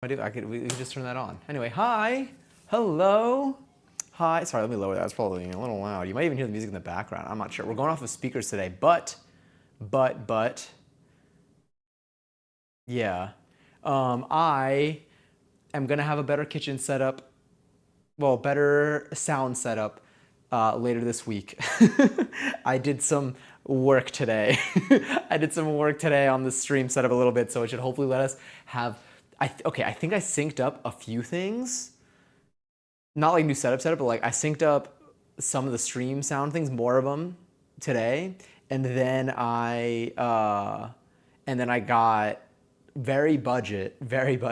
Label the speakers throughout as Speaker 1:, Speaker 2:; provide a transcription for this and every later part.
Speaker 1: We could just turn that on. Anyway, hi, hello, hi. Sorry, let me lower that. It's probably a little loud. You might even hear the music in the background. I'm not sure. We're going off of speakers today, but, yeah. I am gonna have a better kitchen setup. Well, better sound setup later this week. I did some work today. I did some work today on the stream setup a little bit, so it should hopefully let us have. Okay, I think I synced up a few things. Not like new setup, but like I synced up some of the stream sound things, more of them today, and then I got very budget wireless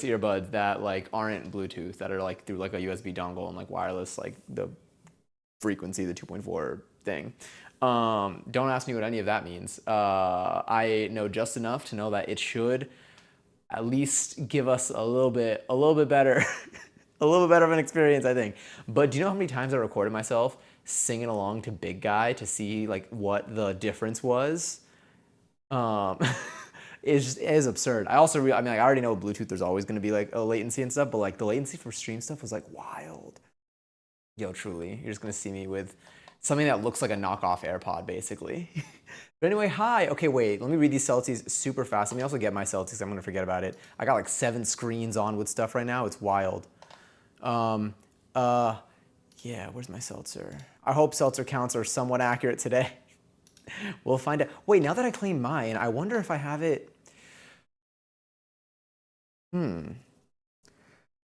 Speaker 1: earbuds that like aren't Bluetooth, that are like through like a USB dongle and like wireless, like the frequency, the 2.4 thing. Don't ask me what any of that means. I know just enough to know that it should at least give us a little bit better, a little bit better of an experience, I think. But do you know how many times I recorded myself singing along to Big Guy to see like what the difference was? Um, is absurd. I mean, like, I already know Bluetooth. There's always going to be like a latency and stuff, but like the latency for stream stuff was like wild. Yo, truly, you're just gonna see me with something that looks like a knockoff AirPod, basically. But anyway, hi. Okay, wait. Let me read these Celtics super fast. Let me also get my Celtics. I'm gonna forget about it. I got like 7 screens on with stuff right now. It's wild. Um, uh, yeah. Where's my seltzer? I hope seltzer counts are somewhat accurate today. We'll find out. Wait, now that I claim mine, I wonder if I have it.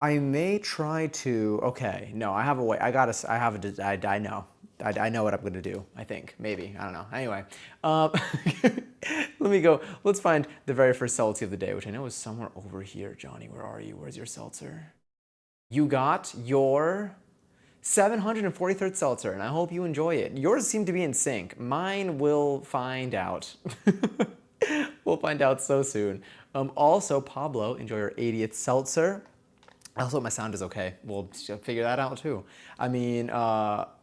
Speaker 1: I may try to. Okay, no, I have a way. I have a. I know. I know what I'm gonna do. I think maybe. I don't know. Anyway, let me go. Let's find the very first seltzer of the day, which I know is somewhere over here. Johnny, where are you? Where's your seltzer? You got your 743rd seltzer, and I hope you enjoy it. Yours seem to be in sync. Mine will find out. We'll find out so soon. Also, Pablo, enjoy your 80th seltzer. I also hope my sound is okay. We'll figure that out too. I mean,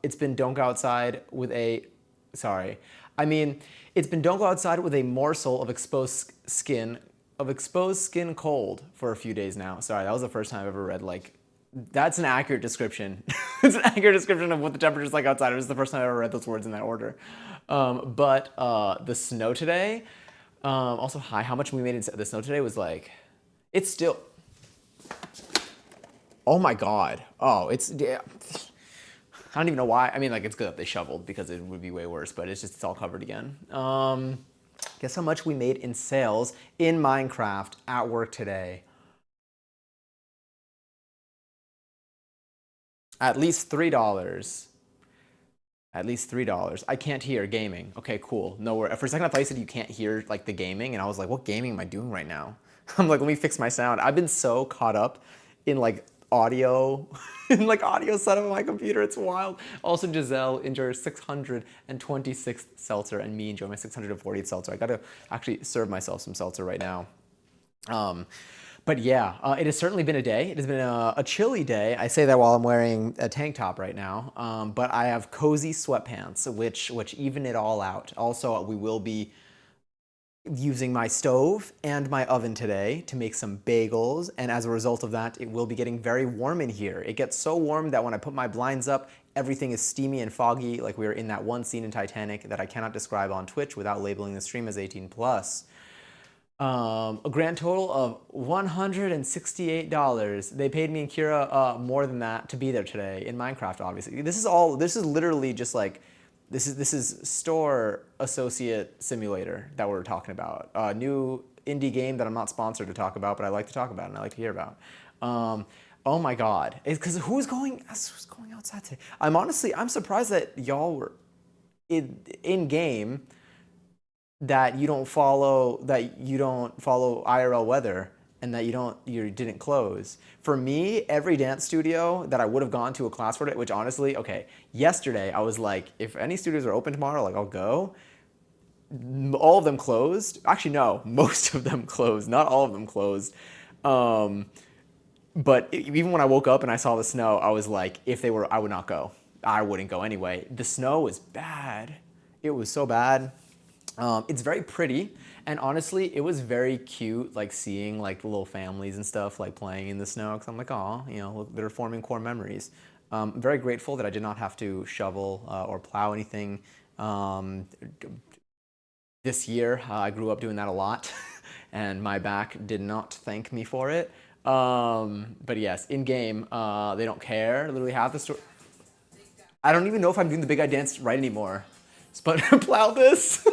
Speaker 1: it's been don't go outside with a, sorry. I mean, it's been don't go outside with a morsel of exposed skin cold for a few days now. Sorry, that was the first time I've ever read like, that's an accurate description. It's an accurate description of what the temperature's like outside. It was the first time I ever read those words in that order. But the snow today, also hi, how much we made in the snow today was like, it's still, oh my God. Oh, it's, yeah. I don't even know why. I mean, like, it's good that they shoveled because it would be way worse, but it's all covered again. Guess how much we made in sales in Minecraft at work today? At least $3. At least $3. I can't hear gaming. Okay, cool. No worries. For a second, I thought you said you can't hear like the gaming, and I was like, what gaming am I doing right now? I'm like, let me fix my sound. I've been so caught up in like audio, in like audio setup on my computer. It's wild. Also, Giselle enjoy her 626th seltzer, and me enjoy my 640th seltzer. I gotta actually serve myself some seltzer right now. But yeah, it has certainly been a day. It has been a chilly day. I say that while I'm wearing a tank top right now. But I have cozy sweatpants, which even it all out. Also, we will be using my stove and my oven today to make some bagels. And as a result of that, it will be getting very warm in here. It gets so warm that when I put my blinds up, everything is steamy and foggy, like we were in that one scene in Titanic that I cannot describe on Twitch without labeling the stream as 18 plus. A grand total of $168. They paid me and Kira more than that to be there today in Minecraft, obviously. This is literally just like, this is store associate simulator that we're talking about. A new indie game that I'm not sponsored to talk about, but I like to talk about and I like to hear about. Oh my God. It's because who's going outside today? I'm surprised that y'all were in game, that you don't follow IRL weather, and that you didn't close. For me, every dance studio that I would have gone to a class for it, which honestly, okay, yesterday I was like, if any studios are open tomorrow, like I'll go. All of them closed. Actually, no, most of them closed. Not all of them closed. But even when I woke up and I saw the snow, I was like, if they were, I would not go. I wouldn't go anyway. The snow was bad. It was so bad. It's very pretty, And honestly, it was very cute, like seeing like the little families and stuff like playing in the snow. Because I'm like, oh, you know, look, they're forming core memories. I'm very grateful that I did not have to shovel or plow anything um, this year. I grew up doing that a lot, and my back did not thank me for it. But yes, in game, they don't care. Literally half the story. I don't even know if I'm doing the big guy dance right anymore. Plow this.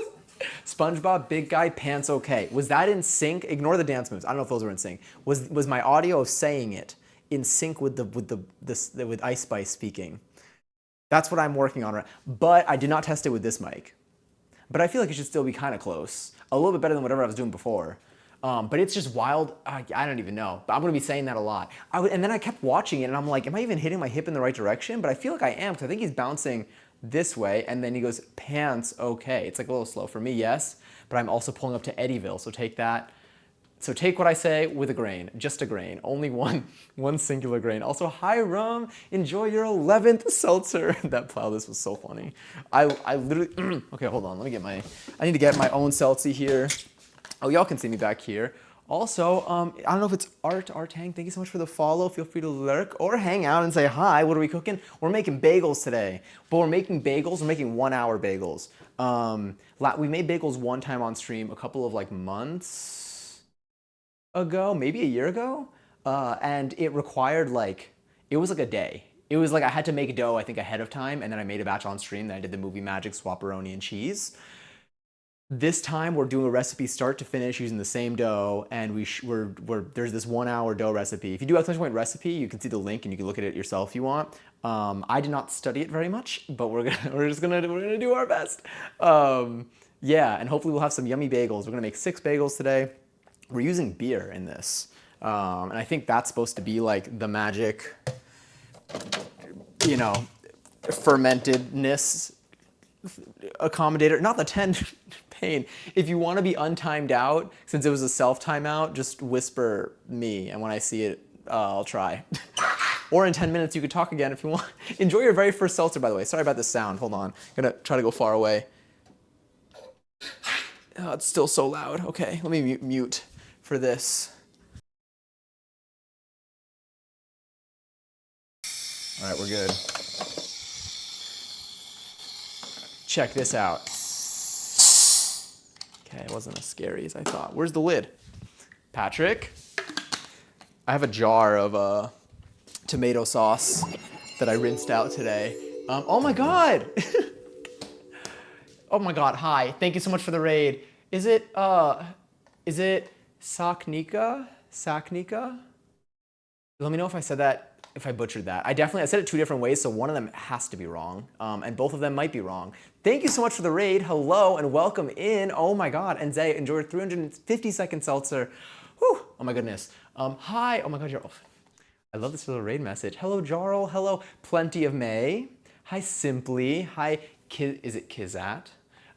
Speaker 1: SpongeBob, big guy, pants okay. Was that in sync? Ignore the dance moves. I don't know if those were in sync. Was my audio of saying it in sync with with Ice Spice speaking? That's what I'm working on. But I did not test it with this mic. But I feel like it should still be kind of close. A little bit better than whatever I was doing before. But it's just wild. I don't even know. But I'm going to be saying that a lot. And then I kept watching it, and I'm like, am I even hitting my hip in the right direction? But I feel like I am, because I think he's bouncing this way, and then he goes, pants, okay. It's like a little slow for me, yes. But I'm also pulling up to Eddyville, so take that. So take what I say with a grain, just a grain, only one singular grain. Also, hi Rum, enjoy your 11th seltzer. That plow, this was so funny. I literally, okay, hold on, I need to get my own seltzy here. Oh, y'all can see me back here. Also, I don't know if it's Artang, thank you so much for the follow. Feel free to lurk or hang out and say hi. What are we cooking? We're making bagels today. But we're making bagels, we're making 1 hour bagels. We made bagels one time on stream a couple of like months ago, maybe a year ago, and it required like, it was like a day. It was like I had to make dough, I think, ahead of time, and then I made a batch on stream, then I did the movie magic swapperoni and cheese. This time we're doing a recipe start to finish using the same dough, and there's this 1 hour dough recipe. If you do exclamation point recipe, you can see the link and you can look at it yourself if you want. I did not study it very much, but we're gonna do our best. Yeah, and hopefully we'll have some yummy bagels. We're gonna make 6 bagels today. We're using beer in this, and I think that's supposed to be like the magic, you know, fermentedness accommodator, not the 10 pain. If you want to be untimed out, since it was a self timeout, just whisper me, and when I see it, I'll try. Or in 10 minutes, you could talk again if you want. Enjoy your very first seltzer, by the way. Sorry about the sound. Hold on. I'm gonna try to go far away. Oh, it's still so loud. Okay, let me mute for this. All right, we're good. Check this out. Okay, it wasn't as scary as I thought. Where's the lid? Patrick? I have a jar of tomato sauce that I rinsed out today. Oh my God! Oh my God, hi. Thank you so much for the raid. Is it Saknika? Saknika? Let me know if I said that, if I butchered that. I said it 2 different ways, so one of them has to be wrong, and both of them might be wrong. Thank you so much for the raid. Hello and welcome in. Oh my God, and Zay, enjoy your 350-second seltzer. Whew, oh my goodness. Hi, oh my God, I love this little raid message. Hello, Jarl. Hello, Plenty of May. Hi, Simply. Hi, is it Kizat?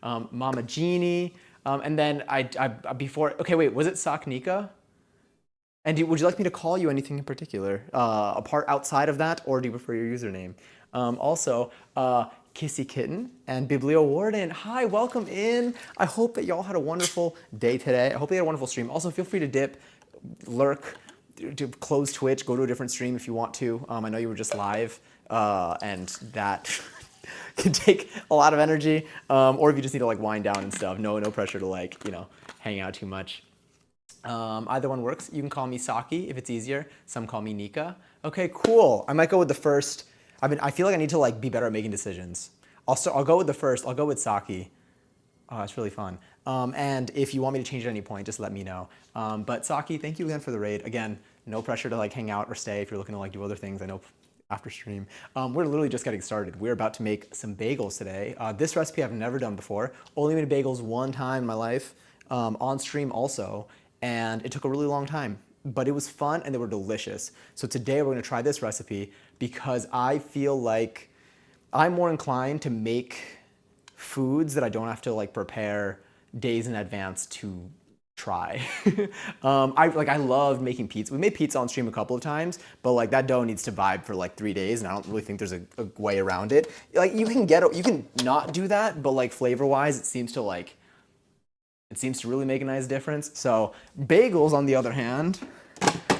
Speaker 1: Mama Jeannie. And then okay, wait, was it Saknika? And would you like me to call you anything in particular? Apart outside of that, or do you prefer your username? Also, Kissy Kitten and Biblio Warden. Hi, welcome in. I hope that y'all had a wonderful day today. I hope you had a wonderful stream. Also, feel free to dip, lurk, to close Twitch, go to a different stream if you want to. I know you were just live, and that can take a lot of energy. Or if you just need to like wind down and stuff. No pressure to like, you know, hang out too much. Either one works. You can call me Saki if it's easier. Some call me Nika. Okay, cool. I might go with the first. I feel like I need to like be better at making decisions. I'll go with the first. I'll go with Saki. Oh, it's really fun. And if you want me to change at any point, just let me know. But Saki, thank you again for the raid. Again, no pressure to like hang out or stay if you're looking to like do other things. I know after stream. We're literally just getting started. We're about to make some bagels today. This recipe I've never done before. Only made bagels one time in my life, on stream also. And it took a really long time, but it was fun and they were delicious. So today we're gonna try this recipe because I feel like I'm more inclined to make foods that I don't have to like prepare days in advance to try. I love making pizza. We made pizza on stream a couple of times, but like that dough needs to vibe for like 3 days, and I don't really think there's a way around it. Like you can not do that, but like flavor-wise, it seems to like It seems to really make a nice difference. So bagels, on the other hand,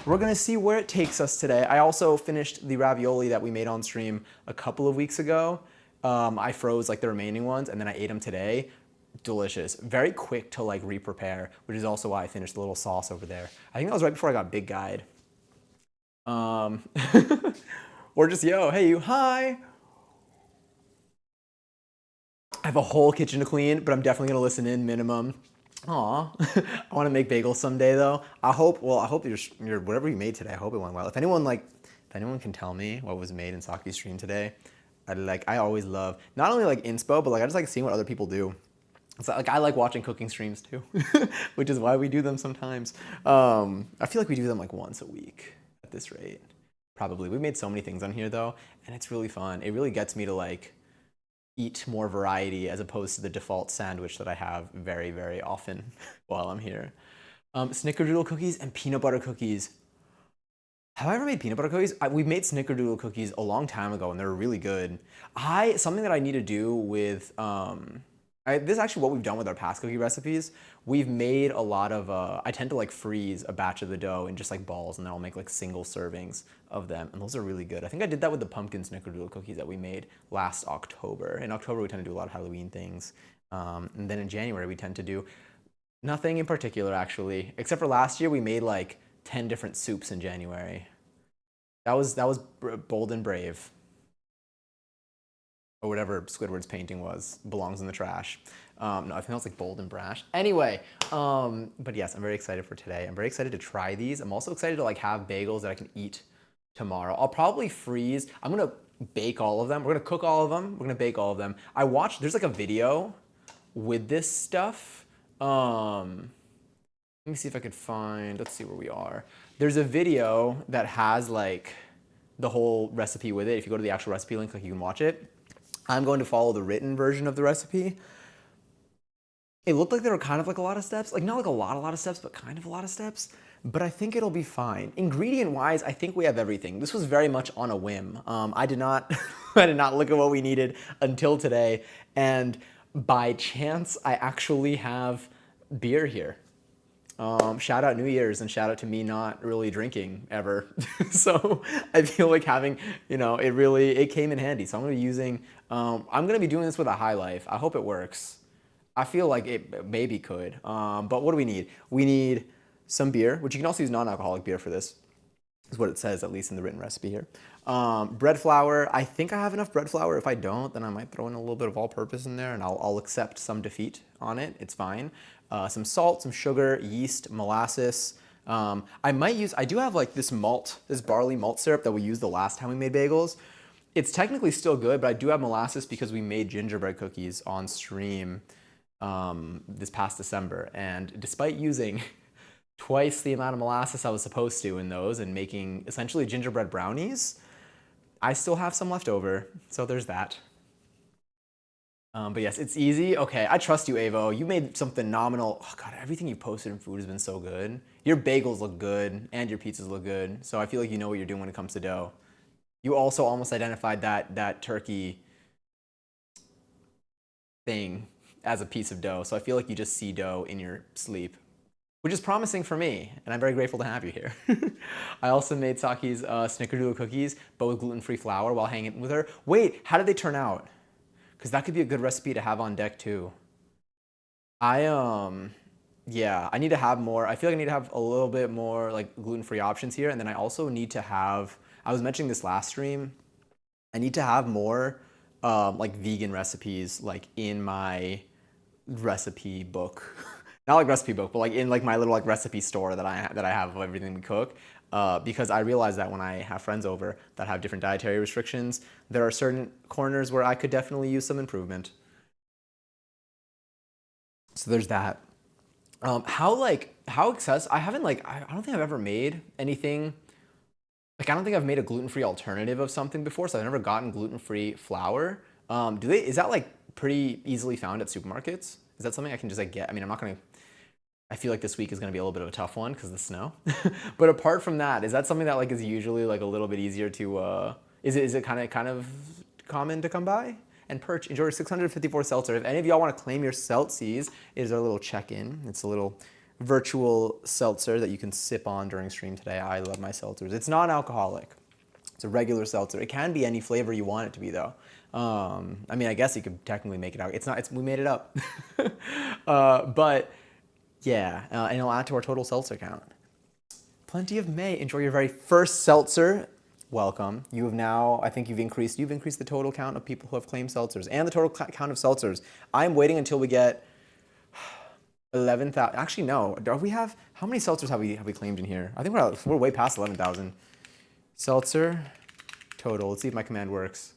Speaker 1: we're gonna see where it takes us today. I also finished the ravioli that we made on stream a couple of weeks ago. I froze like the remaining ones and then I ate them today. Delicious. Very quick to like re-prepare, which is also why I finished the little sauce over there. I think that was right before I got big guyed. Or just, yo, hey you, hi. I have a whole kitchen to clean, but I'm definitely gonna listen in minimum. Aw, I want to make bagels someday though. I hope your whatever you made today, I hope it went well. If anyone can tell me what was made in Saki's stream today, I always love, not only like inspo, but like I just like seeing what other people do. So like I like watching cooking streams too, which is why we do them sometimes. I feel like we do them like once a week at this rate. Probably. We made so many things on here though, and it's really fun. It really gets me to like eat more variety as opposed to the default sandwich that I have very, very often while I'm here. Snickerdoodle cookies and peanut butter cookies. Have I ever made peanut butter cookies? We've made snickerdoodle cookies a long time ago and they're really good. Something that I need to do with, this is actually what we've done with our past cookie recipes. We've made a lot of, I tend to like freeze a batch of the dough in just like balls and then I'll make like single servings of them. And those are really good. I think I did that with the pumpkin snickerdoodle cookies that we made last October. In October, we tend to do a lot of Halloween things. And then in January, we tend to do nothing in particular actually, except for last year, we made like 10 different soups in January. That was bold and brave. Or whatever Squidward's painting was, belongs in the trash. No, I think that was like bold and brash. Anyway, but yes, I'm very excited for today. I'm very excited to try these. I'm also excited to like have bagels that I can eat tomorrow. I'll probably freeze. I'm gonna bake all of them. We're gonna cook all of them. We're gonna bake all of them. There's like a video with this stuff. Let me see if I could find, let's see where we are. There's a video that has like the whole recipe with it. If you go to the actual recipe link, like you can watch it. I'm going to follow the written version of the recipe. It looked like there were kind of like a lot of steps, like not like a lot of steps, but kind of a lot of steps, but I think it'll be fine. Ingredient wise, I think we have everything. This was very much on a whim. I did not, I did not look at what we needed until today. And by chance, I actually have beer here. Shout out New Year's and shout out to me not really drinking ever. So I feel like having, it came in handy. So I'm going to be using, I'm going to be doing this with a High Life. I hope it works. I feel like it maybe could. But what do we need? We need some beer, which you can also use non-alcoholic beer for this, is what it says, at least in the written recipe here. Bread flour. I think I have enough bread flour. If I don't, then I might throw in a little bit of all-purpose in there and I'll accept some defeat on it. It's fine. Some salt, some sugar, yeast, molasses. I do have like this barley malt syrup that we used the last time we made bagels. It's technically still good, but I do have molasses because we made gingerbread cookies on stream this past December. And despite using twice the amount of molasses I was supposed to in those and making essentially gingerbread brownies, I still have some left over. So there's that. But yes, it's easy. Okay, I trust you, Avo. You made some phenomenal, oh God, everything you posted in food has been so good. Your bagels look good and your pizzas look good. So I feel like you know what you're doing when it comes to dough. You also almost identified that turkey thing as a piece of dough. So I feel like you just see dough in your sleep, which is promising for me. And I'm very grateful to have you here. I also made Saki's snickerdoodle cookies, but with gluten-free flour while hanging with her. Wait, how did they turn out? Because that could be a good recipe to have on deck too. Yeah, I need to have more. I feel like I need to have a little bit more like gluten-free options here. And then I also need to have, I was mentioning this last stream, I need to have more like vegan recipes like in my recipe book. Not like recipe book, but like in like my little like recipe store that I have of everything we cook. Because I realize that when I have friends over that have different dietary restrictions, there are certain corners where I could definitely use some improvement. So there's that. How accessible? I haven't like I don't think I've ever made anything. Like I don't think I've made a gluten-free alternative of something before, so I've never gotten gluten-free flour. Is that like pretty easily found at supermarkets? Is that something I can just like get? I mean, I feel like this week is gonna be a little bit of a tough one because of the snow. But apart from that, is that something that like is usually like a little bit easier to, is it kind of common to come by? and Perch. Enjoy your 654 seltzer. If any of y'all want to claim your Seltzies, it is our little check-in. It's a little virtual seltzer that you can sip on during stream today. I love my seltzers. It's non-alcoholic. It's a regular seltzer. It can be any flavor you want it to be, though. I mean, I guess you could technically make it out. It's not. We made it up. But yeah, and it'll add to our total seltzer count. Plenty of May. Enjoy your very first seltzer. Welcome. You have now, I think you've increased the total count of people who have claimed seltzers and the total count of seltzers. I'm waiting until we get 11,000. Actually, no. Do we have, how many seltzers have we claimed in here? I think we're way past 11,000. Seltzer total. Let's see if my command works.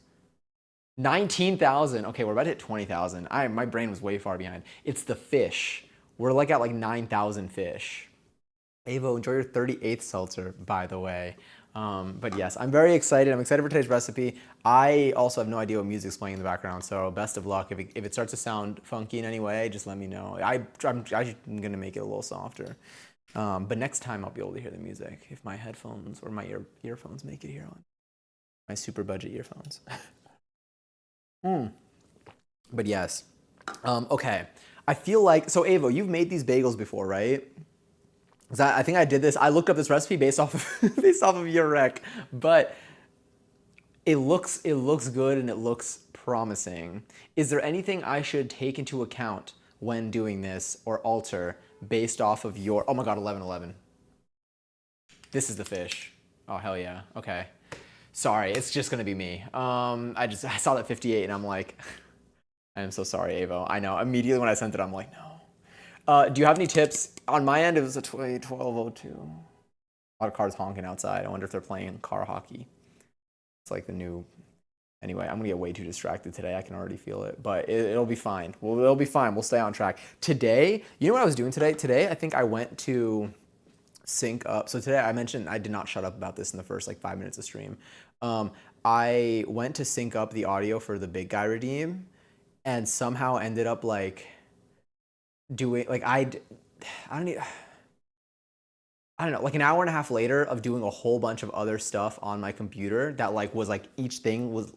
Speaker 1: 19,000. Okay, we're about to hit 20,000. My brain was way far behind. It's the fish. We're like at like 9,000 fish. Avo, enjoy your 38th seltzer, by the way. But yes, I'm very excited. I'm excited for today's recipe. I also have no idea what music's playing in the background, so best of luck. If it starts to sound funky in any way, just let me know. I'm going to make it a little softer. But next time I'll be able to hear the music if my headphones or my earphones make it here on my super budget earphones. But yes. Okay. I feel like, so Avo, you've made these bagels before, right? I think I did this. I looked up this recipe based off of your rec, but it looks good and it looks promising. Is there anything I should take into account when doing this or alter based off of your? Oh my God, 11:11. This is the fish. Oh hell yeah. Okay. Sorry, it's just gonna be me. I saw that 58 and I'm like, I am so sorry, Avo. I know. Immediately when I sent it, I'm like, no. Do you have any tips? On my end, it was a 12:02. A lot of cars honking outside. I wonder if they're playing car hockey. It's like the new. Anyway, I'm gonna get way too distracted today. I can already feel it, but it'll be fine. It'll be fine. We'll stay on track. Today, you know what I was doing today? Today, I think I went to sync up. So today, I mentioned I did not shut up about this in the first like 5 minutes of stream. I went to sync up the audio for the big guy redeem, and somehow ended up like doing like I don't know, like an hour and a half later of doing a whole bunch of other stuff on my computer that like was like each thing was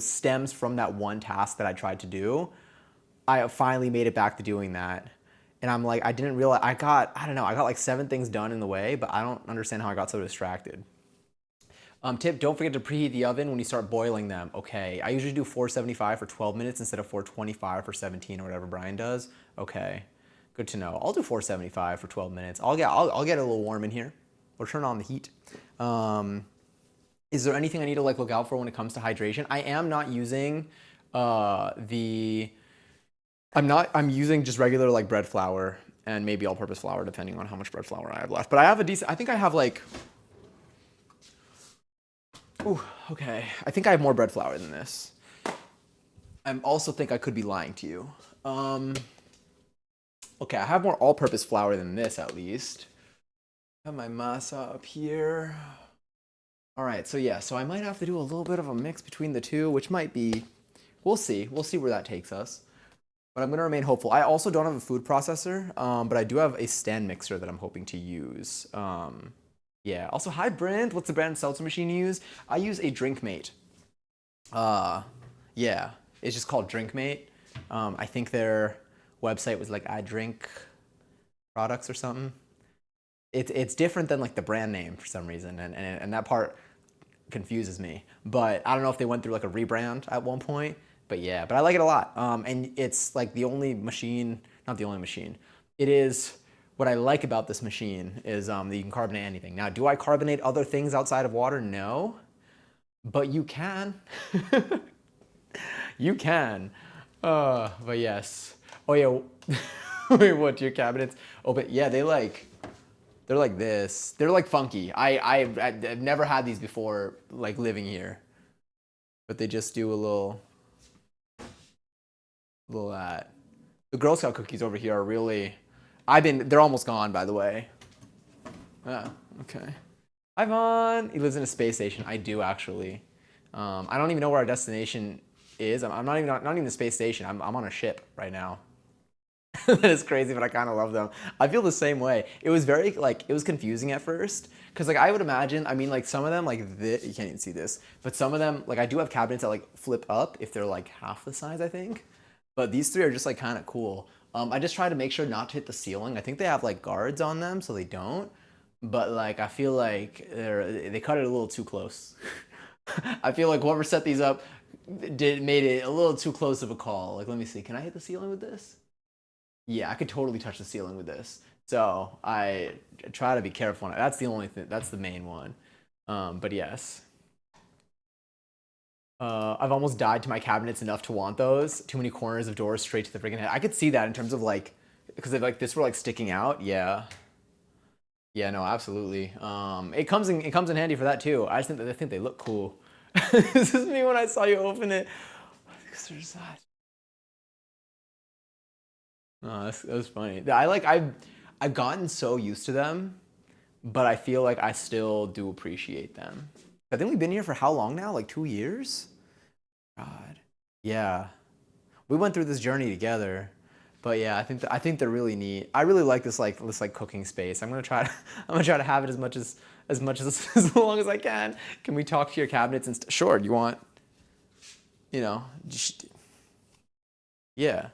Speaker 1: stems from that one task that I tried to do. I finally made it back to doing that. And I'm like, I didn't realize I got like 7 things done in the way, but I don't understand how I got so distracted. Tip, don't forget to preheat the oven when you start boiling them. Okay, I usually do 475 for 12 minutes instead of 425 for 17 or whatever Brian does. Okay, good to know. I'll do 475 for 12 minutes. I'll get a little warm in here. We'll turn on the heat. Is there anything I need to like look out for when it comes to hydration? I am not using I'm using just regular like bread flour and maybe all-purpose flour depending on how much bread flour I have left. But I have I think I have like, ooh, okay. I think I have more bread flour than this. I also think I could be lying to you. Okay, I have more all-purpose flour than this at least. I have my masa up here. All right, so yeah, so I might have to do a little bit of a mix between the two, which might be, we'll see. We'll see where that takes us. But I'm gonna remain hopeful. I also don't have a food processor, but I do have a stand mixer that I'm hoping to use. Yeah, also, hi Brent, what's the brand seltzer machine you use? I use a DrinkMate. Yeah, it's just called DrinkMate. I think their website was like I Drink Products or something. It's different than like the brand name for some reason, and that part confuses me. But I don't know if they went through like a rebrand at one point, but yeah, but I like it a lot. And it's like the only machine, not the only machine. It is, what I like about this machine is that you can carbonate anything. Now, do I carbonate other things outside of water? No, but you can. You can. But yes. Oh yeah. Wait, what, your cabinets? Oh, but yeah, they're like this. They're like funky. I've never had these before, like living here. But they just do a little that. The Girl Scout cookies over here are really, they're almost gone, by the way. Ah, okay. Hi, Vaughn. He lives in a space station. I do, actually. I don't even know where our destination is. I'm not even the space station. I'm on a ship right now. That is crazy, but I kind of love them. I feel the same way. It was very like it was confusing at first because like I would imagine. I mean, like some of them like this, you can't even see this, but some of them like I do have cabinets that like flip up if they're like half the size, I think. But these three are just like kind of cool. I just try to make sure not to hit the ceiling. I think they have like guards on them, so they don't. But like I feel like they cut it a little too close. I feel like whoever set these up did made it a little too close of a call. Like let me see, can I hit the ceiling with this? Yeah, I could totally touch the ceiling with this. So I try to be careful on it. That's the only thing. That's the main one. But yes, I've almost died to my cabinets enough to want those. Too many corners of doors straight to the freaking head. I could see that in terms of like, because if like this were like sticking out, yeah, yeah, no, absolutely. It comes in handy for that too. I think they look cool. This is me when I saw you open it. Oh, that was funny. I've gotten so used to them, but I feel like I still do appreciate them. I think we've been here for how long now? Like 2 years? God. Yeah. We went through this journey together. But yeah, I think they're really neat. I really like this like cooking space. I'm gonna try to I'm gonna try to have it as as long as I can. Can we talk to your cabinets and sure, you want, just, yeah.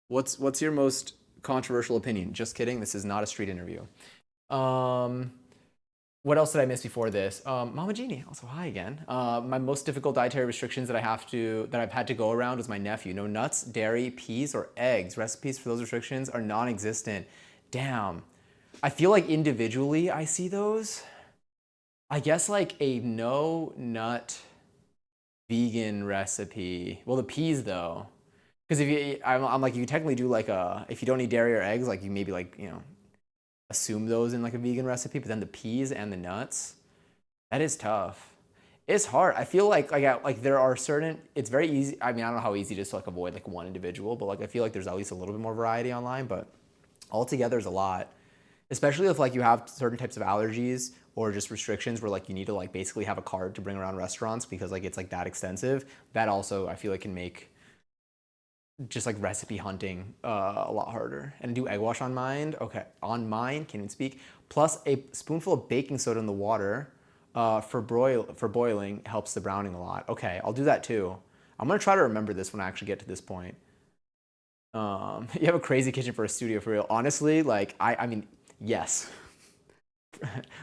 Speaker 1: What's your most controversial opinion? Just kidding. This is not a street interview. Um, what else did I miss before this? Mama Jeannie, also hi again. My most difficult dietary restrictions that I've had to go around was my nephew. No nuts, dairy, peas, or eggs. Recipes for those restrictions are non-existent. Damn. I feel like individually I see those. I guess like a no nut vegan recipe. Well, the peas though. Because if you, I'm like, you technically do like if you don't eat dairy or eggs, like you maybe like, assume those in like a vegan recipe, but then the peas and the nuts, that is tough. It's hard. I feel like there are certain, it's very easy. I mean, I don't know how easy it is to like avoid like one individual, but like I feel like there's at least a little bit more variety online, but altogether is a lot. Especially if like you have certain types of allergies or just restrictions where like you need to like basically have a card to bring around restaurants because like it's like that extensive. That also I feel like can make just like recipe hunting a lot harder. And do egg wash on mine. Okay, on mine, can't even speak. Plus a spoonful of baking soda in the water for boiling helps the browning a lot. Okay, I'll do that too. I'm gonna try to remember this when I actually get to this point. You have a crazy kitchen for a studio for real. Honestly, like I mean, yes.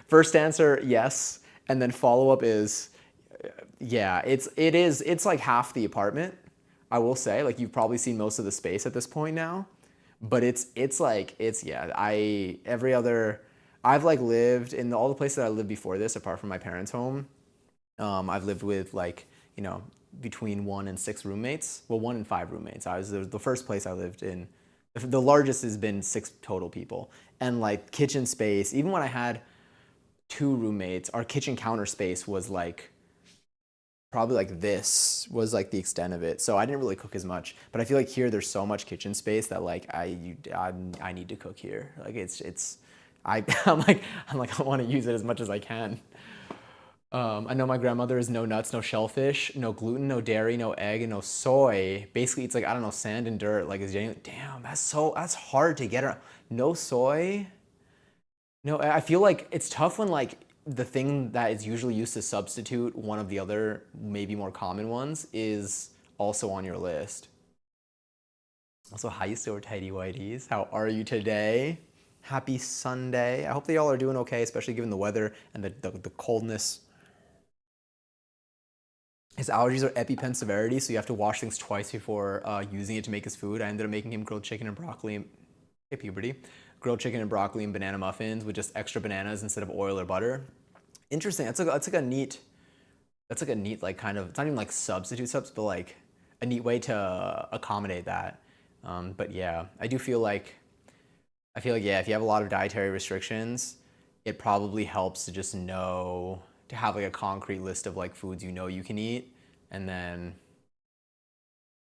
Speaker 1: First answer, yes, and then follow up is, yeah. It's like half the apartment. I will say, like you've probably seen most of the space at this point now, but it's yeah. I've like lived in all the places that I lived before this, apart from my parents' home. I've lived with like between 1 and 6 roommates. Well, 1 and 5 roommates. I was the first place I lived in. The largest has been 6 total people, and like kitchen space. Even when I had 2 roommates, our kitchen counter space was like probably like this was like the extent of it. So I didn't really cook as much, but I feel like here there's so much kitchen space that like I need to cook here. Like I I'm like I want to use it as much as I can. I know my grandmother is no nuts, no shellfish, no gluten, no dairy, no egg, and no soy. Basically, it's like I don't know, sand and dirt. Like, damn, that's hard to get around. No soy. No, I feel like it's tough when like the thing that is usually used to substitute one of the other maybe more common ones is also on your list. Also, hi, store tidy whiteys. How are you today? Happy Sunday. I hope they all are doing okay, especially given the weather and the coldness. His allergies are EpiPen severity, so you have to wash things twice before using it to make his food. I ended up making him grilled chicken and broccoli. Hey, puberty. Grilled chicken and broccoli and banana muffins with just extra bananas instead of oil or butter. Interesting. That's like a neat like kind of. It's not even like substitute subs, but like a neat way to accommodate that. But yeah, I feel like yeah, if you have a lot of dietary restrictions, it probably helps to just know to have like a concrete list of like foods you know you can eat, and then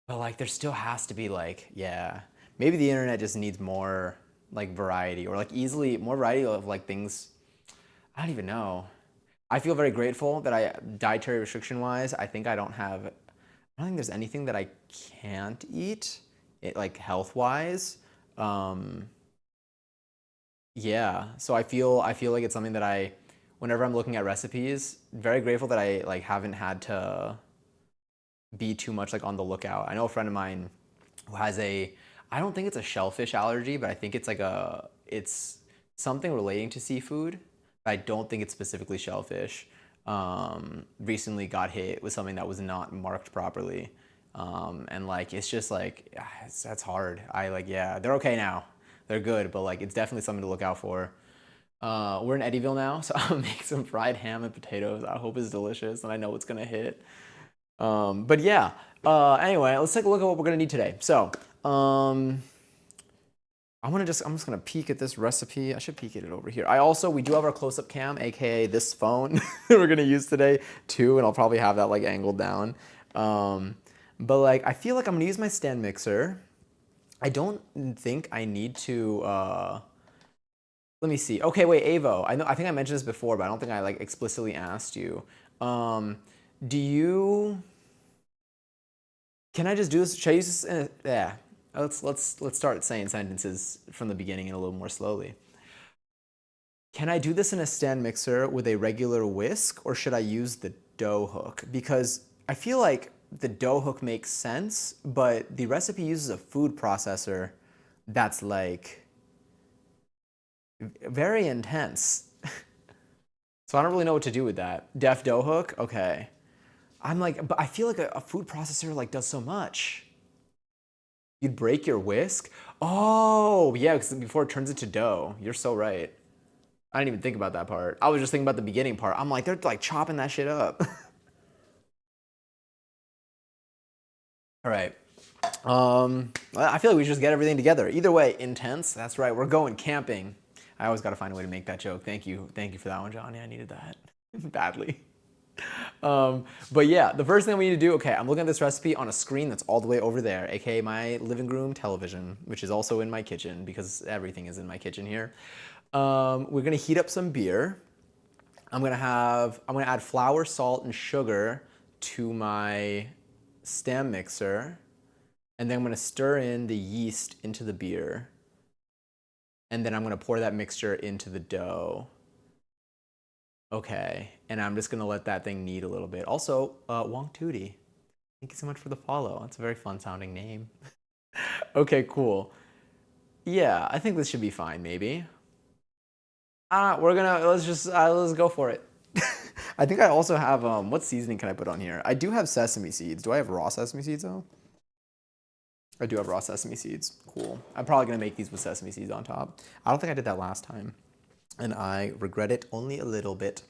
Speaker 1: but like there still has to be like yeah, maybe the internet just needs more like variety or like easily more variety of like things. I don't even know. I feel very grateful that I dietary restriction wise, I think I don't think there's anything that I can't eat like health-wise. Um, yeah, so I feel like it's something that whenever I'm looking at recipes, very grateful that I like haven't had to be too much like on the lookout. I know a friend of mine who has I don't think it's a shellfish allergy, but I think it's something relating to seafood. I don't think it's specifically shellfish. Recently got hit with something that was not marked properly. And like, it's just like, that's hard. Yeah, they're okay now. They're good, but like, it's definitely something to look out for. We're in Eddyville now, so I'll make some fried ham and potatoes. I hope it's delicious, and I know it's gonna hit. But yeah. Anyway, let's take a look at what we're gonna need today. So, um, I'm just gonna peek at this recipe. I should peek at it over here. We do have our close-up cam, aka this phone that we're gonna use today too, and I'll probably have that like angled down. But like, I feel like I'm gonna use my stand mixer. I don't think I need to. Let me see. Okay, wait, Avo. I think I mentioned this before, but I don't think I like explicitly asked you. Um, do you? Can I just do this? Should I use this? Yeah. Let's start saying sentences from the beginning and a little more slowly. Can I do this in a stand mixer with a regular whisk, or should I use the dough hook? Because I feel like the dough hook makes sense, but the recipe uses a food processor that's like very intense. So I don't really know what to do with that. Def dough hook? Okay. I'm like, but I feel like a food processor like does so much. You'd break your whisk? Oh, yeah, because before it turns into dough. You're so right. I didn't even think about that part. I was just thinking about the beginning part. I'm like, they're like chopping that shit up. All right. I feel like we should just get everything together. Either way, intense. That's right. We're going camping. I always got to find a way to make that joke. Thank you. Thank you for that one, Johnny. I needed that badly. But yeah, the first thing we need to do, okay, I'm looking at this recipe on a screen that's all the way over there, aka my living room television, which is also in my kitchen because everything is in my kitchen here. We're gonna heat up some beer. I'm gonna add flour, salt, and sugar to my stem mixer, and then I'm gonna stir in the yeast into the beer, and then I'm gonna pour that mixture into the dough. Okay, and I'm just gonna let that thing knead a little bit. Also, Wong Tootie, thank you so much for the follow. That's a very fun sounding name. Okay, cool. Yeah, I think this should be fine, maybe. Let's go for it. I think I also have, what seasoning can I put on here? I do have sesame seeds. Do I have raw sesame seeds though? I do have raw sesame seeds. Cool. I'm probably gonna make these with sesame seeds on top. I don't think I did that last time, and I regret it only a little bit.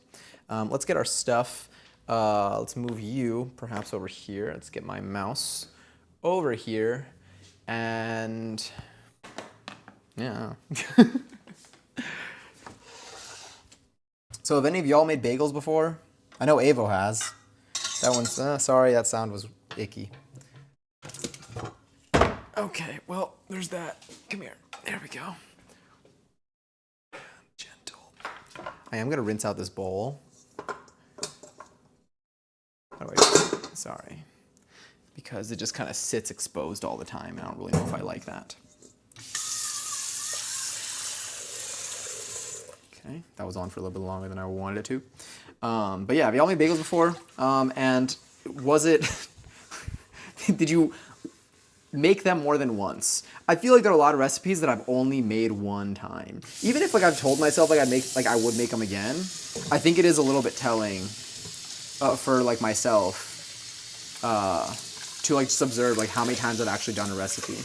Speaker 1: Let's get our stuff. Let's move you perhaps over here. Let's get my mouse over here, and yeah. So have any of y'all made bagels before? I know Avo has. That one's, sorry, that sound was icky. Okay, well, there's that. Come here. There we go. Gentle. I am gonna rinse out this bowl. How do I do it? Sorry. Because it just kind of sits exposed all the time. I don't really know if I like that. Okay, that was on for a little bit longer than I wanted it to. But yeah, have y'all made bagels before? And was it, did you make them more than once? I feel like there are a lot of recipes that I've only made one time. Even if like I've told myself like I would make them again, I think it is a little bit telling for like myself to like just observe like how many times I've actually done a recipe.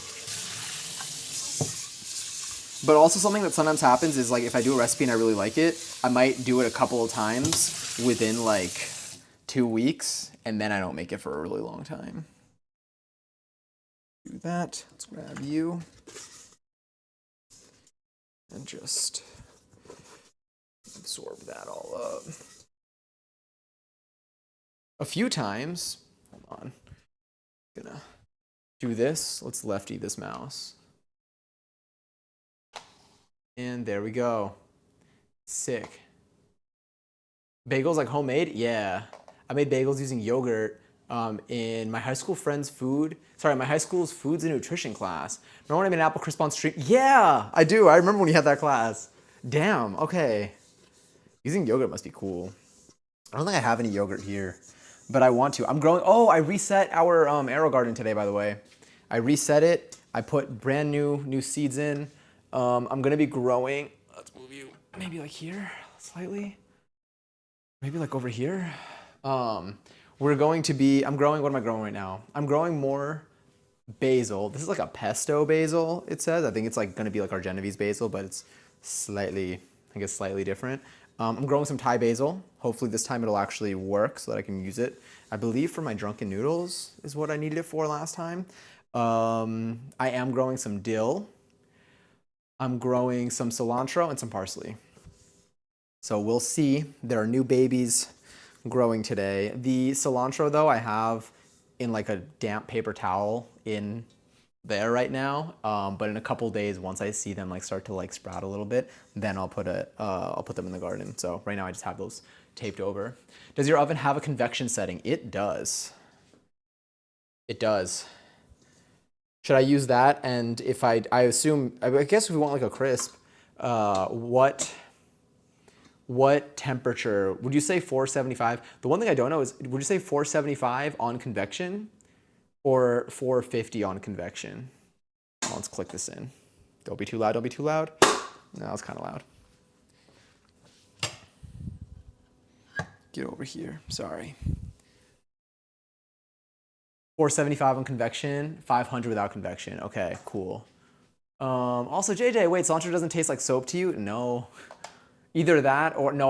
Speaker 1: But also something that sometimes happens is like if I do a recipe and I really like it, I might do it a couple of times within like 2 weeks, and then I don't make it for a really long time. Do that. Let's grab you. And just absorb that all up. A few times. Hold on. Gonna do this. Let's lefty this mouse. And there we go. Sick. Bagels like homemade? Yeah. I made bagels using yogurt in my high school my high school's foods and nutrition class. Remember when I made an apple crisp on stream? Yeah, I do. I remember when you had that class. Damn, okay. Using yogurt must be cool. I don't think I have any yogurt here, but I want to. I'm growing. Oh, I reset our arrow garden today, by the way. I reset it. I put brand new seeds in. I'm gonna be growing. Let's move you maybe like here slightly. Maybe like over here. We're going to be. I'm growing. What am I growing right now? I'm growing more basil. This is like a pesto basil. It says. I think it's like gonna be like our Genovese basil, but it's slightly, I guess, slightly different. I'm growing some Thai basil. Hopefully this time it'll actually work so that I can use it. I believe for my drunken noodles is what I needed it for last time. I am growing some dill. I'm growing some cilantro and some parsley. So we'll see. There are new babies growing today. The cilantro though, I have in like a damp paper towel in there right now, but in a couple days, once I see them like start to like sprout a little bit, then I'll put them in the garden. So right now I just have those taped over. Does your oven have a convection setting? It does. It does. Should I use that? And if I assume, I guess if we want like a crisp, what temperature would you say? 475. The one thing I don't know is, would you say 475 on convection? Or 450 on convection. Well, let's click this in. Don't be too loud, don't be too loud. No, it's kind of loud. Get over here, sorry. 475 on convection, 500 without convection. Okay, cool. Also, JJ, wait, cilantro doesn't taste like soap to you? No. Either that or, no,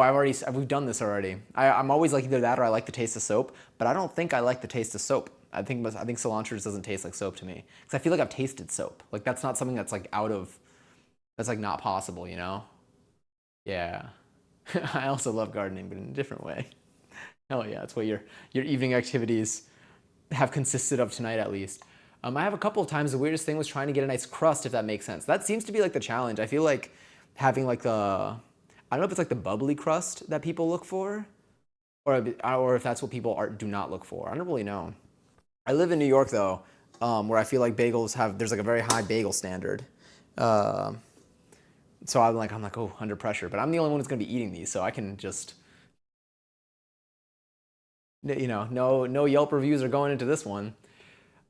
Speaker 1: we've done this already. I'm always like either that or I like the taste of soap, but I don't think I like the taste of soap. I think cilantro just doesn't taste like soap to me. Because I feel like I've tasted soap. Like that's not something that's like that's like not possible, you know? Yeah. I also love gardening, but in a different way. Hell yeah, that's what your evening activities have consisted of tonight at least. I have a couple of times the weirdest thing was trying to get a nice crust, if that makes sense. That seems to be like the challenge. I feel like having like I don't know if it's like the bubbly crust that people look for, or if that's what people do not look for. I don't really know. I live in New York though, where I feel like there's like a very high bagel standard. So I'm like, oh, under pressure. But I'm the only one who's gonna be eating these, so I can just, no Yelp reviews are going into this one.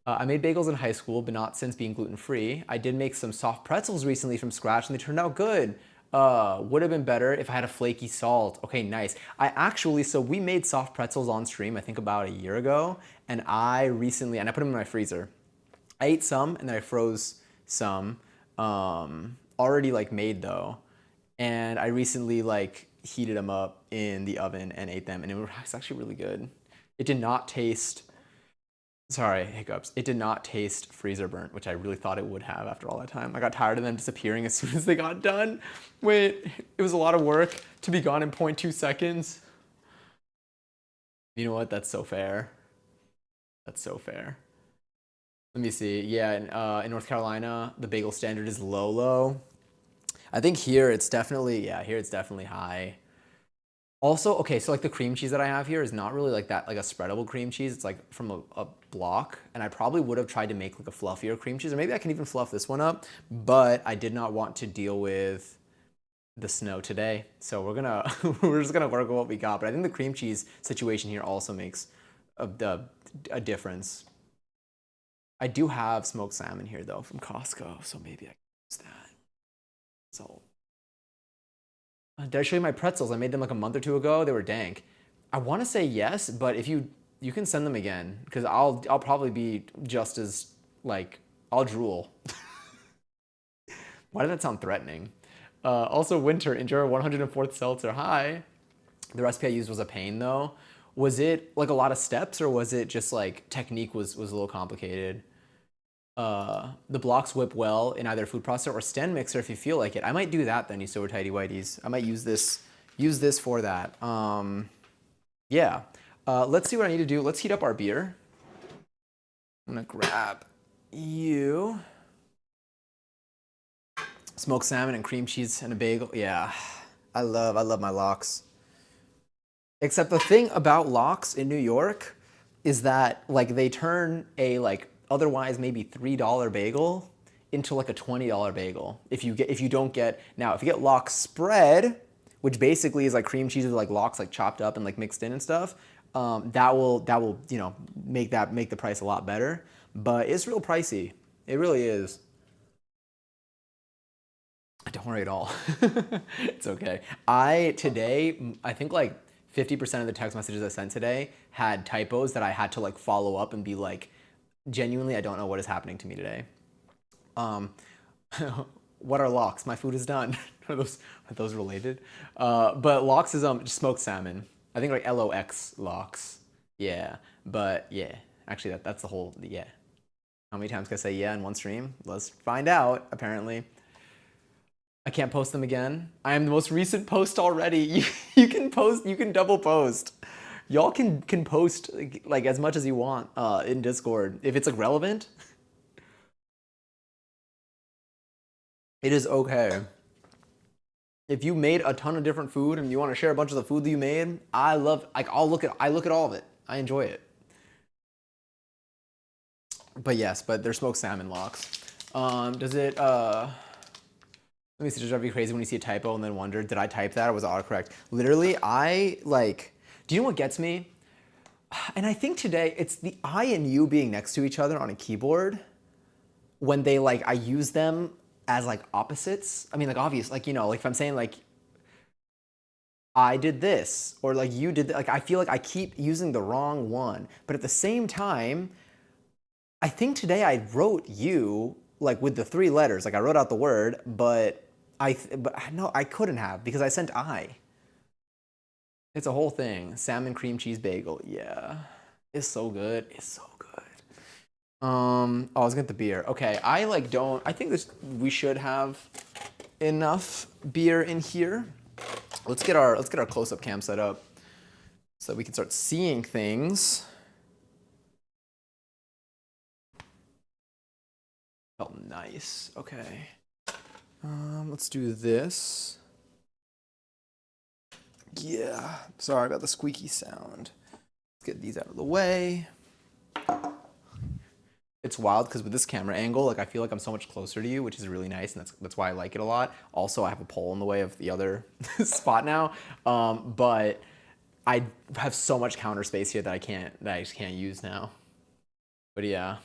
Speaker 1: I made bagels in high school, but not since being gluten-free. I did make some soft pretzels recently from scratch, and they turned out good. Would have been better if I had a flaky salt. Okay, nice. So we made soft pretzels on stream, I think about a year ago, and I put them in my freezer. I ate some, and then I froze some, already like made though, and I recently like heated them up in the oven and ate them, and it was actually really good. It did not taste, sorry, hiccups. It did not taste freezer burnt, which I really thought it would have after all that time. I got tired of them disappearing as soon as they got done. Wait, it was a lot of work to be gone in 0.2 seconds. You know what? That's so fair. That's so fair. Let me see. Yeah, in North Carolina, the bagel standard is low. I think here it's definitely high. Also, okay, so like the cream cheese that I have here is not really like that, like a spreadable cream cheese. It's like from a block, and I probably would have tried to make like a fluffier cream cheese, or maybe I can even fluff this one up, but I did not want to deal with the snow today. So we're just gonna work with what we got. But I think the cream cheese situation here also makes a difference. I do have smoked salmon here though from Costco, so maybe I can use that. So did I show you my pretzels? I made them like a month or two ago. They were dank. I want to say yes, but if you can send them again, because I'll probably be just as like, I'll drool. Why did that sound threatening? Also, Winter, enjoy 104th seltzer. Hi. The recipe I used was a pain though. Was it like a lot of steps, or was it just like technique was a little complicated? The blocks whip well in either food processor or stand mixer if you feel like it. I might do that then, you sober tidy whiteys. I might use this for that. Yeah. Let's see what I need to do. Let's heat up our beer. I'm gonna grab you. Smoked salmon and cream cheese and a bagel. Yeah, I love my lox. Except the thing about lox in New York, is that like they turn a like otherwise maybe $3 bagel into like a $20 bagel if you don't get now if you get lox spread, which basically is like cream cheese with like lox like chopped up and like mixed in and stuff. That will make the price a lot better, but it's real pricey. It really is. Don't worry at all. It's okay. I think like 50% of the text messages I sent today had typos that I had to like follow up and be like, genuinely, I don't know what is happening to me today. Um, what are lox? My food is done. are those related? But lox is smoked salmon. I think like LOX lox. Yeah, but yeah, actually that's the whole yeah. How many times can I say yeah in one stream? Let's find out. Apparently. I can't post them again. I am the most recent post already. You can post, you can double post. Y'all can post like as much as you want in Discord. If it's like relevant, it is okay. If you made a ton of different food and you want to share a bunch of the food that you made, I look at all of it. I enjoy it. But yes, but they're smoked salmon locks. Does it let me see, does it drive you crazy when you see a typo and then wonder, did I type that or was it autocorrect? Literally, do you know what gets me? And I think today it's the I and U being next to each other on a keyboard when they like, I use them as like opposites. I mean, like obvious, like, like if I'm saying like, I did this or like you did, like I feel like I keep using the wrong one. But at the same time, I think today I wrote you like with the 3 letters, like I wrote out the word, but no, I couldn't have because I sent I. It's a whole thing. Salmon cream cheese bagel. Yeah. It's so good. It's so good. Oh, I was gonna get the beer. Okay, I think we should have enough beer in here. Let's get our close-up cam set up so that we can start seeing things. Oh, nice. Okay. Let's do this. Yeah. Sorry about the squeaky sound. Let's get these out of the way. It's wild because with this camera angle, like I feel like I'm so much closer to you, which is really nice, and that's why I like it a lot. Also, I have a pole in the way of the other spot now, but I have so much counter space here that I just can't use now. But yeah.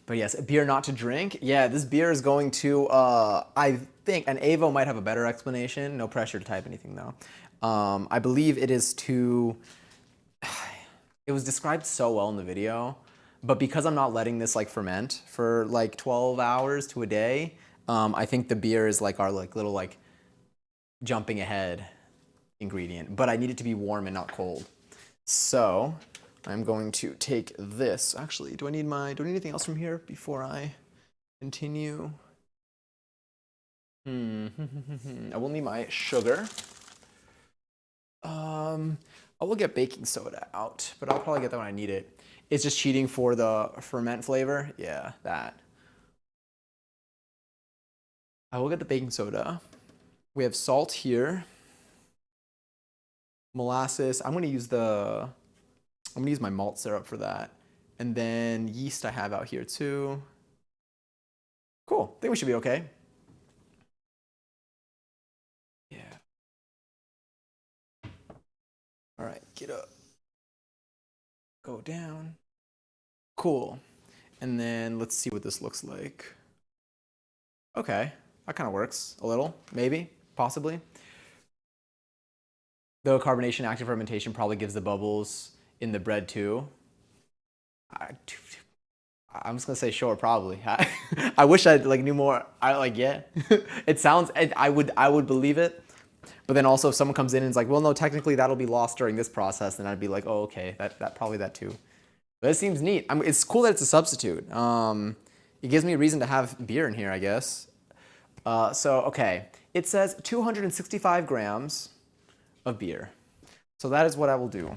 Speaker 1: But yes, a beer not to drink. Yeah, this beer is going to, I think, and Avo might have a better explanation. No pressure to type anything though. I believe it is to, it was described so well in the video, but because I'm not letting this like ferment for like 12 hours to a day, I think the beer is like our like little like jumping ahead ingredient, but I need it to be warm and not cold. So I'm going to take this. Actually, do I need anything else from here before I continue? I will need my sugar. I will get baking soda out, but I'll probably get that when I need it. It's just cheating for the ferment flavor. Yeah, that. I will get the baking soda. We have salt here. Molasses. I'm gonna use my malt syrup for that. And then yeast I have out here too. Cool, I think we should be okay. Yeah. All right, get up. Go down. Cool. And then let's see what this looks like. Okay, that kind of works a little, maybe, possibly. The carbonation active fermentation probably gives the bubbles in the bread too. I'm just gonna say sure, probably. I wish I like knew more. Yeah. It sounds. I would believe it. But then also, if someone comes in and is like, well, no, technically that'll be lost during this process, then I'd be like, oh, okay, that probably that too. But it seems neat. It's cool that it's a substitute. It gives me a reason to have beer in here, I guess. So okay, it says 265 grams of beer. So that is what I will do.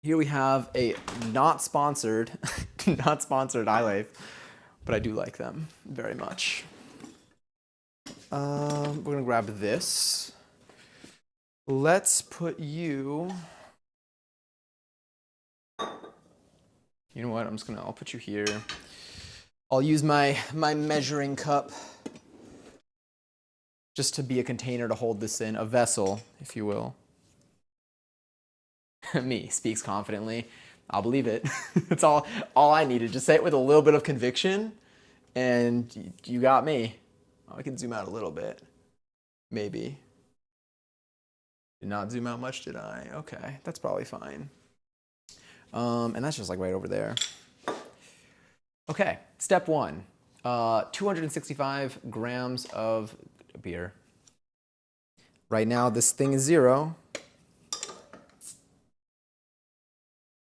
Speaker 1: Here we have a not sponsored iLife, but I do like them very much. We're gonna grab this. Let's put you. You know what? I'll put you here. I'll use my measuring cup just to be a container to hold this in, a vessel, if you will. Me speaks confidently. I'll believe it. That's all I needed. Just say it with a little bit of conviction, and you got me. Oh, I can zoom out a little bit, maybe. Did not zoom out much, did I? Okay, that's probably fine. And that's just like right over there. Okay, step one, 265 grams of beer. Right now, this thing is 0.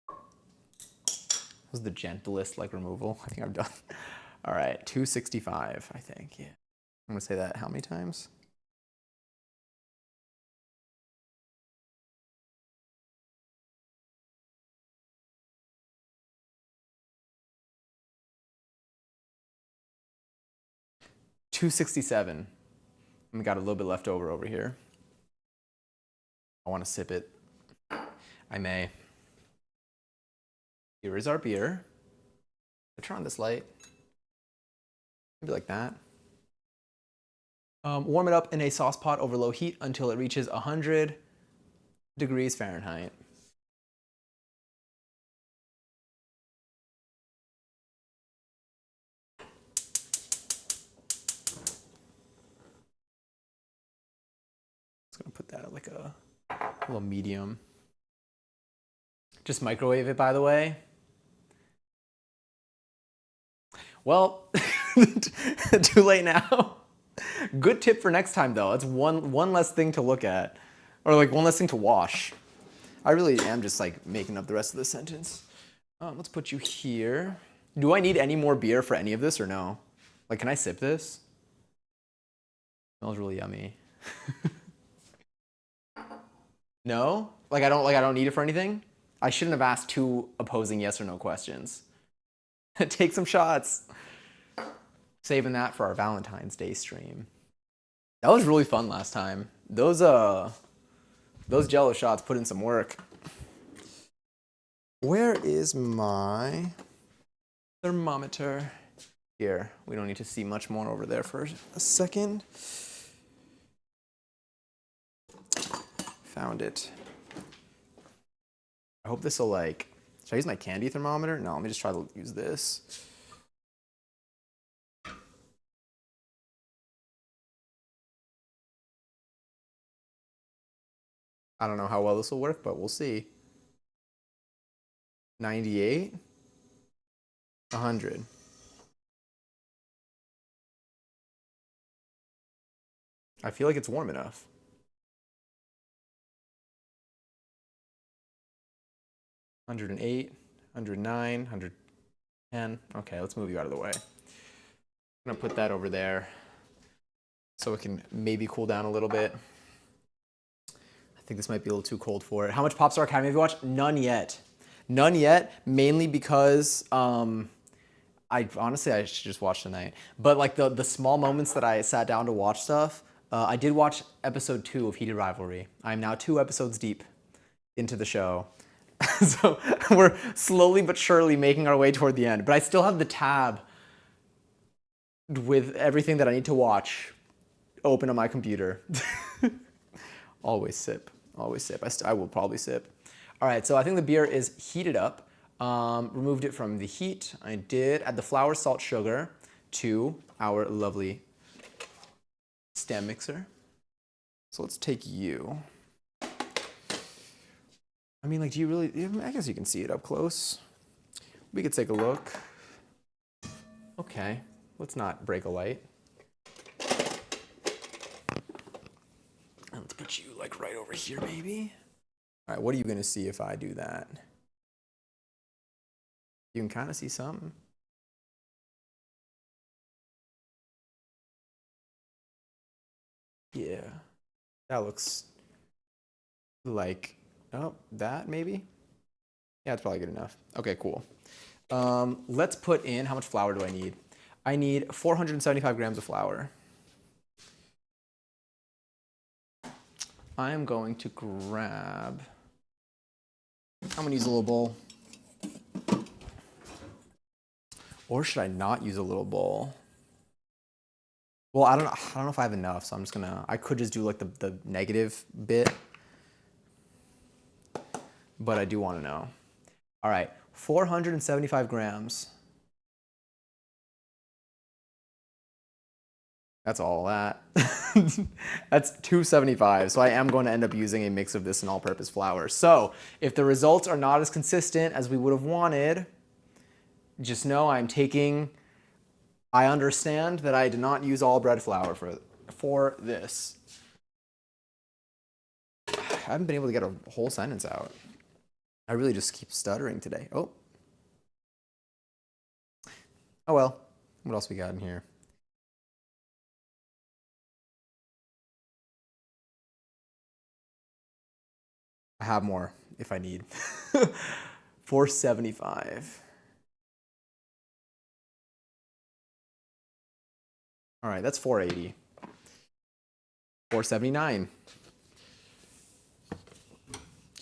Speaker 1: That was the gentlest like removal I think I've done. All right, 265, I think, yeah. I'm gonna say that how many times? $267. We got a little bit left over here. I want to sip it. I may. Here is our beer. Turn on this light. Maybe like that. Warm it up in a sauce pot over low heat until it reaches 100 degrees Fahrenheit. Just gonna put that at like a little medium. Just microwave it, by the way. Well, too late now. Good tip for next time, though. It's one less thing to look at, or like one less thing to wash. I really am just like making up the rest of the sentence. Let's put you here. Do I need any more beer for any of this or no? Like, can I sip this? Smells really yummy. No? Like I don't need it for anything? I shouldn't have asked 2 opposing yes or no questions. Take some shots. Saving that for our Valentine's Day stream. That was really fun last time. Those Jello shots put in some work. Where is my thermometer? Here. We don't need to see much more over there for a second. Found it. I hope this will like... Should I use my candy thermometer? No, let me just try to use this. I don't know how well this will work, but we'll see. 98, 100. I feel like it's warm enough. 108, 109, 110. Okay, let's move you out of the way. I'm gonna put that over there so it can maybe cool down a little bit. I think this might be a little too cold for it. How much Popstar Academy have you watched? None yet. None yet, mainly because I should just watch tonight. But like the small moments that I sat down to watch stuff, I did watch episode 2 of Heated Rivalry. I'm now 2 episodes deep into the show. So we're slowly but surely making our way toward the end. But I still have the tab with everything that I need to watch open on my computer. Always sip. Always sip. I will probably sip. All right, so I think the beer is heated up. Removed it from the heat. I did add the flour, salt, sugar to our lovely stem mixer. So let's take you. I mean, like, do you really, I guess you can see it up close. We could take a look. Okay, let's not break a light. And let's put you like right over here, maybe. All right, what are you gonna see if I do that? You can kind of see something. Yeah, that looks like, oh, that maybe? Yeah, it's probably good enough. Okay, cool. Let's put in, how much flour do I need? I need 475 grams of flour. I am going to grab, I'm gonna use a little bowl. Or should I not use a little bowl? Well, I don't know if I have enough, so I'm just gonna, I could just do like the negative bit, but I do wanna know. All right, 475 grams. That's all that. That's 275. So I am going to end up using a mix of this and all-purpose flour. So if the results are not as consistent as we would have wanted, just know I understand that I did not use all bread flour for this. I haven't been able to get a whole sentence out. I really just keep stuttering today. Oh well. What else we got in here? I have more if I need. 475. All right, that's 480. 479.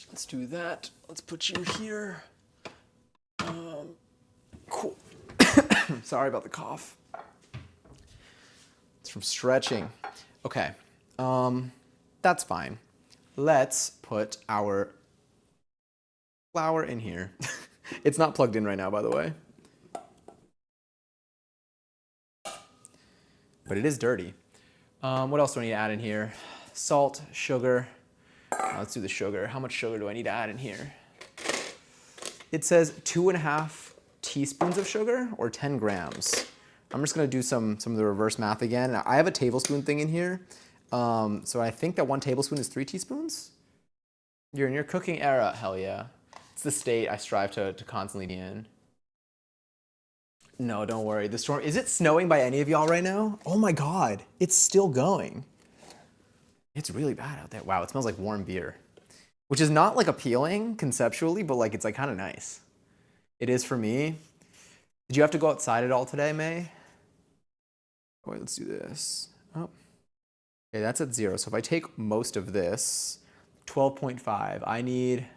Speaker 1: Let's do that. Let's put you here. Cool. Sorry about the cough. It's from stretching. Okay, that's fine. Let's put our flour in here. It's not plugged in right now, by the way. But it is dirty. What else do I need to add in here? Salt, sugar. Let's do the sugar. How much sugar do I need to add in here? It says 2.5 teaspoons of sugar or 10 grams. I'm just gonna do some of the reverse math again. I have a tablespoon thing in here. So I think that 1 tablespoon is 3 teaspoons. You're in your cooking era, hell yeah. It's the state I strive to constantly be in. No, don't worry. The storm, is it snowing by any of y'all right now? Oh my God, it's still going. It's really bad out there. Wow, it smells like warm beer, which is not like appealing conceptually, but like it's like kind of nice. It is for me. Did you have to go outside at all today, May? Wait, let's do this. Oh, okay, that's at 0. So if I take most of this, 12.5, I need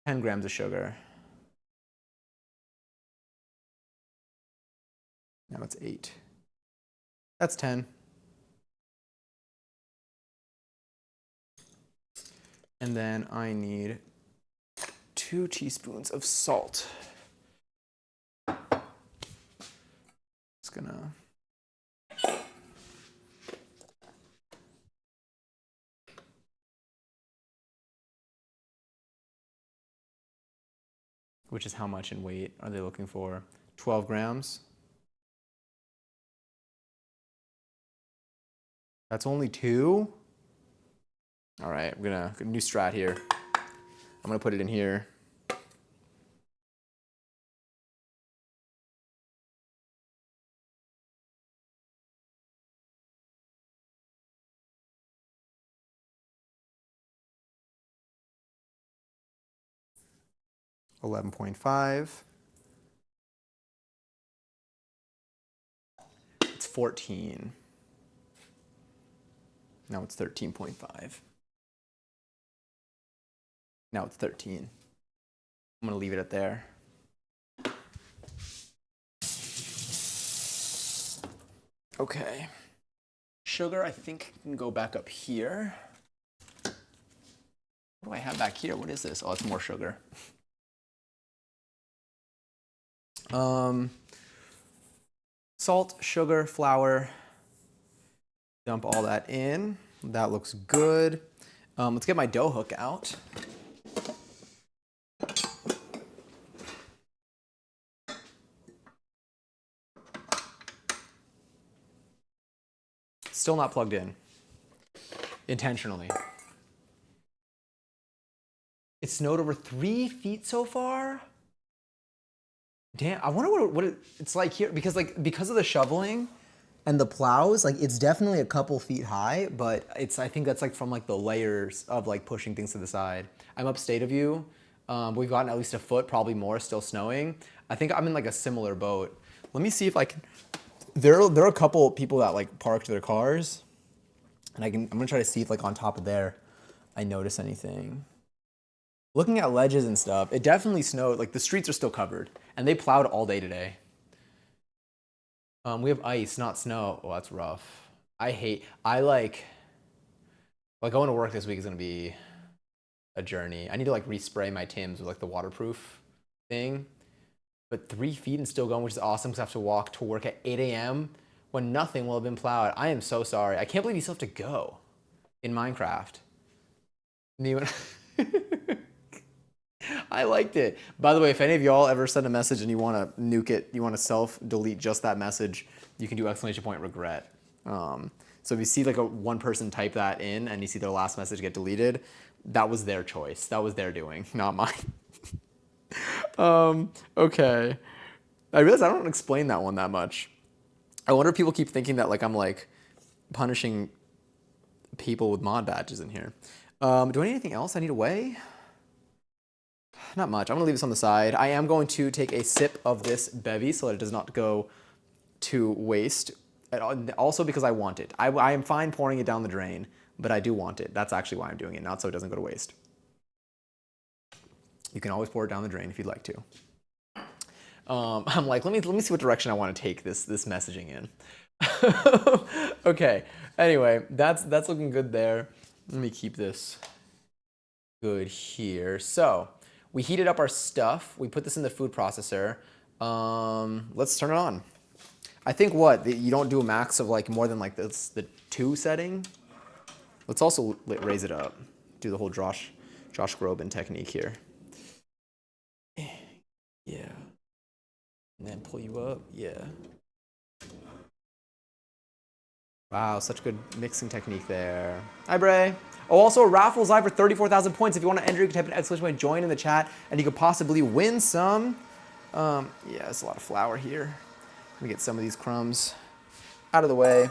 Speaker 1: 10 grams of sugar. Now it's 8. That's 10. And then I need 2 teaspoons of salt. Just gonna which is how much in weight are they looking for? 12 grams. That's only 2? All right, we're gonna new strat here. I'm gonna put it in here. $11.5. It's 14. Now it's 13.5. Now it's 13. I'm gonna leave it at there. Okay. Sugar, I think, can go back up here. What do I have back here? What is this? Oh, it's more sugar. Salt, sugar, flour. Dump all that in. That looks good. Let's get my dough hook out. Still not plugged in. Intentionally. It snowed over 3 feet so far? Damn, I wonder what it's like here, because of the shoveling and the plows, like it's definitely a couple feet high, but I think that's like from like the layers of like pushing things to the side. I'm upstate of you. We've gotten at least a foot, probably more, still snowing. I think I'm in like a similar boat. Let me see if I can, there are a couple people that like parked their cars. And I'm gonna try to see if like on top of there, I notice anything. Looking at ledges and stuff, it definitely snowed. Like the streets are still covered, and they plowed all day today. We have ice, not snow. Oh, that's rough. I like going to work this week is gonna be a journey. I need to like respray my Timbs with like the waterproof thing. But 3 feet and still going, which is awesome because I have to walk to work at 8 a.m. when nothing will have been plowed. I am so sorry. I can't believe you still have to go in Minecraft. I liked it. By the way, if any of y'all ever send a message and you want to nuke it, you want to self-delete just that message, you can do !regret. So if you see like one person type that in and you see their last message get deleted, that was their choice. That was their doing, not mine. Okay. I realize I don't explain that one that much. I wonder if people keep thinking that like I'm like punishing people with mod badges in here. Do I need anything else I need to weigh? Not much. I'm gonna leave this on the side. I am going to take a sip of this bevy so that it does not go to waste. Also because I want it. I am fine pouring it down the drain, but I do want it. That's actually why I'm doing it, not so it doesn't go to waste. You can always pour it down the drain if you'd like to. I'm like, let me see what direction I want to take this messaging in. Okay. Anyway, that's looking good there. Let me keep this good here. So we heated up our stuff. We put this in the food processor. Let's turn it on. I think you don't do a max of like more than like this, the 2 setting. Let's also raise it up. Do the whole Josh Groban technique here. Yeah. And then pull you up. Yeah. Wow, such good mixing technique there. Hi, Bray. Oh, also, raffles live for 34,000 points. If you want to enter, you can type an exclamation point, join in the chat, and you could possibly win some. Yeah, there's a lot of flour here. Let me get some of these crumbs out of the way.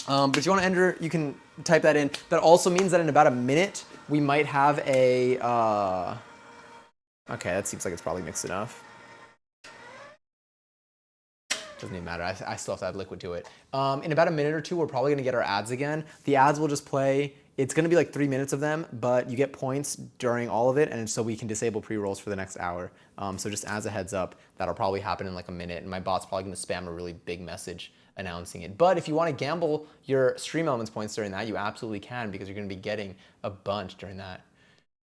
Speaker 1: But if you want to enter, you can type that in. That also means that in about a minute, we might have a... Okay, that seems like it's probably mixed enough. Doesn't even matter. I still have to add liquid to it. In about a minute or two, we're probably going to get our ads again. The ads will just play. It's going to be like 3 minutes of them, but you get points during all of it, and so we can disable pre-rolls for the next hour. So just as a heads up, that'll probably happen in like a minute, and my bot's probably going to spam a really big message announcing it. But if you want to gamble your Stream Elements points during that, you absolutely can, because you're going to be getting a bunch during that.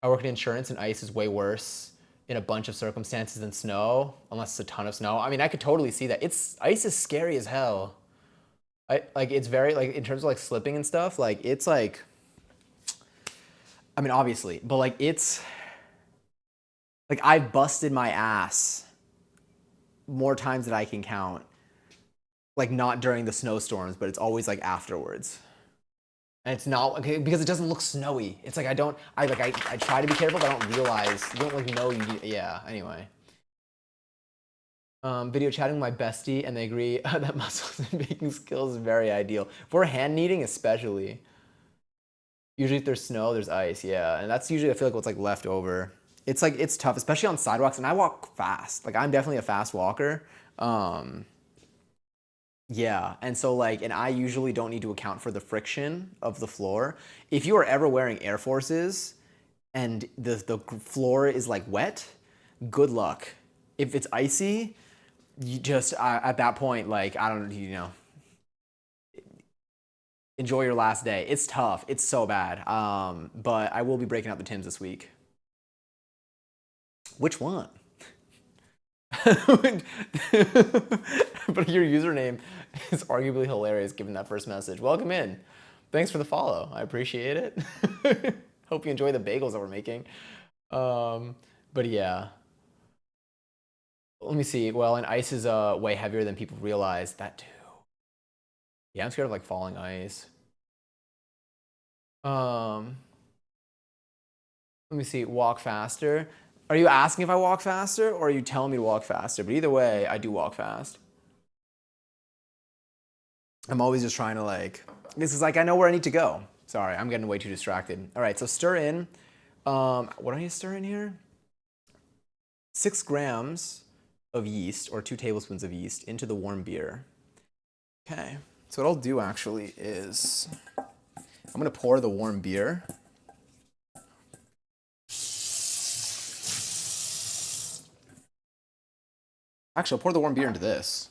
Speaker 1: I work in insurance, and ice is way worse in a bunch of circumstances than snow, unless it's a ton of snow. I mean, I could totally see that. Ice is scary as hell. It's very, like, in terms of like slipping and stuff, like it's like, I mean, obviously, but like it's, like I've busted my ass more times than I can count. Like not during the snowstorms, but it's always like afterwards. And it's not okay because it doesn't look snowy. It's like I try to be careful, but I don't realize. You don't like know you need, yeah, anyway. Video chatting with my bestie, and they agree that muscles and baking skills is very ideal. For hand kneading, especially. Usually if there's snow, there's ice, yeah. And that's usually, I feel like, what's like left over. It's like, it's tough, especially on sidewalks, and I walk fast. Like I'm definitely a fast walker. Yeah, and so like, and I usually don't need to account for the friction of the floor. If you are ever wearing Air Forces and the floor is like wet, good luck. If it's icy, you just, at that point, like, I don't, enjoy your last day. It's tough. It's so bad. But I will be breaking out the Timbs this week. Which one? But your username is arguably hilarious given that first message. Welcome in. Thanks for the follow. I appreciate it. Hope you enjoy the bagels that we're making. But yeah. Let me see. Well, and ice is way heavier than people realize. That too. Yeah, I'm scared of like falling ice. Let me see. Walk faster. Are you asking if I walk faster, or are you telling me to walk faster? But either way, I do walk fast. I'm always just trying to like, this is like, I know where I need to go. Sorry, I'm getting way too distracted. All right, so stir in, what do I need to stir in here? 6 grams of yeast, or 2 tablespoons of yeast, into the warm beer. Okay, so what I'll do actually is, I'm gonna pour the warm beer. Actually, I'll pour the warm beer into this.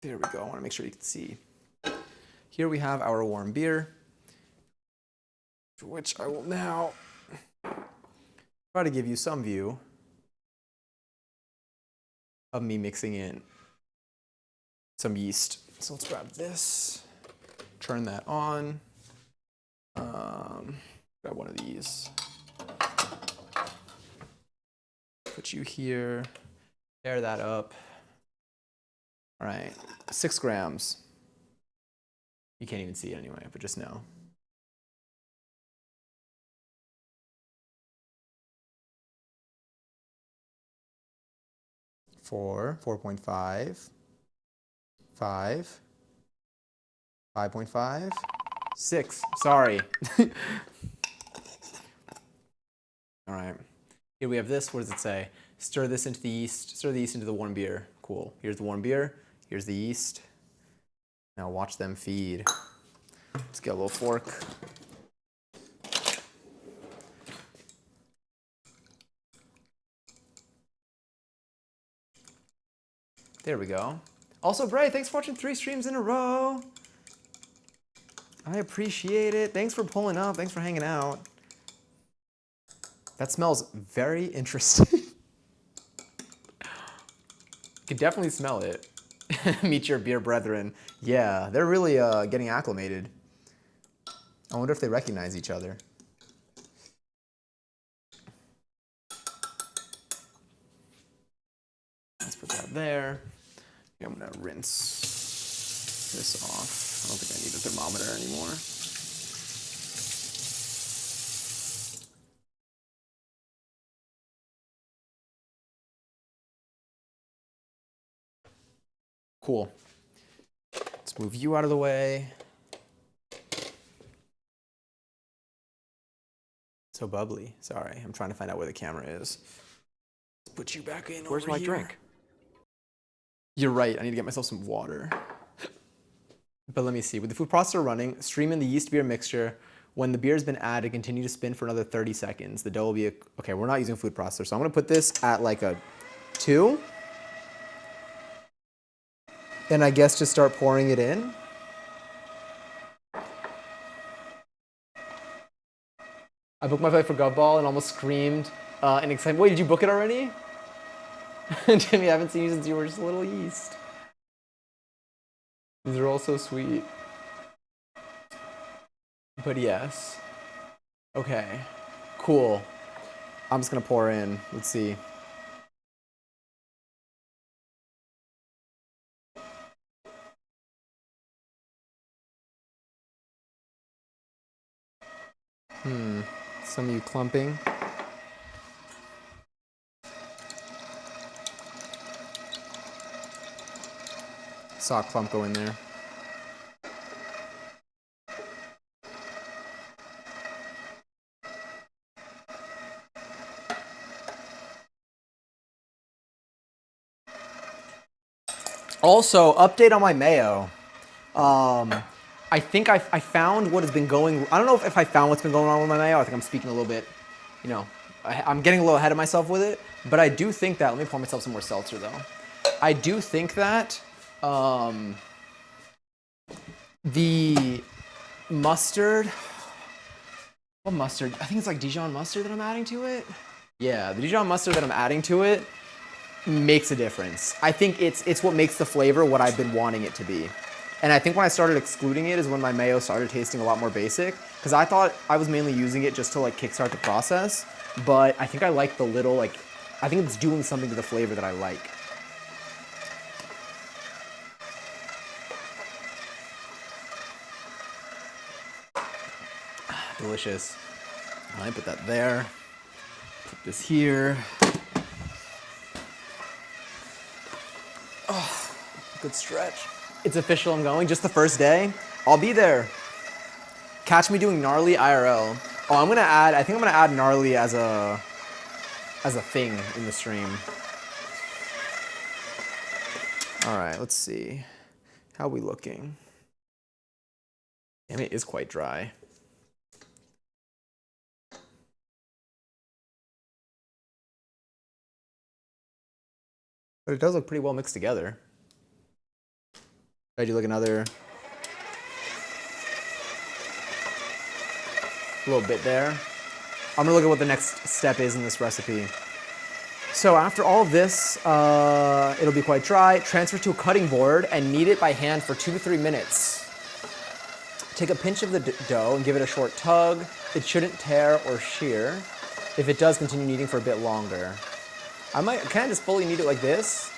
Speaker 1: There we go. I want to make sure you can see. Here we have our warm beer, which I will now try to give you some view of me mixing in some yeast. So let's grab this, turn that on, grab one of these, put you here, pair that up. All right, 6 grams. You can't even see it anyway, but just know. Four, 4.5, 5, 5.5, 6. Sorry. All right. Here we have this. What does it say? Stir this into the yeast. Stir the yeast into the warm beer. Cool. Here's the warm beer. Here's the yeast. Now watch them feed. Let's get a little fork. There we go. Also, Bray, thanks for watching 3 streams in a row. I appreciate it. Thanks for pulling up. Thanks for hanging out. That smells very interesting. You can definitely smell it. Meet your beer brethren. Yeah, they're really getting acclimated. I wonder if they recognize each other. Let's put that there. I'm gonna rinse this off. I don't think I need a thermometer anymore. Cool. Let's move you out of the way. So bubbly. Sorry, I'm trying to find out where the camera is. Let's put you back in.
Speaker 2: Where's my drink?
Speaker 1: You're right. I need to get myself some water. But let me see. With the food processor running, stream in the yeast beer mixture. When the beer has been added, continue to spin for another 30 seconds. The dough will be okay, we're not using a food processor, so I'm gonna put this at like a 2. And I guess just start pouring it in. I booked my flight for Gubball and almost screamed in excitement. Wait, did you book it already? Jimmy, I haven't seen you since you were just a little yeast. These are all so sweet. But yes. Okay. Cool. I'm just gonna pour in. Let's see. Some of you clumping. Saw a clump go in there. Also, update on my mayo. I think I found what has been going. I don't know if I found what's been going on with my mayo. I think I'm speaking a little bit, you know, I'm getting a little ahead of myself with it. But I do think that. Let me pour myself some more seltzer though. I do think that the mustard. What mustard? I think it's like Dijon mustard that I'm adding to it. Yeah, the Dijon mustard that I'm adding to it makes a difference. I think it's what makes the flavor what I've been wanting it to be. And I think when I started excluding it is when my mayo started tasting a lot more basic, because I thought I was mainly using it just to like kickstart the process, but I think I like the little, like, I think it's doing something to the flavor that I like. Delicious. All right, put that there. Put this here. Oh, good stretch. It's official, I'm going. Just the first day. I'll be there. Catch me doing gnarly IRL. Oh, I think I'm gonna add gnarly as a thing in the stream. All right, let's see. How are we looking? Damn, it is quite dry. But it does look pretty well mixed together. I do like another little bit there. I'm gonna look at what the next step is in this recipe. So after all of this, it'll be quite dry. Transfer to a cutting board and knead it by hand for 2 to 3 minutes. Take a pinch of the dough and give it a short tug. It shouldn't tear or shear. If it does, continue kneading for a bit longer. Can I just fully knead it like this?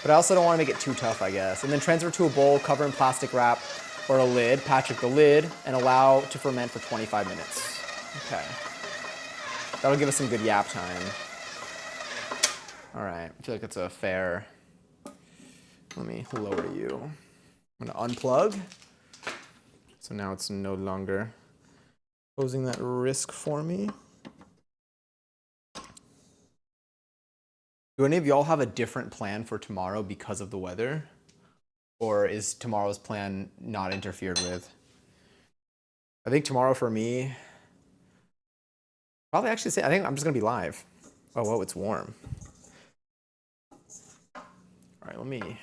Speaker 1: But I also don't want to make it too tough, I guess. And then transfer to a bowl, cover in plastic wrap or a lid, patrick the lid, and allow to ferment for 25 minutes. Okay. That'll give us some good yap time. All right, I feel like it's a fair. Let me lower you. I'm gonna unplug. So now it's no longer posing that risk for me. Do any of y'all have a different plan for tomorrow because of the weather? Or is tomorrow's plan not interfered with? I think tomorrow for me, probably actually say, I think I'm just gonna be live. Oh, whoa, it's warm. All right, let me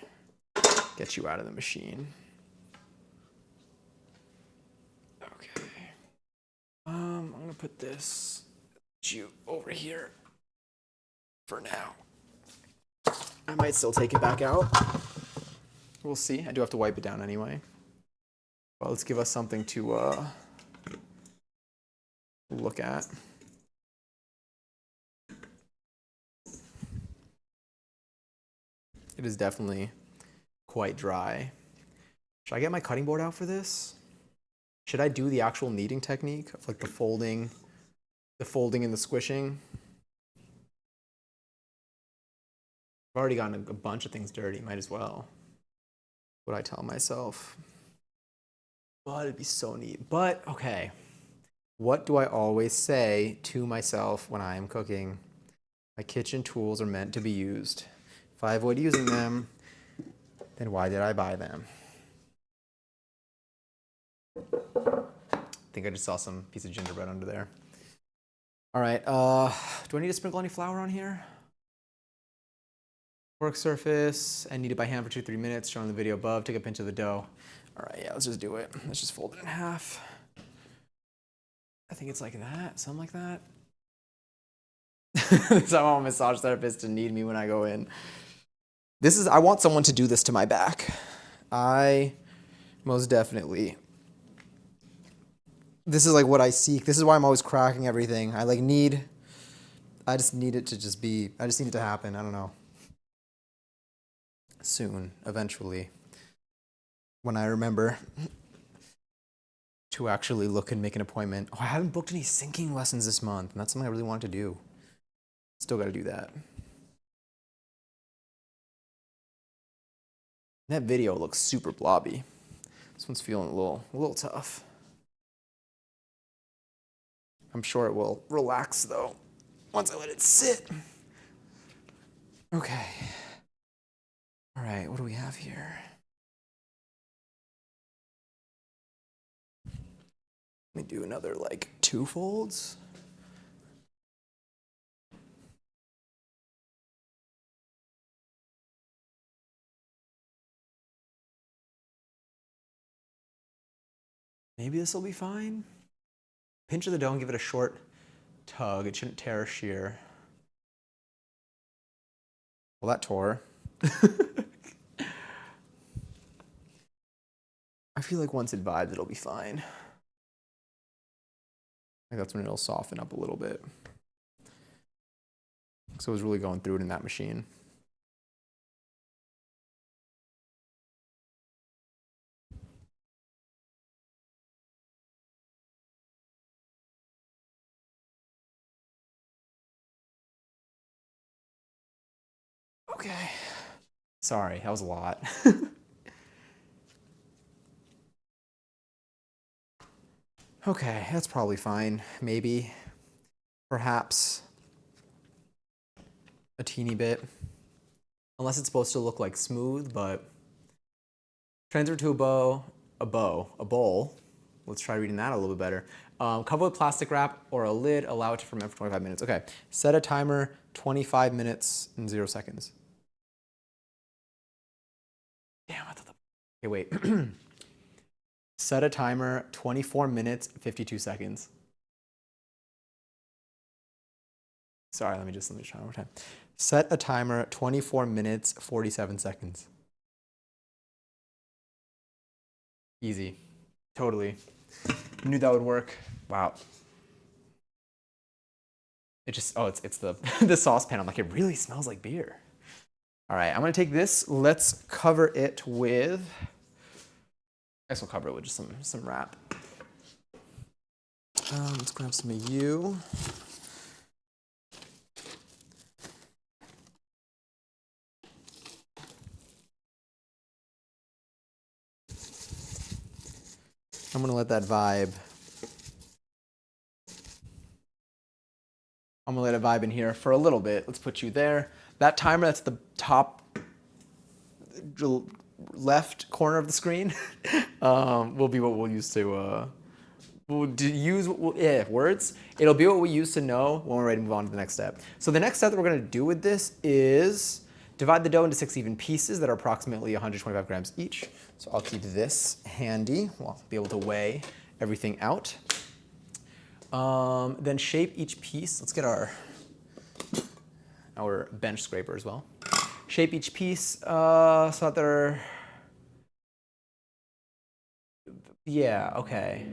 Speaker 1: get you out of the machine. Okay. I'm gonna put this you over here for now. I might still take it back out. We'll see. I do have to wipe it down anyway. Well, let's give us something to look at. It is definitely quite dry. Should I get my cutting board out for this? Should I do the actual kneading technique of like the folding and the squishing? I've already gotten a bunch of things dirty, might as well. What I tell myself. But it'd be so neat. But okay, what do I always say to myself when I am cooking? My kitchen tools are meant to be used. If I avoid using them, then why did I buy them? I think I just saw some piece of gingerbread under there. All right, do I need to sprinkle any flour on here? Work surface and knead it by hand for 2 to 3 minutes, shown in the video above. Take a pinch of the dough. All right, yeah, let's just do it. Let's just fold it in half. I think it's like that, something like that. So I want a massage therapist to knead me when I go in. I want someone to do this to my back. I most definitely. This is like what I seek. This is why I'm always cracking everything. I just need it to just be, I just need it to happen. I don't know. Soon, eventually, when I remember to actually look and make an appointment. Oh, I haven't booked any sinking lessons this month, and that's something I really want to do. Still got to do that. That video looks super blobby. This one's feeling a little tough. I'm sure it will relax though once I let it sit. Okay. All right, what do we have here? Let me do another like 2 folds. Maybe this will be fine. Pinch of the dough and give it a short tug. It shouldn't tear or shear. Well, that tore. I feel like once it vibes, it'll be fine. I think that's when it'll soften up a little bit. So I was really going through it in that machine. Okay. Sorry, that was a lot. Okay, that's probably fine. Maybe, perhaps a teeny bit. Unless it's supposed to look like smooth, but transfer to a bowl. Let's try reading that a little bit better. Cover with plastic wrap or a lid, allow it to ferment for 25 minutes. Okay, set a timer, 25 minutes and 0 seconds. Damn, I thought okay, wait. Set a timer, 24 minutes, 52 seconds. Sorry, let me just try one more time. Set a timer, 24 minutes, 47 seconds. Easy. Totally. Knew that would work. Wow. It just, oh, it's the, the saucepan. I'm like, it really smells like beer. All right, I'm gonna take this. Let's cover it with, I guess we'll cover it with just some wrap. Let's grab some of you. I'm gonna let that vibe. I'm gonna let it vibe in here for a little bit. Let's put you there. That timer, that's the top left corner of the screen, will be what we'll use to, words. It'll be what we use to know when we're ready to move on to the next step. So the next step that we're gonna do with this is divide the dough into 6 even pieces that are approximately 125 grams each. So I'll keep this handy. We'll be able to weigh everything out. Then shape each piece. Let's get our bench scraper as well. Shape each piece so that they're, yeah, okay.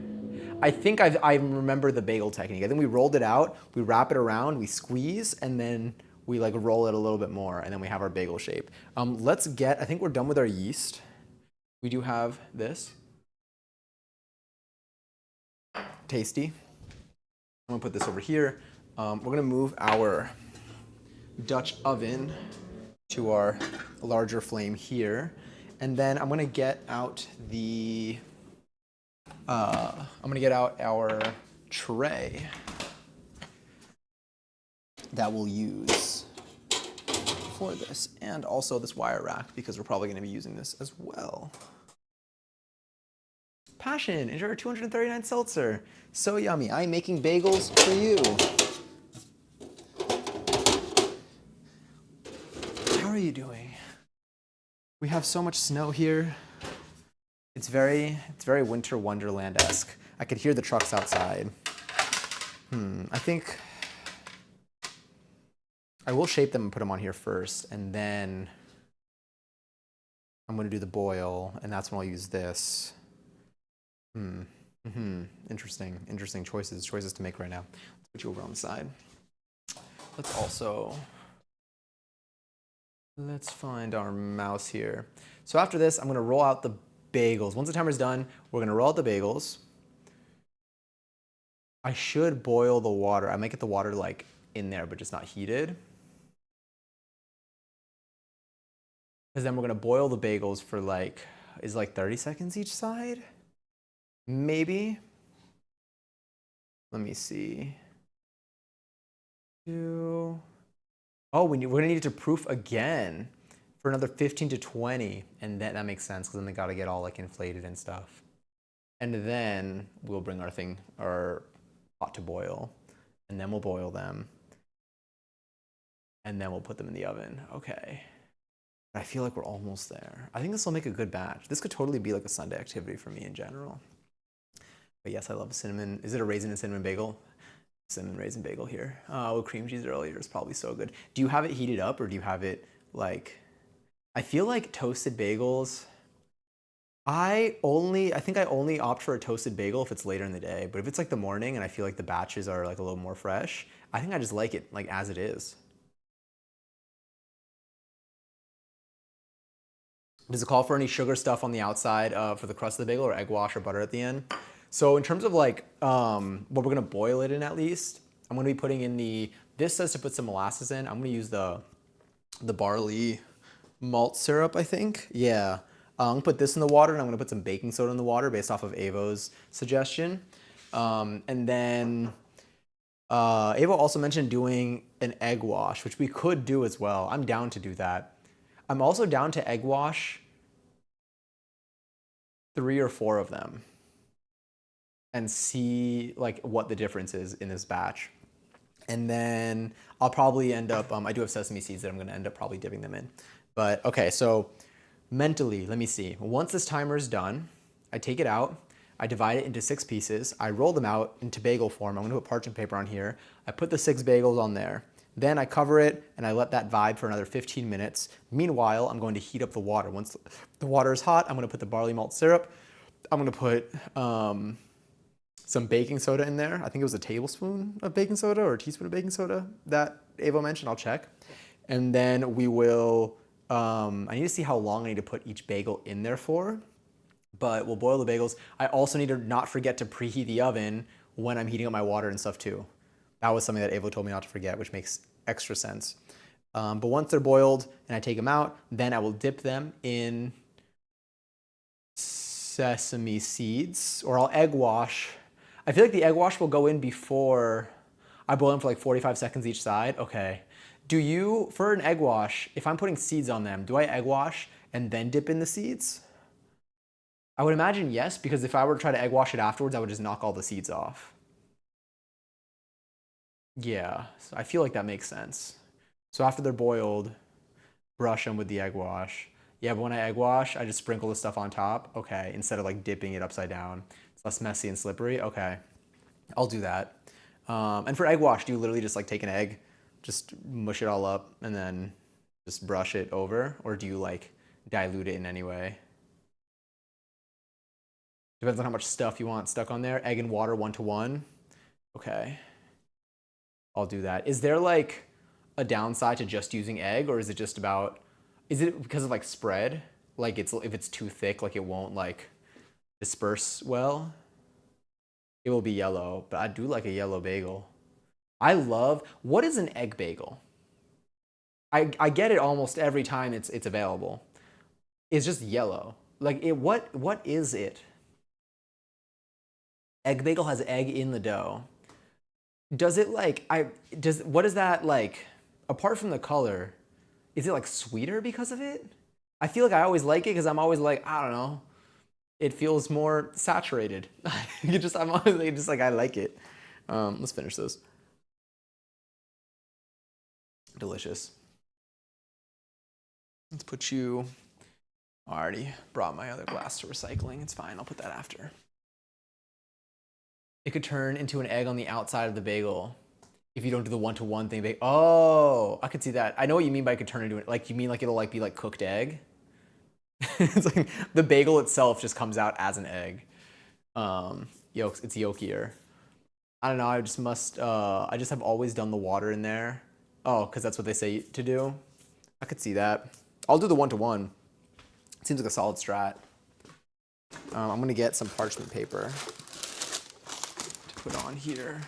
Speaker 1: I think I remember the bagel technique. I think we rolled it out, we wrap it around, we squeeze, and then we like roll it a little bit more, and then we have our bagel shape. Let's get, I think we're done with our yeast. We do have this. Tasty. I'm gonna put this over here. We're gonna move our Dutch oven to our larger flame here. And then I'm gonna get out the, I'm gonna get out our tray that we'll use for this, and also this wire rack, because we're probably gonna be using this as well. Passion, enjoy our 239 seltzer. So yummy. I'm making bagels for you. How are you doing? We have so much snow here. It's very winter wonderland-esque. I could hear the trucks outside. I think I will shape them and put them on here first, and then I'm gonna do the boil, and that's when I'll use this. Interesting choices to make right now. Let's put you over on the side. Let's find our mouse here. So after this, I'm gonna roll out the bagels. Once the timer's done, we're gonna roll out the bagels. I should boil the water. I might get the water like in there, but just not heated. Because then we're gonna boil the bagels for like, is like 30 seconds each side? Maybe. Let me see. Oh, we're gonna need it to proof again for another 15 to 20, and that makes sense because then they gotta get all like inflated and stuff. And then we'll bring our pot to boil, and then we'll boil them, and then we'll put them in the oven. Okay. I feel like we're almost there. I think this will make a good batch. This could totally be like a Sunday activity for me in general. But yes, I love a cinnamon. Is it a raisin and cinnamon bagel? Cinnamon raisin bagel here. With cream cheese earlier is probably so good. Do you have it heated up, or do you have it like, I feel like toasted bagels, I think I only opt for a toasted bagel if it's later in the day, but if it's like the morning and I feel like the batches are like a little more fresh, I think I just like it like as it is. Does it call for any sugar stuff on the outside for the crust of the bagel, or egg wash or butter at the end? So in terms of like what we're gonna boil it in at least, I'm gonna be putting in this says to put some molasses in. I'm gonna use the barley malt syrup, I think. Yeah. I'm gonna put this in the water, and I'm gonna put some baking soda in the water based off of Avo's suggestion. And then Ava also mentioned doing an egg wash, which we could do as well. I'm down to do that. I'm also down to egg wash 3 or 4 of them and see like what the difference is in this batch. And then I'll probably end up, I do have sesame seeds that I'm gonna end up probably dipping them in. But okay, so mentally, let me see. Once this timer is done, I take it out, I divide it into 6 pieces, I roll them out into bagel form. I'm gonna put parchment paper on here. I put the 6 bagels on there. Then I cover it and I let that vibe for another 15 minutes. Meanwhile, I'm going to heat up the water. Once the water is hot, I'm gonna put the barley malt syrup. I'm gonna put some baking soda in there. I think it was a tablespoon of baking soda or a teaspoon of baking soda that Avo mentioned. I'll check. And then we will, I need to see how long I need to put each bagel in there for, but we'll boil the bagels. I also need to not forget to preheat the oven when I'm heating up my water and stuff too. That was something that Avo told me not to forget, which makes extra sense. But once they're boiled and I take them out, then I will dip them in sesame seeds, or I'll egg wash. I feel like the egg wash will go in before I boil them for like 45 seconds each side. Okay. Do you, for an egg wash, if I'm putting seeds on them, do I egg wash and then dip in the seeds? I would imagine yes, because if I were to try to egg wash it afterwards, I would just knock all the seeds off. Yeah, so I feel like that makes sense. So after they're boiled, brush them with the egg wash. Yeah, but when I egg wash, I just sprinkle the stuff on top. Okay, instead of like dipping it upside down. It's less messy and slippery. Okay, I'll do that. And for egg wash, do you literally just like take an egg, just mush it all up, and then just brush it over? Or do you like dilute it in any way? Depends on how much stuff you want stuck on there. Egg and water 1-to-1. Okay, I'll do that. Is there like a downside to just using egg, or is it just about, is it because of like spread? Like it's, if it's too thick, like it won't like disperse well? It will be yellow, but I do like a yellow bagel. I love, what is an egg bagel? I get it almost every time it's available. It's just yellow. Like it, what is it? Egg bagel has egg in the dough. Does it like, what is that like, apart from the color, is it like sweeter because of it? I feel like I always like it because I'm always like, I don't know, it feels more saturated. I'm always just like, I like it. Let's finish this. Delicious. Let's put you, I already brought my other glass to recycling. It's fine, I'll put that after. It could turn into an egg on the outside of the bagel if you don't do the 1-to-1 thing. Oh, I could see that. I know what you mean by it could turn into it. Like you mean like it'll like be like cooked egg? It's like the bagel itself just comes out as an egg. Yolks, it's yolkier. I don't know, I just have always done the water in there. Oh, because that's what they say to do. I could see that. I'll do the 1-to-1. It seems like a solid strat. I'm gonna get some parchment paper to put on here.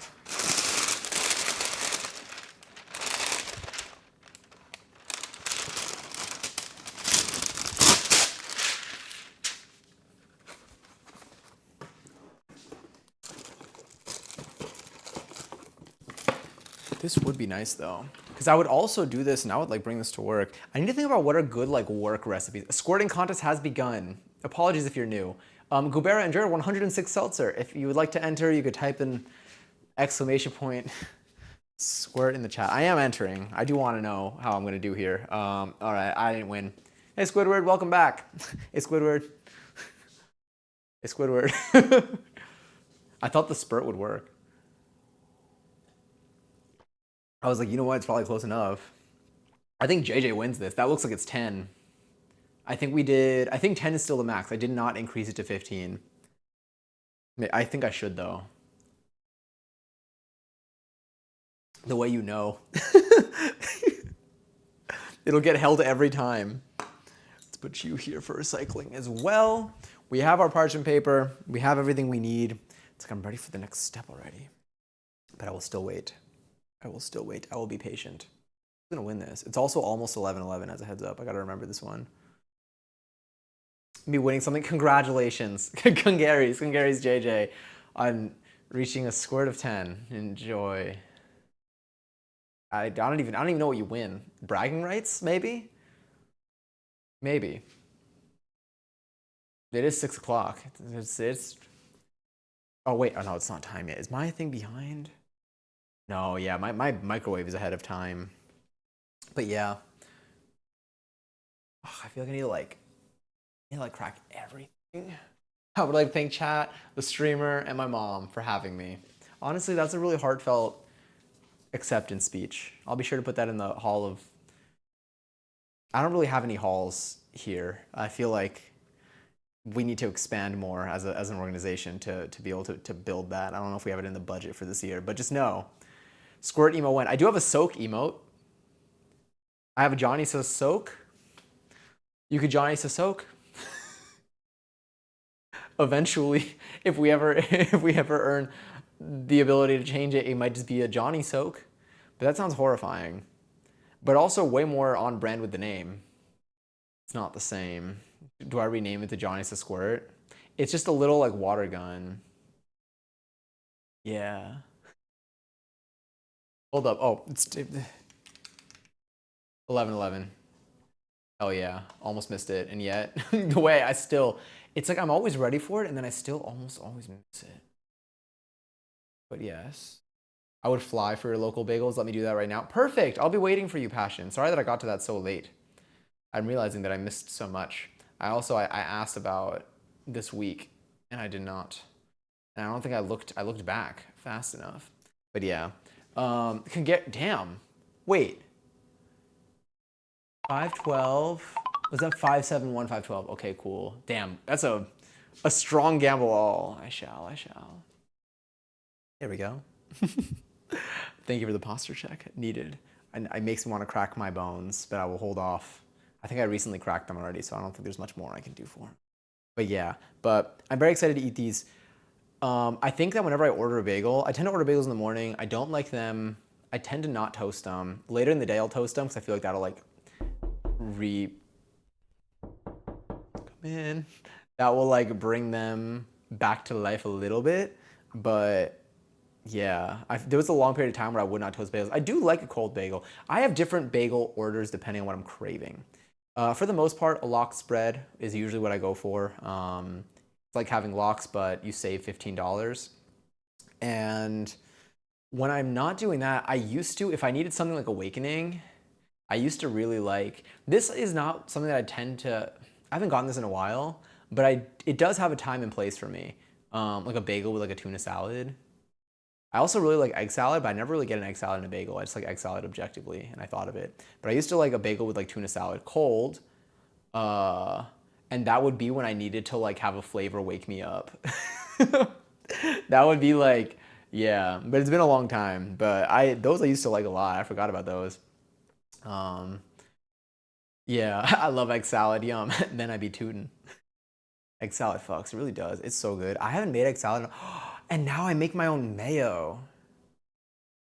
Speaker 1: This would be nice though, because I would also do this and I would like bring this to work. I need to think about what are good like work recipes. A squirting contest has begun. Apologies if you're new. Gubera enjoyed 106 seltzer. If you would like to enter, you could type in exclamation point squirt in the chat. I am entering. I do want to know how I'm going to do here. All right, I didn't win. Hey Squidward, welcome back. Hey Squidward. Hey Squidward. I thought the spurt would work. I was like, you know what? It's probably close enough. I think JJ wins this. That looks like it's 10. I think 10 is still the max. I did not increase it to 15. I think I should though. The way you know. It'll get held every time. Let's put you here for recycling as well. We have our parchment paper. We have everything we need. It's like I'm ready for the next step already. But I will still wait. I will still wait. I will be patient. I'm gonna win this. It's also almost 11-11 as a heads up. I gotta remember this one. Me winning something. Congratulations. Congaries JJ on Reaching a squirt of 10. Enjoy. I don't even know what you win. Bragging rights, maybe? Maybe. It is 6 o'clock. It's oh wait, oh no, it's not time yet. Is my thing behind? No, yeah, my microwave is ahead of time. But yeah. Oh, I feel like I need to like crack everything. I would like to thank chat, the streamer, and my mom for having me. Honestly, that's a really heartfelt acceptance speech. I'll be sure to put that in the hall of. I don't really have any halls here. I feel like we need to expand more as an organization to be able to build that. I don't know if we have it in the budget for this year, but just know, squirt emo went. I do have a soak emote. I have a Johnny says soak. You could Johnny says soak. Eventually, if we ever earn the ability to change it, it might just be a Johnny soak. But that sounds horrifying. But also way more on brand with the name. It's not the same. Do I rename it to Johnny says squirt? It's just a little like water gun. Yeah. Hold up. Oh, it's 11:11. Oh yeah, almost missed it. And yet, the way it's like I'm always ready for it, and then I still almost always miss it. But yes, I would fly for your local bagels. Let me do that right now. Perfect. I'll be waiting for you, Passion. Sorry that I got to that so late. I'm realizing that I missed so much. I asked about this week, and I did not. And I don't think I looked back fast enough. But yeah, damn. Wait, 512. Was that 571 512? Okay, cool. Damn, that's a strong gamble. All I shall. There we go. Thank you for the posture check. Needed. And it makes me want to crack my bones, but I will hold off. I think I recently cracked them already, so I don't think there's much more I can do for them. But yeah, but I'm very excited to eat these. I think that whenever I order a bagel, I tend to order bagels in the morning. I don't like them. I tend to not toast them. Later in the day, I'll toast them because I feel like that'll like come in. That will like bring them back to life a little bit. But yeah, there was a long period of time where I would not toast bagels. I do like a cold bagel. I have different bagel orders depending on what I'm craving. For the most part, a lox spread is usually what I go for. It's like having lox, but you save $15. And when I'm not doing that, I used to, if I needed something like Awakening, I used to really like, this is not something that I haven't gotten this in a while, but it does have a time and place for me. Like a bagel with like a tuna salad. I also really like egg salad, but I never really get an egg salad in a bagel. I just like egg salad objectively, and I thought of it. But I used to like a bagel with like tuna salad cold, and that would be when I needed to like have a flavor wake me up. That would be like, yeah. But it's been a long time. But those I used to like a lot. I forgot about those. Yeah, I love egg salad. Yum. Then I'd be tootin'. Egg salad fucks. It really does. It's so good. I haven't made egg salad, and now I make my own mayo.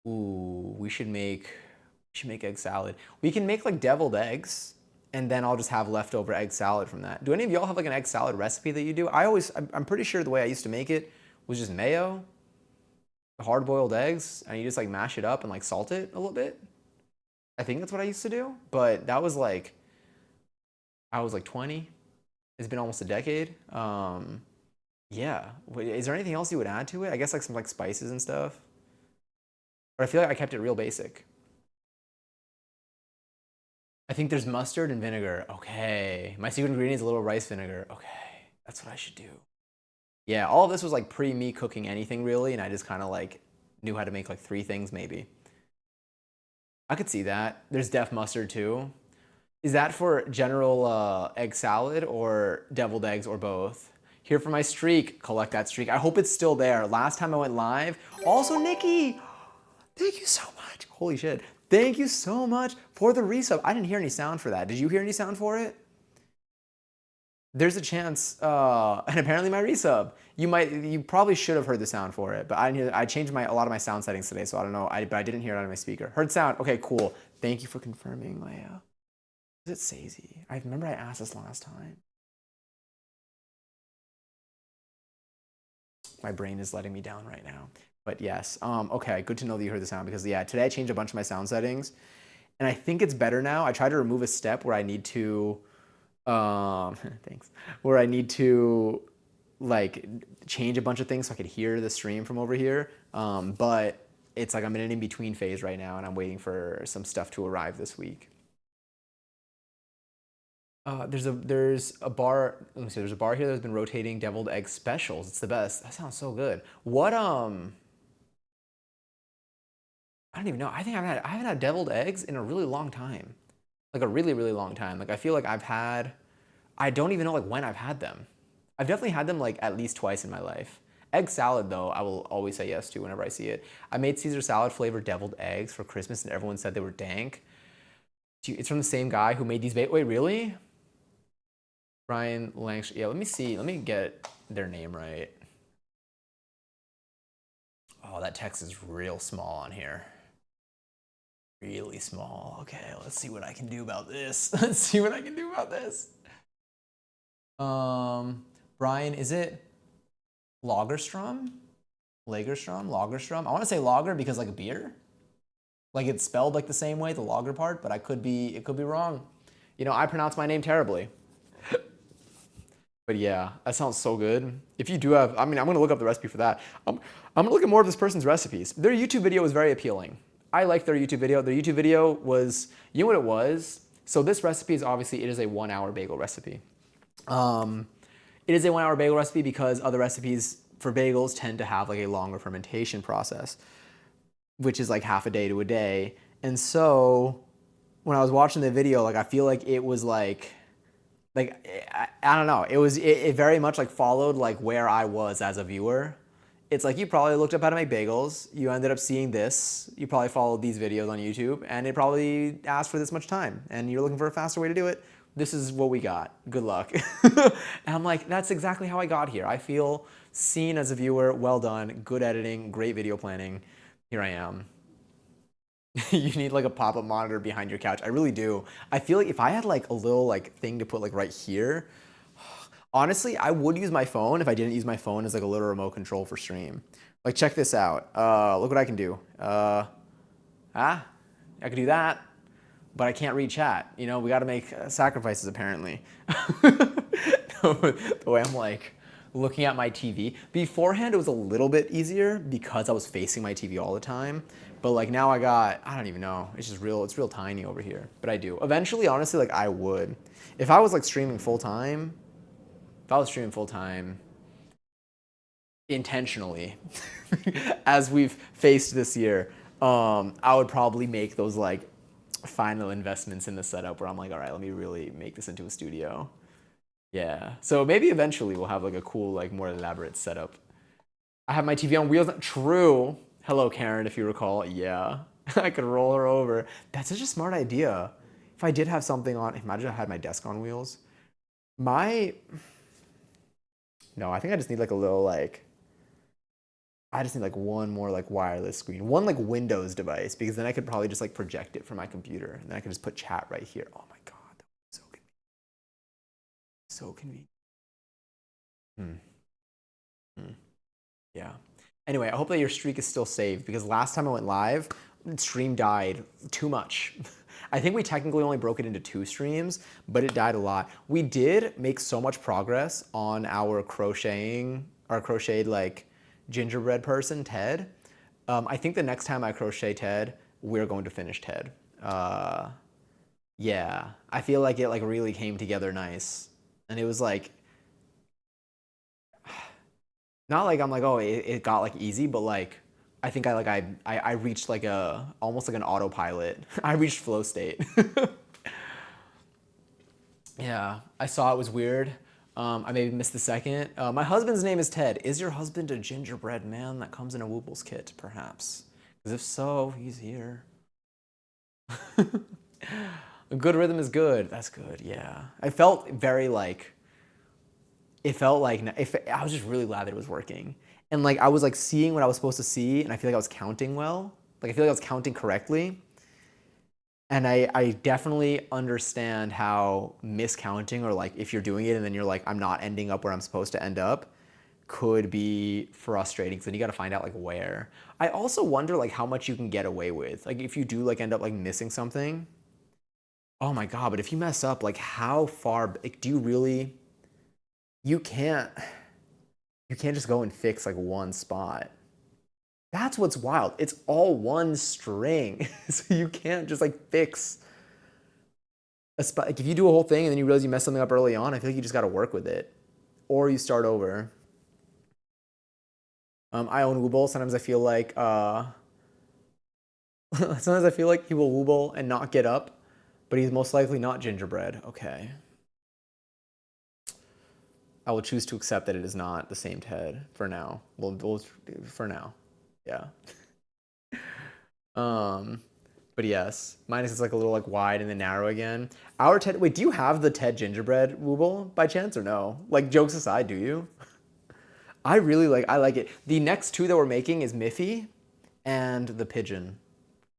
Speaker 1: Ooh, we should make egg salad. We can make like deviled eggs, and then I'll just have leftover egg salad from that. Do any of y'all have like an egg salad recipe that you do? I'm pretty sure the way I used to make it was just mayo, hard boiled eggs, and you just like mash it up and like salt it a little bit. I think that's what I used to do, but that was like I was like 20. It's been almost a decade. Yeah. Is there anything else you would add to it? I guess like some like spices and stuff. But I feel like I kept it real basic. I think there's mustard and vinegar. Okay. My secret ingredient is a little rice vinegar. Okay. That's what I should do. Yeah, all of this was like pre me cooking anything really, and I just kind of like knew how to make like 3 things maybe. I could see that. There's def mustard too. Is that for general egg salad or deviled eggs or both? Here for my streak. Collect that streak. I hope it's still there. Last time I went live. Also, Nikki, thank you so much. Holy shit. Thank you so much for the resub. I didn't hear any sound for that. Did you hear any sound for it? There's a chance, and apparently my resub. You probably should have heard the sound for it, but I didn't hear. I changed a lot of my sound settings today, so I don't know. But I didn't hear it on my speaker. Heard sound. Okay, cool. Thank you for confirming, Leia. Is it Sazy? I remember I asked this last time. My brain is letting me down right now. But yes, okay, good to know that you heard the sound because yeah, today I changed a bunch of my sound settings, and I think it's better now. I tried to remove a step where I need to, thanks, where I need to like change a bunch of things so I could hear the stream from over here. But it's like I'm in an in-between phase right now, and I'm waiting for some stuff to arrive this week. There's a bar. Let me see. There's a bar here that's been rotating deviled egg specials. It's the best. That sounds so good. What I don't even know. I haven't had deviled eggs in a really long time, like a really really long time. Like I feel like I don't even know like when I've had them. I've definitely had them like at least twice in my life. Egg salad though, I will always say yes to whenever I see it. I made Caesar salad flavored deviled eggs for Christmas, and everyone said they were dank. It's from the same guy who made these. Wait, really? Brian Langsh. Yeah, let me see. Let me get their name right. Oh, that text is real small on here. Really small. Okay, let's see what I can do about this. Let's see what I can do about this. Brian, is it Lagerstrom? Lagerstrom? Lagerstrom? I want to say lager because like a beer. Like it's spelled like the same way, the lager part, but it could be wrong. You know, I pronounce my name terribly. But yeah, that sounds so good. If you do have, I mean, I'm gonna look up the recipe for that. I'm gonna look at more of this person's recipes. Their YouTube video was very appealing. I liked their YouTube video. Their YouTube video was, you know what it was? So this recipe is obviously, it is a 1 hour bagel recipe. It is a 1 hour bagel recipe because other recipes for bagels tend to have like a longer fermentation process, which is like half a day to a day. And so when I was watching the video, like I feel like it was like I don't know. It very much like followed like where I was as a viewer. It's like you probably looked up how to make bagels. You ended up seeing this. You probably followed these videos on YouTube, and it probably asked for this much time. And you're looking for a faster way to do it. This is what we got. Good luck. And I'm like, that's exactly how I got here. I feel seen as a viewer. Well done. Good editing. Great video planning. Here I am. You need like a pop-up monitor behind your couch. I really do. I feel like if I had like a little like thing to put like right here, honestly, I would use my phone if I didn't use my phone as like a little remote control for stream. Like check this out. Look what I can do. I could do that, but I can't read chat. You know, we got to make sacrifices apparently. The way I'm like looking at my TV. Beforehand, it was a little bit easier because I was facing my TV all the time. But like now I don't even know. It's real tiny over here. But I do. Eventually, honestly, like I would. If I was like streaming full time, intentionally, as we've faced this year, I would probably make those like final investments in the setup where I'm like, all right, let me really make this into a studio. Yeah. So maybe eventually we'll have like a cool, like more elaborate setup. I have my TV on wheels. True. Hello, Karen, if you recall. Yeah. I could roll her over. That's such a smart idea. If I did have something on, imagine I had my desk on wheels. No, I think I just need like a little like, I just need like one more like wireless screen, one like Windows device, because then I could probably just like project it from my computer, and then I could just put chat right here. Oh my God, that would be so convenient. So convenient. Hmm. Hmm. Yeah. Anyway, I hope that your streak is still saved because last time I went live, stream died too much. I think we technically only broke it into 2 streams, but it died a lot. We did make so much progress on our crocheted like gingerbread person, Ted. I think the next time I crochet Ted, we're going to finish Ted. Yeah, I feel like it like really came together nice. And it was like, not like I'm like, oh, it got like easy, but like I think I reached like almost like an autopilot. I reached flow state. Yeah, I saw it was weird. I maybe missed the second. My husband's name is Ted. Is your husband a gingerbread man that comes in a Whooples kit, perhaps? Because if so, he's here. A good rhythm is good. That's good. Yeah, I felt very like it felt like if I was just really glad that it was working, and like I was like seeing what I was supposed to see, and I feel like I was counting well. Like I feel like I was counting correctly, and I definitely understand how miscounting or like if you're doing it and then you're like I'm not ending up where I'm supposed to end up could be frustrating because then you got to find out like where. I also wonder like how much you can get away with. Like if you do like end up like missing something. Oh my God, but if you mess up, like how far like, do you really you can't just go and fix like one spot. That's what's wild. It's all one string. So you can't just like fix a spot. Like if you do a whole thing and then you realize you messed something up early on, I feel like you just got to work with it. Or you start over. I own Wooble. Sometimes I feel like he will Wooble and not get up, but he's most likely not gingerbread. Okay. I will choose to accept that it is not the same Ted for now. We'll for now. Yeah. Um, but yes, mine is like a little like wide and then narrow again. Our Ted. Wait, do you have the Ted gingerbread Wooble by chance or no? Like jokes aside, do you? I like it. The next two that we're making is Miffy and the pigeon.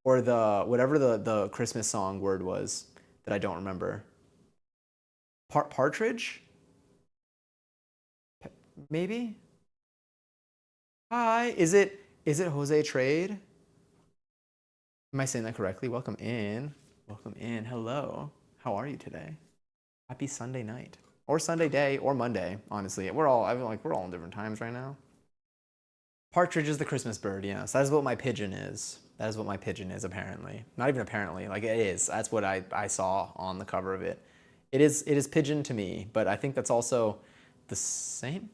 Speaker 1: Or the whatever the Christmas song word was that I don't remember. Partridge? Maybe? Hi. Is it Jose Trade? Am I saying that correctly? Welcome in. Welcome in. Hello. How are you today? Happy Sunday night. Or Sunday day or Monday, honestly. We're all in different times right now. Partridge is the Christmas bird, yes. That is what my pigeon is. That is what my pigeon is, apparently. Not even apparently, like it is. That's what I saw on the cover of it. It is pigeon to me, but I think that's also the same.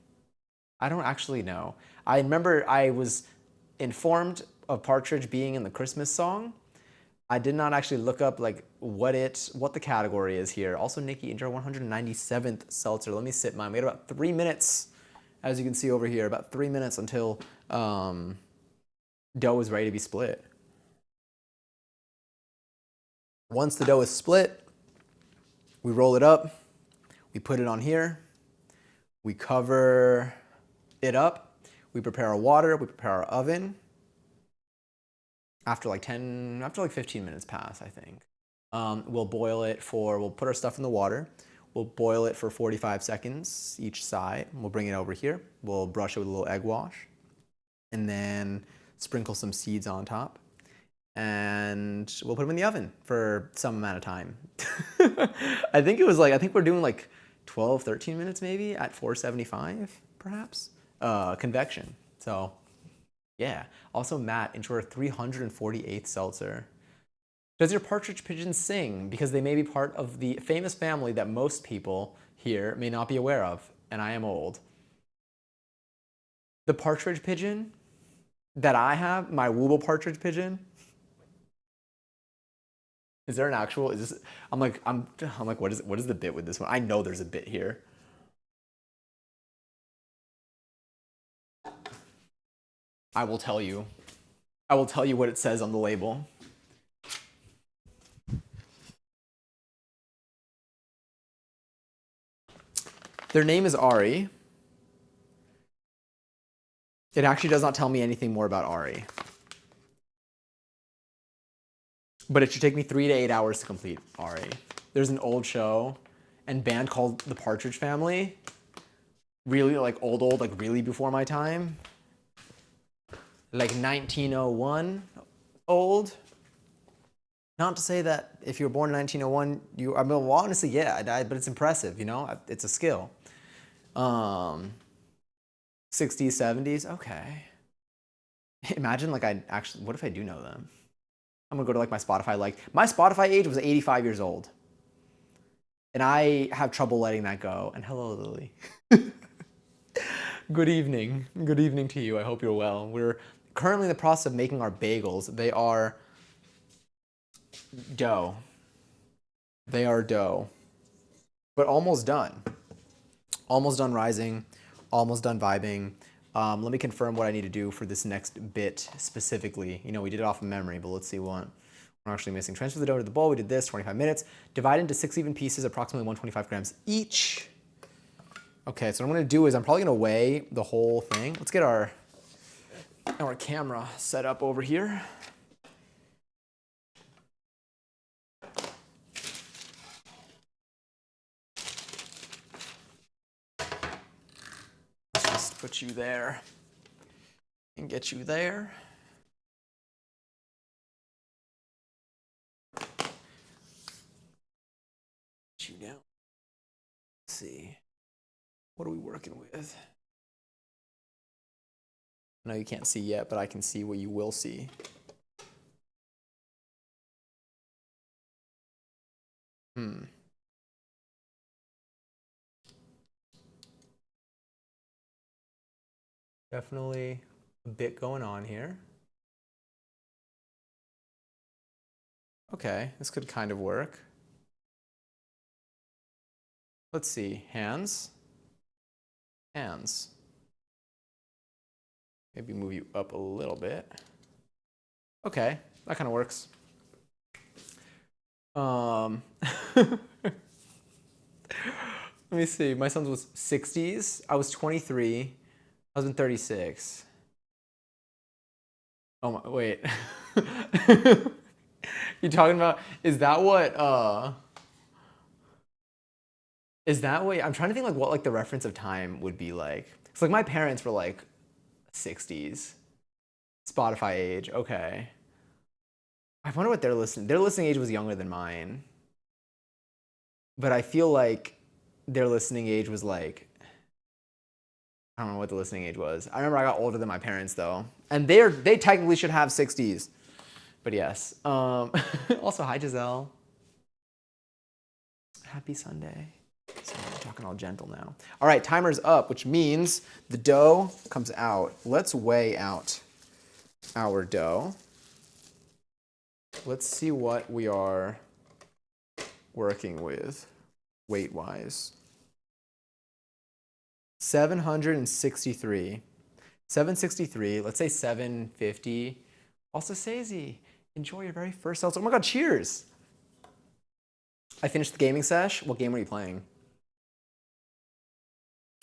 Speaker 1: I don't actually know. I remember I was informed of Partridge being in the Christmas song. I did not actually look up like what the category is here. Also, Nikki, enjoy 197th seltzer. Let me sip mine. We got about 3 minutes, as you can see over here, about 3 minutes until dough is ready to be split. Once the dough is split, we roll it up, we put it on here, we cover it up, we prepare our water, we prepare our oven. After like 15 minutes pass, I think. We'll put our stuff in the water. We'll boil it for 45 seconds each side. We'll bring it over here. We'll brush it with a little egg wash and then sprinkle some seeds on top. And we'll put them in the oven for some amount of time. I think we're doing like 12, 13 minutes maybe at 475 perhaps. Convection. So yeah. Also, Matt, ensure 348th seltzer. Does your partridge pigeon sing? Because they may be part of the famous family that most people here may not be aware of, and I am old. The partridge pigeon that I have, my Wooble partridge pigeon. Is there an actual? Is this? I'm like, what is the bit with this one? I know there's a bit here. I will tell you. I will tell you what it says on the label. Their name is Ari. It actually does not tell me anything more about Ari. But it should take me 3 to 8 hours to complete Ari. There's an old show and band called The Partridge Family. Really like old, like really before my time. Like 1901 old. Not to say that if you were born in 1901, well, honestly, yeah, but it's impressive, you know? It's a skill. 60s, 70s, okay. Imagine like what if I do know them? I'm gonna go to like my Spotify. Like my Spotify age was 85 years old. And I have trouble letting that go. And hello, Lily. Good evening. Good evening to you. I hope you're well. We're currently in the process of making our bagels. They are dough. They are dough. But almost done. Almost done rising. Almost done vibing. Let me confirm what I need to do for this next bit specifically. You know, we did it off of memory, but let's see what we're actually missing. Transfer the dough to the bowl. We did this, 25 minutes. Divide into 6 even pieces, approximately 125 grams each. Okay, so what I'm gonna do is I'm probably gonna weigh the whole thing. Let's get our camera set up over here. Let's just put you there and get you there. Put you down. Let's see. What are we working with? I know you can't see yet, but I can see what you will see. Definitely a bit going on here. Okay, this could kind of work. Let's see, hands. Hands. Maybe move you up a little bit. Okay, that kind of works. Let me see. My son was 60s. I was 23. I was in 36. Oh my, wait. You talking about, is that what, I'm trying to think like what like the reference of time would be like. It's like my parents were like 60s. Spotify age, okay. I wonder what their listening age was younger than mine. But I feel like their listening age was like, I don't know what the listening age was. I remember I got older than my parents though. And they technically should have 60s. But yes. Also, hi Giselle. Happy Sunday. Sorry, I'm talking all gentle now. All right, timer's up, which means the dough comes out. Let's weigh out our dough. Let's see what we are working with weight-wise. 763. 763, let's say 750. Also, Sazy, enjoy your very first seltzer. Oh my God, cheers. I finished the gaming sesh. What game are you playing?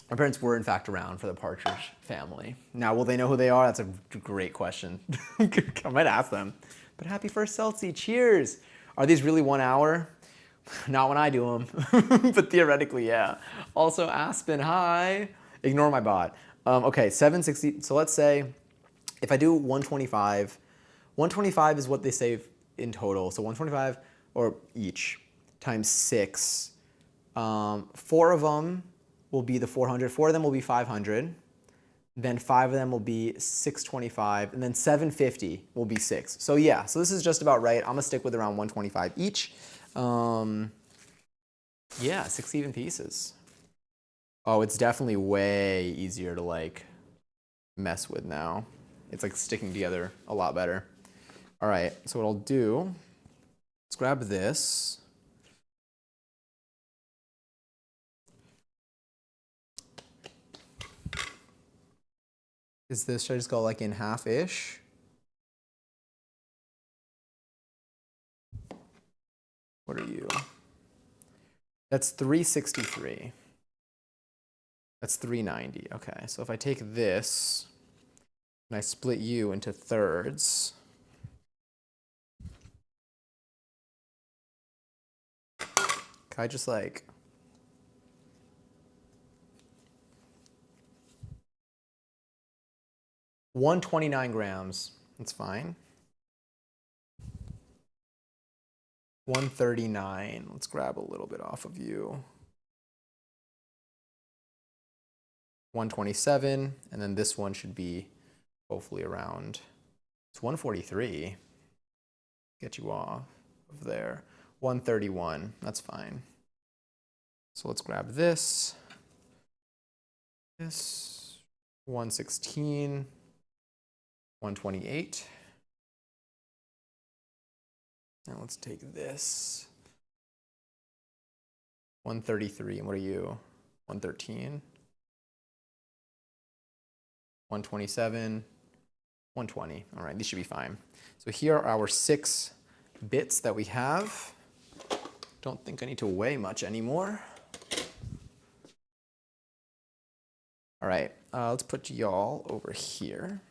Speaker 1: My parents were in fact around for the Partridge Family. Now, will they know who they are? That's a great question. I might ask them. But happy first seltzy, cheers. Are these really 1 hour? Not when I do them, but theoretically, yeah. Also, Aspen, hi. Ignore my bot. Okay, 760, so let's say if I do 125, 125 is what they say in total. So 125 or each times 6. 4 of them will be the 400. 4 of them will be 500. Then 5 of them will be 625. And then 750 will be 6. So yeah, so this is just about right. I'm going to stick with around 125 each. Yeah, 6 even pieces. Oh, it's definitely way easier to like mess with now. It's like sticking together a lot better. All right, so what I'll do, let's grab this. Should I just go like in half-ish? What are you? That's 363. That's 390. Okay, so if I take this and I split you into thirds, can I just like, $129 grams, that's fine. 139, let's grab a little bit off of you. 127, and then this one should be hopefully around, it's 143. Get you off of there. 131, that's fine. So let's grab this, 116, 128. Now let's take this, 133, and what are you? 113, 127, 120. All right, these should be fine. So here are our 6 bits that we have. Don't think I need to weigh much anymore. All right, let's put y'all over here.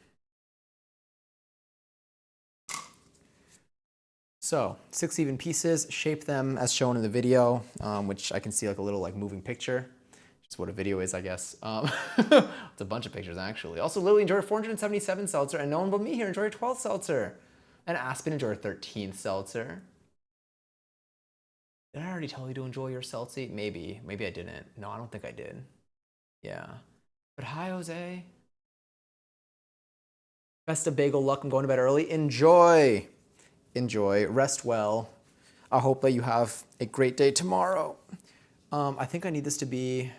Speaker 1: So 6 even pieces, shape them as shown in the video, which I can see like a little like moving picture. That's what a video is, I guess. It's a bunch of pictures, actually. Also, Lily enjoyed 477 seltzer, and no one but me here enjoyed 12 seltzer. And Aspen enjoyed 13th seltzer. Did I already tell you to enjoy your seltzy? Maybe. Maybe I didn't. No, I don't think I did. Yeah. But hi, Jose. Best of bagel luck. I'm going to bed early. Enjoy. Enjoy. Rest well. I hope that you have a great day tomorrow. I think I need this to be,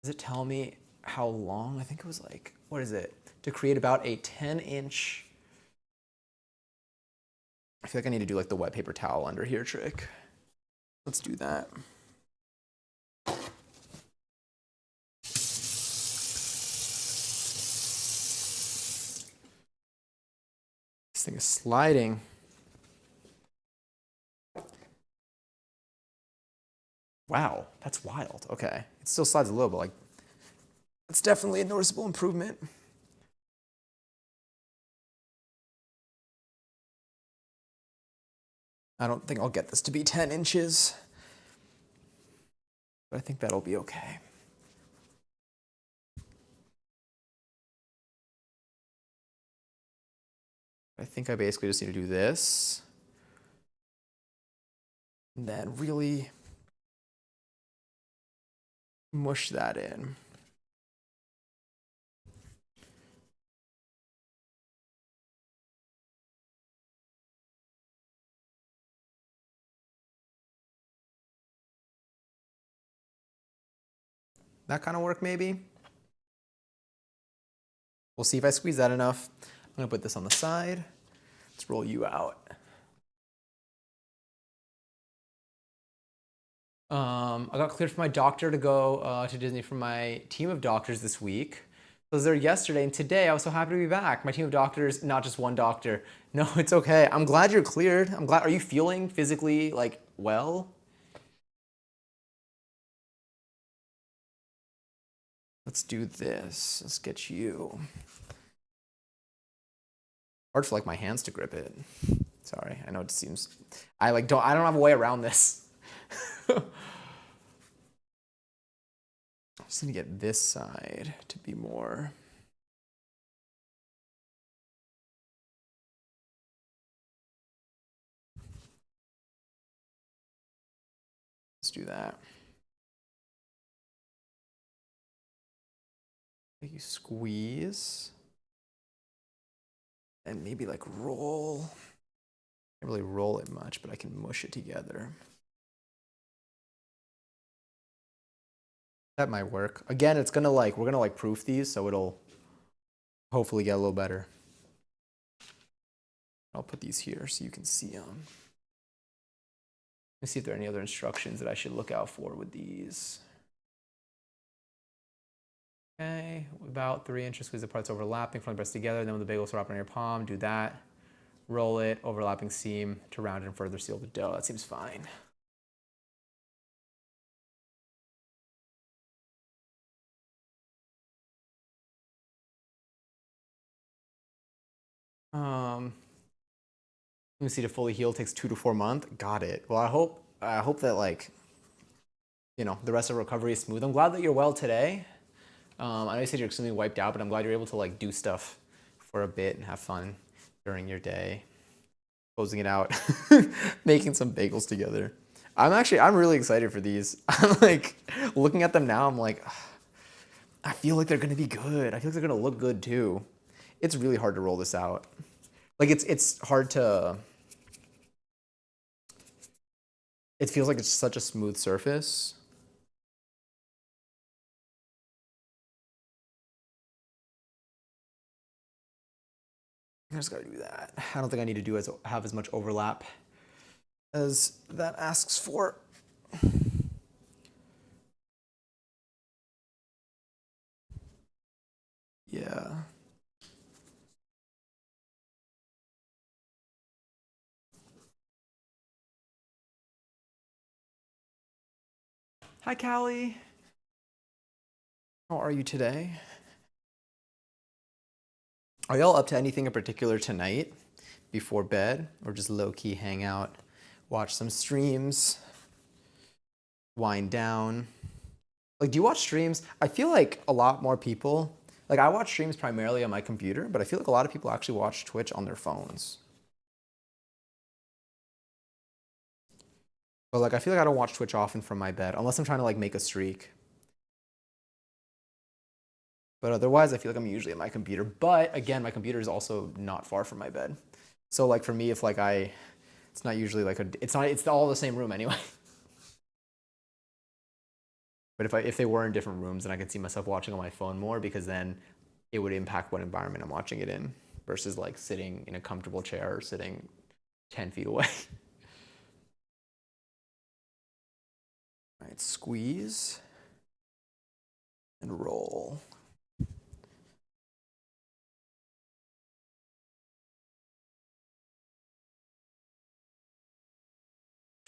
Speaker 1: does it tell me how long? I think it was like, what is it? To create about a 10-inch, I feel like I need to do like the wet paper towel under here trick. Let's do that. This thing is sliding. Wow, that's wild. Okay, it still slides a little, but like, it's definitely a noticeable improvement. I don't think I'll get this to be 10 inches, but I think that'll be okay. I think I basically just need to do this, and then really mush that in. That kind of work, maybe? We'll see if I squeeze that enough. I'm gonna put this on the side. Let's roll you out. I got cleared from my doctor to go to Disney for my team of doctors this week. I was there yesterday, and today I was so happy to be back. My team of doctors, not just one doctor. No, it's okay. I'm glad you're cleared. I'm glad. Are you feeling physically like well? Let's do this. Let's get you. Hard for like my hands to grip it. Sorry, I know it seems. I don't have a way around this. I'm just gonna get this side to be more. Let's do that. You squeeze and maybe like roll. Can't really roll it much, but I can mush it together. That might work. Again, it's gonna we're gonna proof these, so it'll hopefully get a little better. I'll put these here so you can see them. Let's see if there are any other instructions that I should look out for with these. Okay, about 3 inches, squeeze the parts overlapping, front and breast together. Then when the bagels drop on your palm, do that. Roll it, overlapping seam to round and further seal the dough. That seems fine. Let me see, to fully heal takes 2 to 4 months. Got it. Well, I hope that the rest of recovery is smooth. I'm glad that you're well today. I know you said you're extremely wiped out, but I'm glad you're able to do stuff for a bit and have fun during your day. Closing it out, making some bagels together. I'm really excited for these. I'm looking at them now. I'm like, I feel like they're gonna be good. I feel like they're gonna look good too. It's really hard to roll this out. It's hard to. It feels like it's such a smooth surface. I just gotta do that. I don't think I need to have as much overlap as that asks for. Yeah. Hi, Callie. How are you today? Are y'all up to anything in particular tonight before bed, or just low-key hang out, watch some streams, wind down? Like, do you watch streams? I feel like a lot more people, like, I watch streams primarily on my computer, but I feel like a lot of people actually watch Twitch on their phones. But, like, I feel like I don't watch Twitch often from my bed, unless I'm trying to, like, make a streak. But otherwise, I feel like I'm usually at my computer. But, again, my computer is also not far from my bed. So, like, for me, if, like, it's not usually, like, it's all the same room anyway. But if they were in different rooms, then I could see myself watching on my phone more because then it would impact what environment I'm watching it in versus like sitting in a comfortable chair or sitting 10 feet away. All right, squeeze and roll.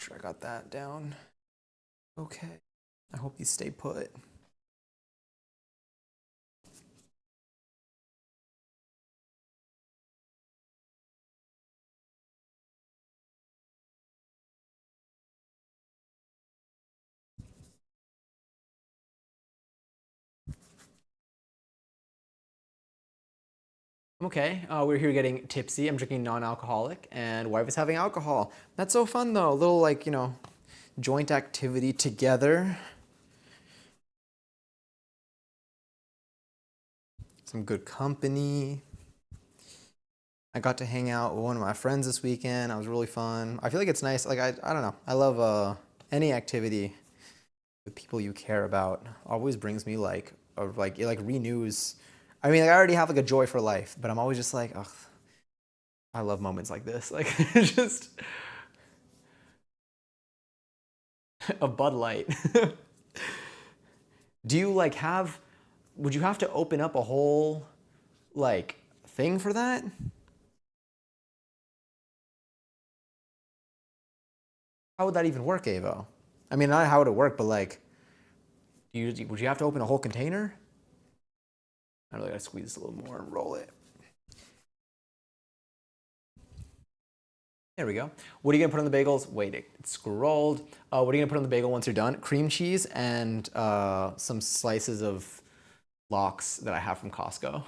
Speaker 1: Sure, I got that down. Okay. I hope these stay put. I'm okay. We're here getting tipsy. I'm drinking non-alcoholic, and wife is having alcohol. That's so fun, though. A little, like, joint activity together. Some good company. I got to hang out with one of my friends this weekend. It was really fun. I feel like it's nice. Like, I don't know. I love any activity with people you care about. Always brings me like, it like renews. I mean, like, I already have like a joy for life, but I'm always just like, oh, I love moments like this. Like, just a Bud Light. Do you like would you have to open up a whole like thing for that? How would that even work, Avo? I mean, not how would it work, but like, would you have to open a whole container? I really gotta squeeze this a little more and roll it. There we go. What are you gonna put on the bagels? Wait, it scrolled. What are you gonna put on the bagel once you're done? Cream cheese and some slices of lox that I have from Costco.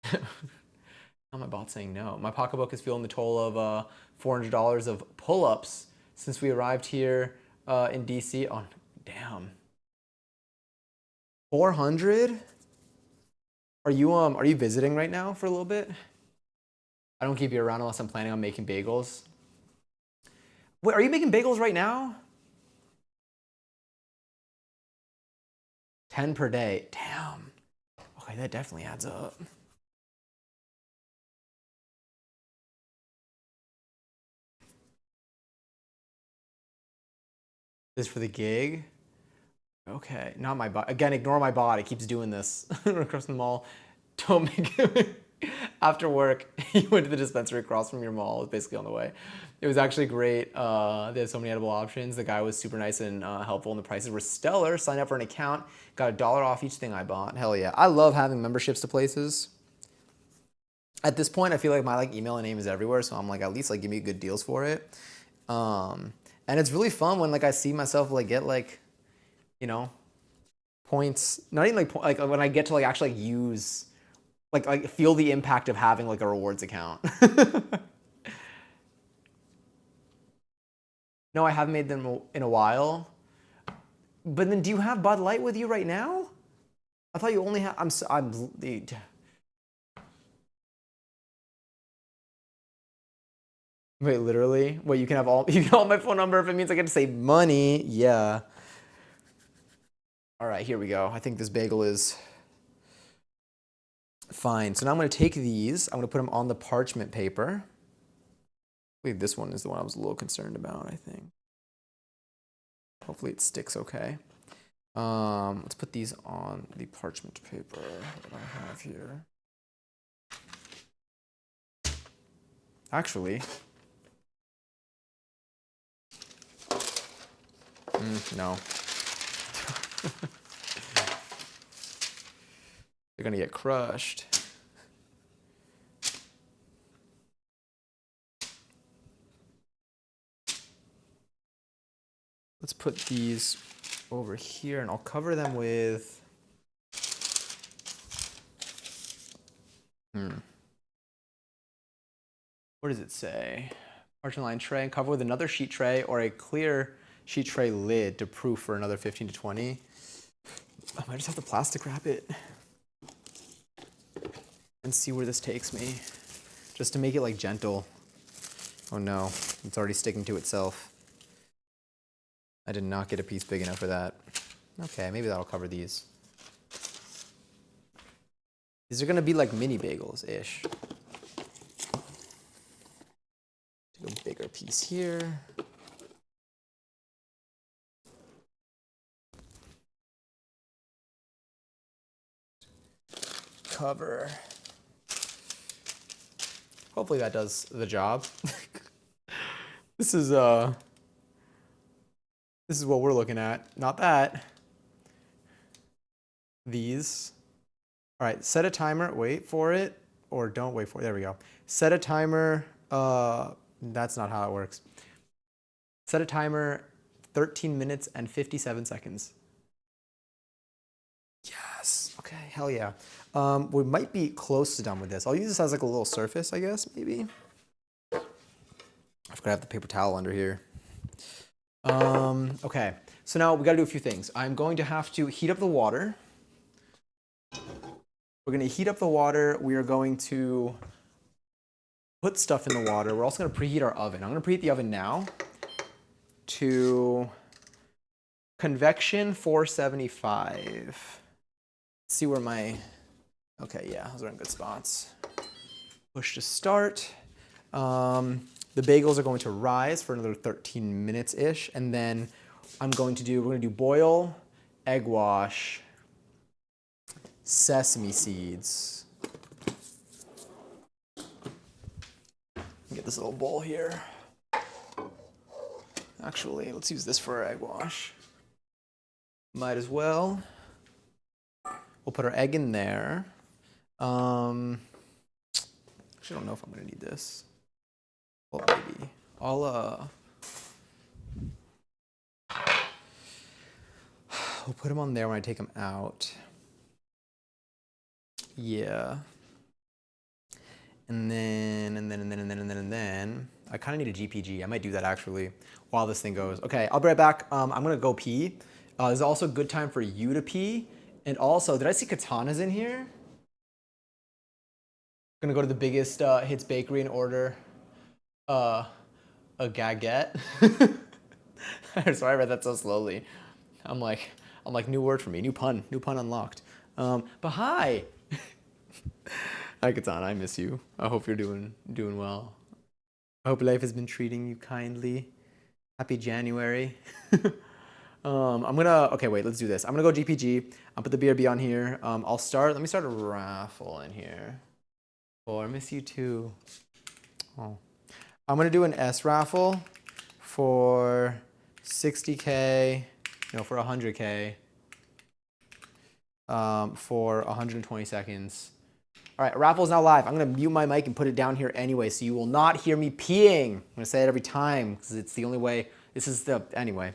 Speaker 1: How am I bot saying no? My pocketbook is feeling the toll of $400 of pull-ups since we arrived here in DC. Oh, damn. 400? Are you visiting right now for a little bit? I don't keep you around unless I'm planning on making bagels. Wait, are you making bagels right now? 10 per day. Damn. Okay, that definitely adds up. This for the gig? Okay, not my bot. Again, ignore my bot. It keeps doing this across the mall. Don't make it. After work, he went to the dispensary across from your mall. It was basically on the way. It was actually great. They had so many edible options. The guy was super nice and helpful, and the prices were stellar. Signed up for an account, got $1 off each thing I bought. Hell yeah! I love having memberships to places. At this point, I feel like my like email and name is everywhere, so I'm like, at least like give me good deals for it. And it's really fun when like I see myself like get like, you know, points. Not even like when I get to like actually like, use like feel the impact of having like a rewards account. No, I haven't made them in a while. But then, do you have Bud Light with you right now? I thought you only have. Wait, literally? Wait, you can have all you can have all my phone number if it means I get to save money. Yeah. All right, here we go. I think this bagel is fine. So now I'm going to take these. I'm going to put them on the parchment paper. Wait, this one is the one I was a little concerned about, I think. Hopefully it sticks okay. Let's put these on the parchment paper that I have here. Actually, no. They're gonna get crushed. let's put these over here and I'll cover them with, what does it say? Parchment lined tray and cover with another sheet tray or a clear sheet tray lid to proof for another 15 to 20. I might just have to plastic wrap it and see where this takes me, just to make it like gentle. Oh no, it's already sticking to itself. I did not get a piece big enough for that. Okay, maybe that'll cover these. These are gonna be like mini bagels-ish. Do a bigger piece here. Cover. Hopefully that does the job. This is what we're looking at. Not that. These. All right, set a timer, wait for it, or don't wait for it. There we go. Set a timer. That's not how it works. Set a timer 13 minutes and 57 seconds. Yes. Okay, hell yeah. We might be close to done with this. I'll use this as like a little surface, I guess, maybe. I forgot to have the paper towel under here. Okay, so now we gotta do a few things. I'm going to have to heat up the water. We're gonna heat up the water. We are going to put stuff in the water. We're also gonna preheat our oven. I'm gonna preheat the oven now to convection 475. Let's see where my, okay, yeah, those are in good spots. Push to start. The bagels are going to rise for another 13 minutes-ish, and then we're gonna do boil, egg wash, sesame seeds. Get this little bowl here. Actually, let's use this for our egg wash. Might as well. We'll put our egg in there. Actually, I don't know if I'm gonna need this. Well, maybe. We'll put them on there when I take them out. Yeah. And then, I kind of need a GPG. I might do that actually while this thing goes. Okay, I'll be right back. I'm gonna go pee. This is also a good time for you to pee. And also, did I see Katana's in here? Gonna go to the biggest hits bakery and order a gaguette. Sorry I read that so slowly. I'm like, new word for me, new pun unlocked. But hi. Hi Katana, I miss you. I hope you're doing well. I hope life has been treating you kindly. Happy January. Okay, wait, let's do this. I'm gonna go GPG. I'll put the BRB on here. Let me start a raffle in here. Oh, I miss you too. Oh. I'm gonna do an S raffle for 60K, no, for 100K, for 120 seconds. All right, raffle is now live. I'm gonna mute my mic and put it down here anyway, so you will not hear me peeing. I'm gonna say it every time, because it's the only way, anyway.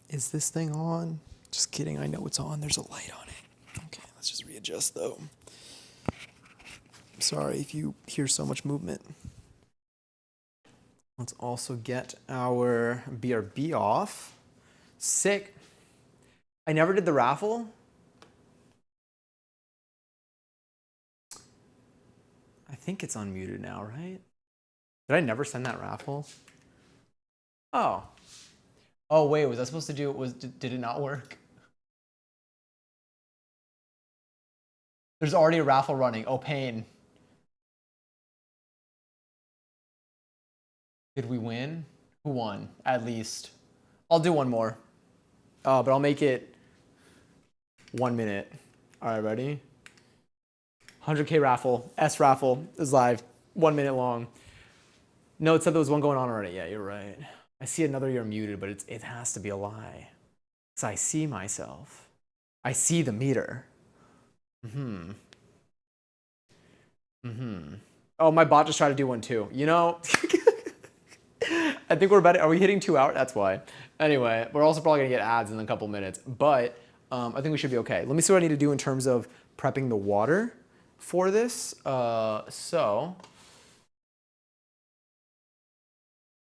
Speaker 1: Is this thing on? Just kidding. I know it's on. There's a light on it. Okay, let's just readjust though. Sorry if you hear so much movement. Let's also get our BRB off. Sick. I never did the raffle. I think it's unmuted now, right? Did I never send that raffle? Oh. Oh, wait, was I supposed to do it? Did it not work? There's already a raffle running. Oh, pain. Did we win? Who won? At least. I'll do one more. But I'll make it 1 minute. All right, ready? 100K raffle. S raffle is live. 1 minute long. No, it said there was one going on already. Yeah, you're right. I see another you're muted, but it has to be a lie. Because I see myself. I see the meter. Oh, my bot just tried to do one too. You know, I think we're about. Are we hitting 2 hours? That's why. Anyway, we're also probably gonna get ads in a couple minutes, but I think we should be okay. Let me see what I need to do in terms of prepping the water for this. So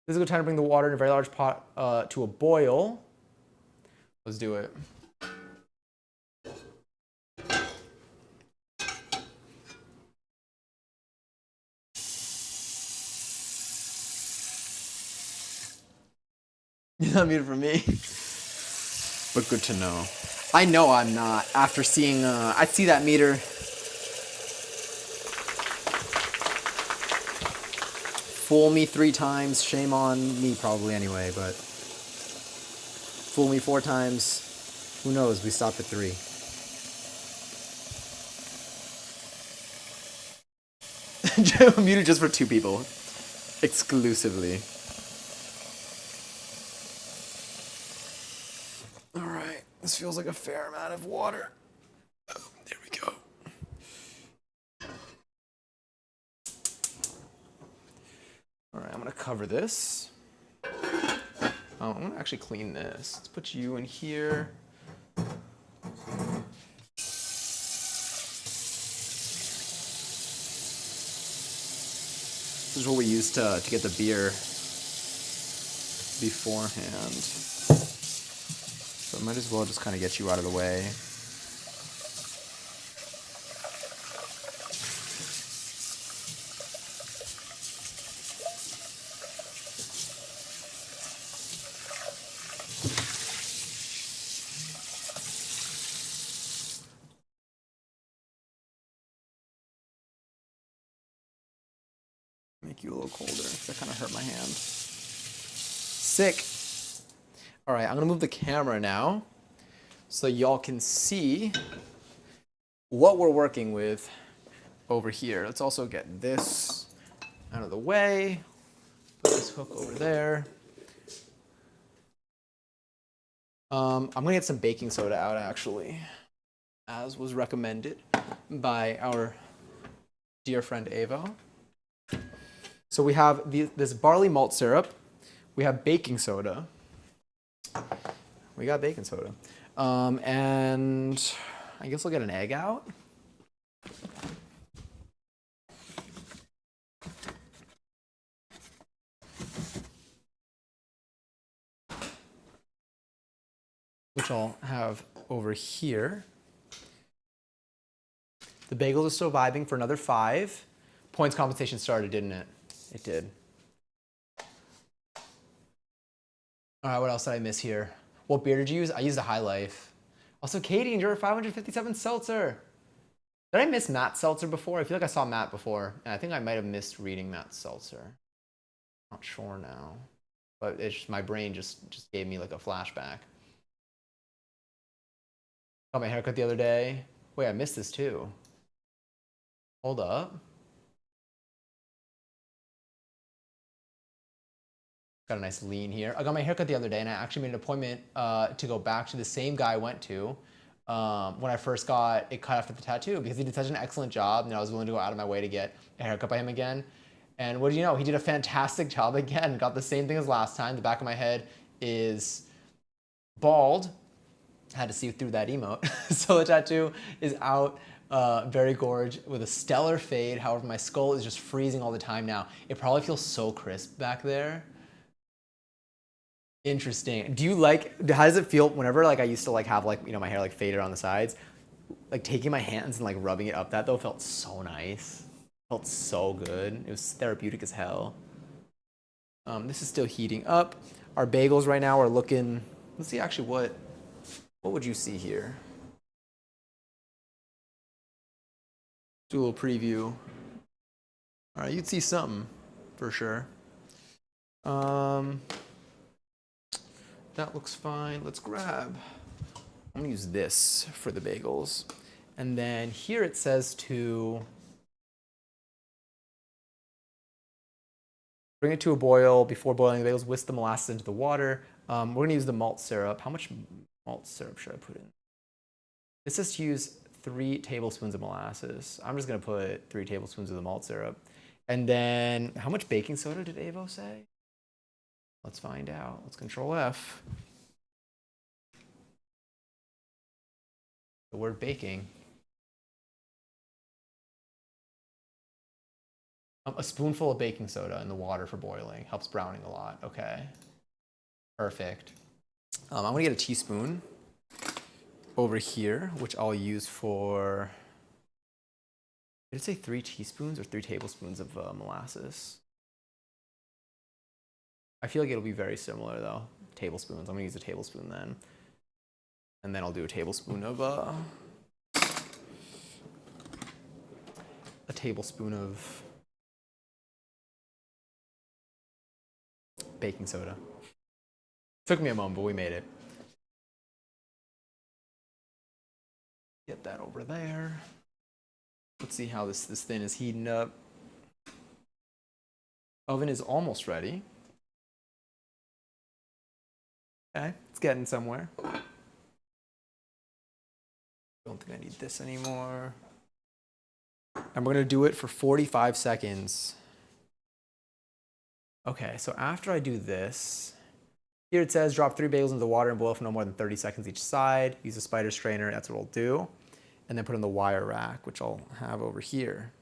Speaker 1: this is a good time to bring the water in a very large pot to a boil. Let's do it. You're not muted for me. But good to know. I know I'm not. After seeing, I see that meter. Fool me 3 times, shame on me probably anyway, but fool me 4 times, who knows, we stopped at 3. Muted just for 2 people, exclusively. All right, this feels like a fair amount of water. Oh, there we go. All right, I'm gonna cover this. I'm gonna actually clean this. Let's put you in here. This is what we use to get the beer beforehand. So I might as well just kind of get you out of the way. Make you a little colder. That kind of hurt my hand. Sick. All right, I'm gonna move the camera now so y'all can see what we're working with over here. Let's also get this out of the way. Put this hook over there. I'm gonna get some baking soda out actually, as was recommended by our dear friend Avo. So we have this barley malt syrup. We have baking soda. We got baking soda. And I guess I'll get an egg out. Which I'll have over here. The bagels are still vibing for another 5. Points compensation started, didn't it? It did. All right, what else did I miss here? What beer did you use? I used a High Life. Also, Katie, enjoy 557 seltzer. Did I miss Matt Seltzer before? I feel like I saw Matt before, and I think I might have missed reading Matt Seltzer. Not sure now, but it's just, my brain just gave me like a flashback. Got my haircut the other day. Wait, I missed this too. Hold up. Got a nice lean here. I got my haircut the other day, and I actually made an appointment to go back to the same guy I went to when I first got it cut after the tattoo, because he did such an excellent job, and I was willing to go out of my way to get a haircut by him again. And what do you know? He did a fantastic job again. Got the same thing as last time. The back of my head is bald. Had to see through that emote. So the tattoo is out, very gorge with a stellar fade. However, my skull is just freezing all the time now. It probably feels so crisp back there. Interesting. Do you like, how does it feel whenever like I used to like have like, you know, my hair like faded on the sides? Like taking my hands and like rubbing it up that though felt so nice. Felt so good. It was therapeutic as hell. This is still heating up. Our bagels right now are looking, let's see actually what would you see here? Do a little preview. All right, you'd see something for sure. That looks fine. Let's grab, I'm gonna use this for the bagels. And then here it says to bring it to a boil before boiling the bagels, whisk the molasses into the water. We're gonna use the malt syrup. How much malt syrup should I put in? It says to use 3 tablespoons of molasses. I'm just gonna put 3 tablespoons of the malt syrup. And then how much baking soda did Avo say? Let's find out. Let's Control F. The word baking. A spoonful of baking soda in the water for boiling. Helps browning a lot. Okay. Perfect. I'm gonna get a teaspoon over here, which I'll use for, did it say 3 teaspoons or 3 tablespoons of molasses? I feel like it'll be very similar though. Tablespoons. I'm gonna use a tablespoon then. And then I'll do a tablespoon of baking soda. Took me a moment, but we made it. Get that over there. Let's see how this thing is heating up. Oven is almost ready. Okay, it's getting somewhere. Don't think I need this anymore. And we're gonna do it for 45 seconds. Okay, so after I do this, here it says drop 3 bagels into the water and boil for no more than 30 seconds each side. Use a spider strainer, that's what I'll do. And then put in the wire rack, which I'll have over here.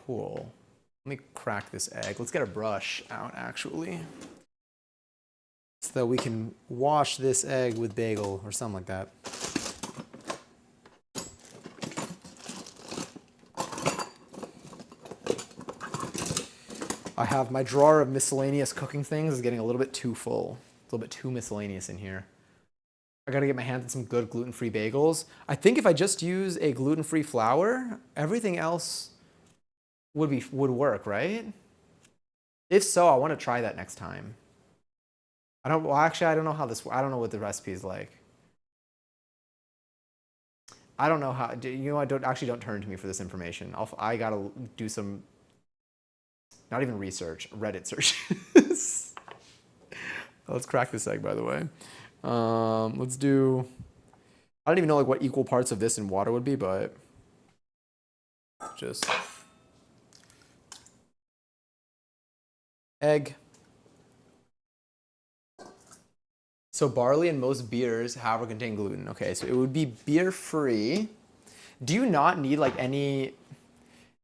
Speaker 1: Cool. Let me crack this egg. Let's get a brush out actually, so that we can wash this egg with bagel or something like that. I have my drawer of miscellaneous cooking things is getting a little bit too full. It's a little bit too miscellaneous in here. I gotta get my hands on some good gluten-free bagels. I think if I just use a gluten-free flour, everything else would work, right? If so, I want to try that next time. Well, actually, I don't know how this, I don't know what the recipe is like. I don't know how, you know, don't turn to me for this information. I gotta do some, not even research, Reddit searches. Let's crack this egg, by the way. Let's do, I don't even know like what equal parts of this and water would be, but just egg. So barley in most beers, however, contain gluten. Okay, so it would be beer-free. Do you not need like any,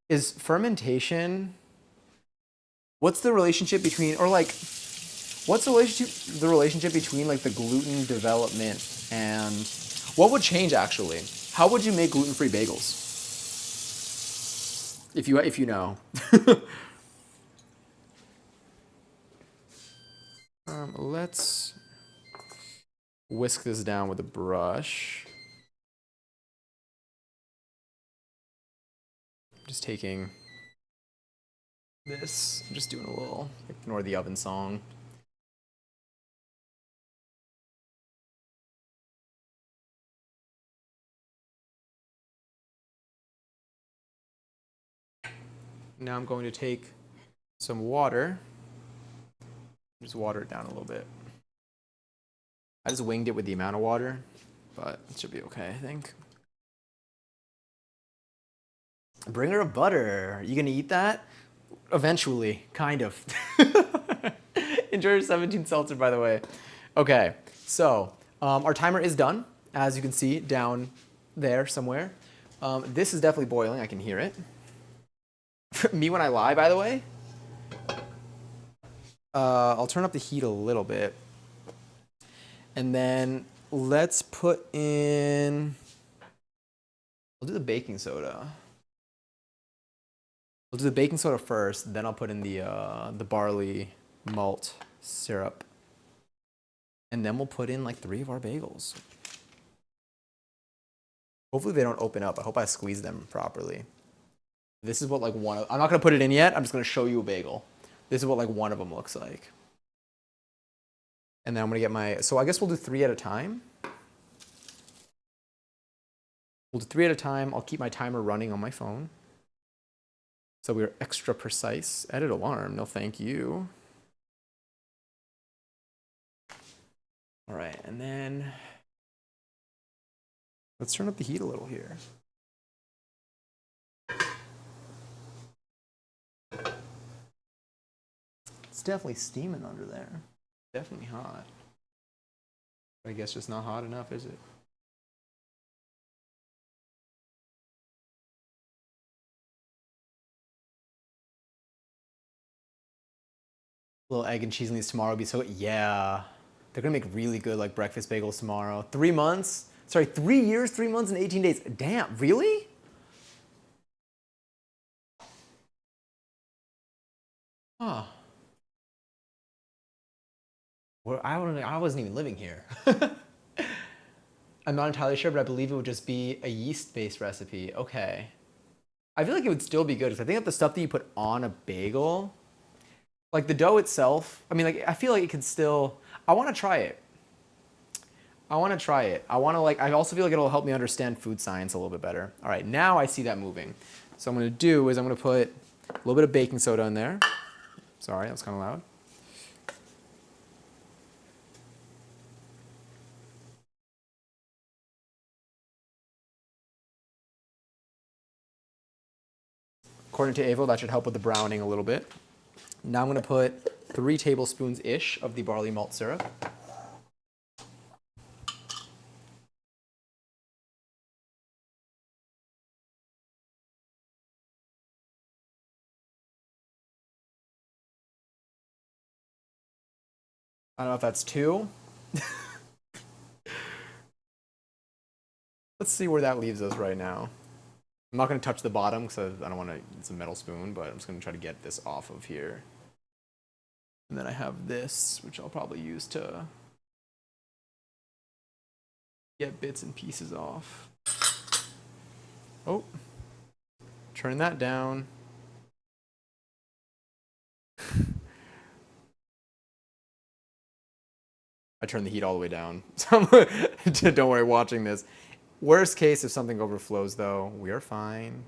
Speaker 1: is fermentation, what's the relationship between, or like, what's the relationship between like the gluten development and, what would change actually? How would you make gluten-free bagels? If you know. Let's whisk this down with a brush. Just taking this, I'm just doing a little, ignore the oven song. Now I'm going to take some water, just water it down a little bit. I just winged it with the amount of water, but it should be okay, I think. Bringer of butter. Are you gonna eat that? Eventually, kind of. Enjoy your 17 seltzer, by the way. Okay, so our timer is done, as you can see down there somewhere. This is definitely boiling. I can hear it. Me when I lie, by the way. I'll turn up the heat a little bit. And then let's put in, I'll do the baking soda. We'll do the baking soda first, then I'll put in the barley malt syrup. And then we'll put in like 3 of our bagels. Hopefully they don't open up. I hope I squeeze them properly. This is what like one of, I'm not gonna put it in yet. I'm just gonna show you a bagel. This is what like one of them looks like. And then I'm gonna get my, so I guess we'll do 3 at a time. We'll do 3 at a time. I'll keep my timer running on my phone. So we're extra precise. Edit alarm, no thank you. All right, and then let's turn up the heat a little here. It's definitely steaming under there. Definitely hot. I guess just not hot enough, is it? Little egg and cheese on these tomorrow would be so good. Yeah. They're gonna make really good like breakfast bagels tomorrow. 3 months? Sorry, 3 years, 3 months, and 18 days. Damn, really? Huh. Well, I wasn't even living here. I'm not entirely sure, but I believe it would just be a yeast-based recipe. Okay. I feel like it would still be good because I think that the stuff that you put on a bagel, like the dough itself, I mean, like I feel like it can still, I want to try it. I want to try it. I want to like, I also feel like it'll help me understand food science a little bit better. All right, now I see that moving. So what I'm going to do is I'm going to put a little bit of baking soda in there. Sorry, that was kind of loud. According to Avo, that should help with the browning a little bit. Now I'm going to put 3 tablespoons-ish of the barley malt syrup. I don't know if that's 2. Let's see where that leaves us right now. I'm not going to touch the bottom because I don't want to, it's a metal spoon, but I'm just going to try to get this off of here. And then I have this, which I'll probably use to get bits and pieces off. Oh, turn that down. I turned the heat all the way down. So don't worry watching this. Worst case, if something overflows though, we are fine.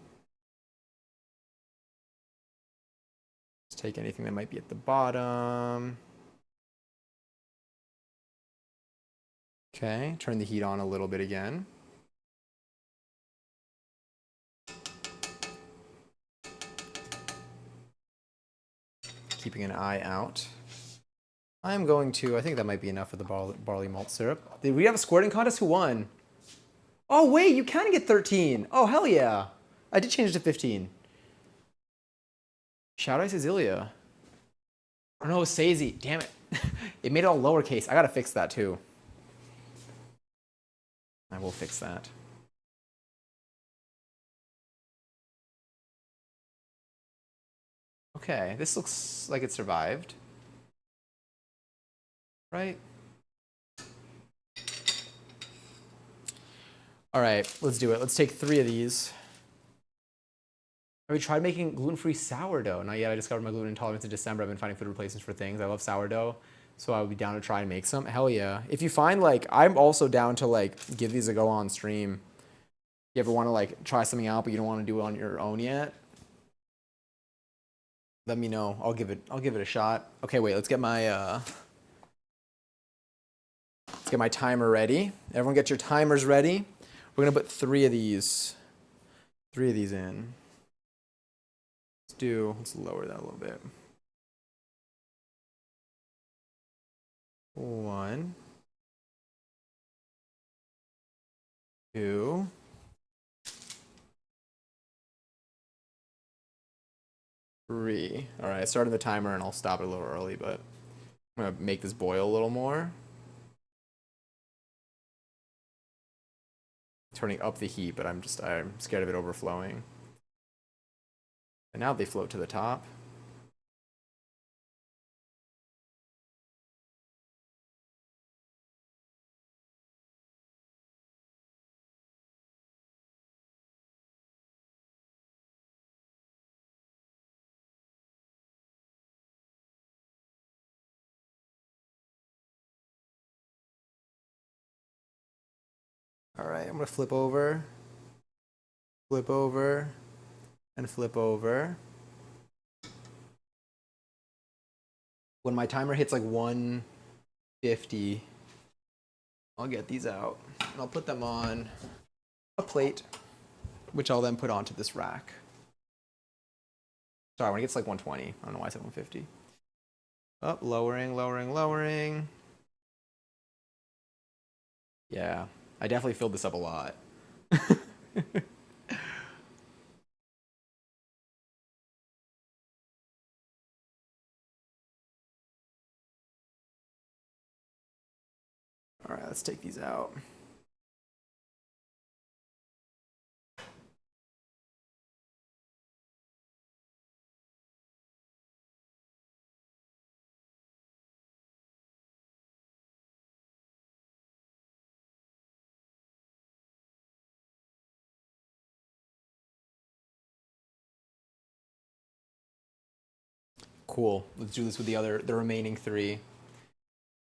Speaker 1: Let's take anything that might be at the bottom. Okay, turn the heat on a little bit again. Keeping an eye out. I'm going to, I think that might be enough for the barley malt syrup. Did we have a squirting contest? Who won? Oh, wait, you can get 13. Oh, hell yeah. I did change it to 15. Shout out to Zilia. Oh no, Sazy. Damn it. It made it all lowercase. I gotta fix that too. I will fix that. Okay, this looks like it survived. Right? All right, let's do it. Let's take 3 of these. Have we tried making gluten-free sourdough? Not yet. I discovered my gluten intolerance in December. I've been finding food replacements for things. I love sourdough, so I would be down to try and make some. Hell yeah. If you find, like, I'm also down to, like, give these a go on stream. You ever want to, like, try something out, but you don't want to do it on your own yet? Let me know. I'll give it a shot. Okay, wait. Let's get my timer ready. Everyone get your timers ready. We're gonna put 3 of these in. let's lower that a little bit. 1, 2, 3. All right, I started the timer and I'll stop it a little early, but I'm gonna make this boil a little more. Turning up the heat, but I'm scared of it overflowing. And now they float to the top. All right, I'm gonna flip over, and flip over. When my timer hits like 150, I'll get these out and I'll put them on a plate, which I'll then put onto this rack. Sorry, when it gets like 120, I don't know why I said 150. Up, lowering, lowering, lowering. Yeah, I definitely filled this up a lot. All right, let's take these out. Cool. Let's do this with the remaining 3. All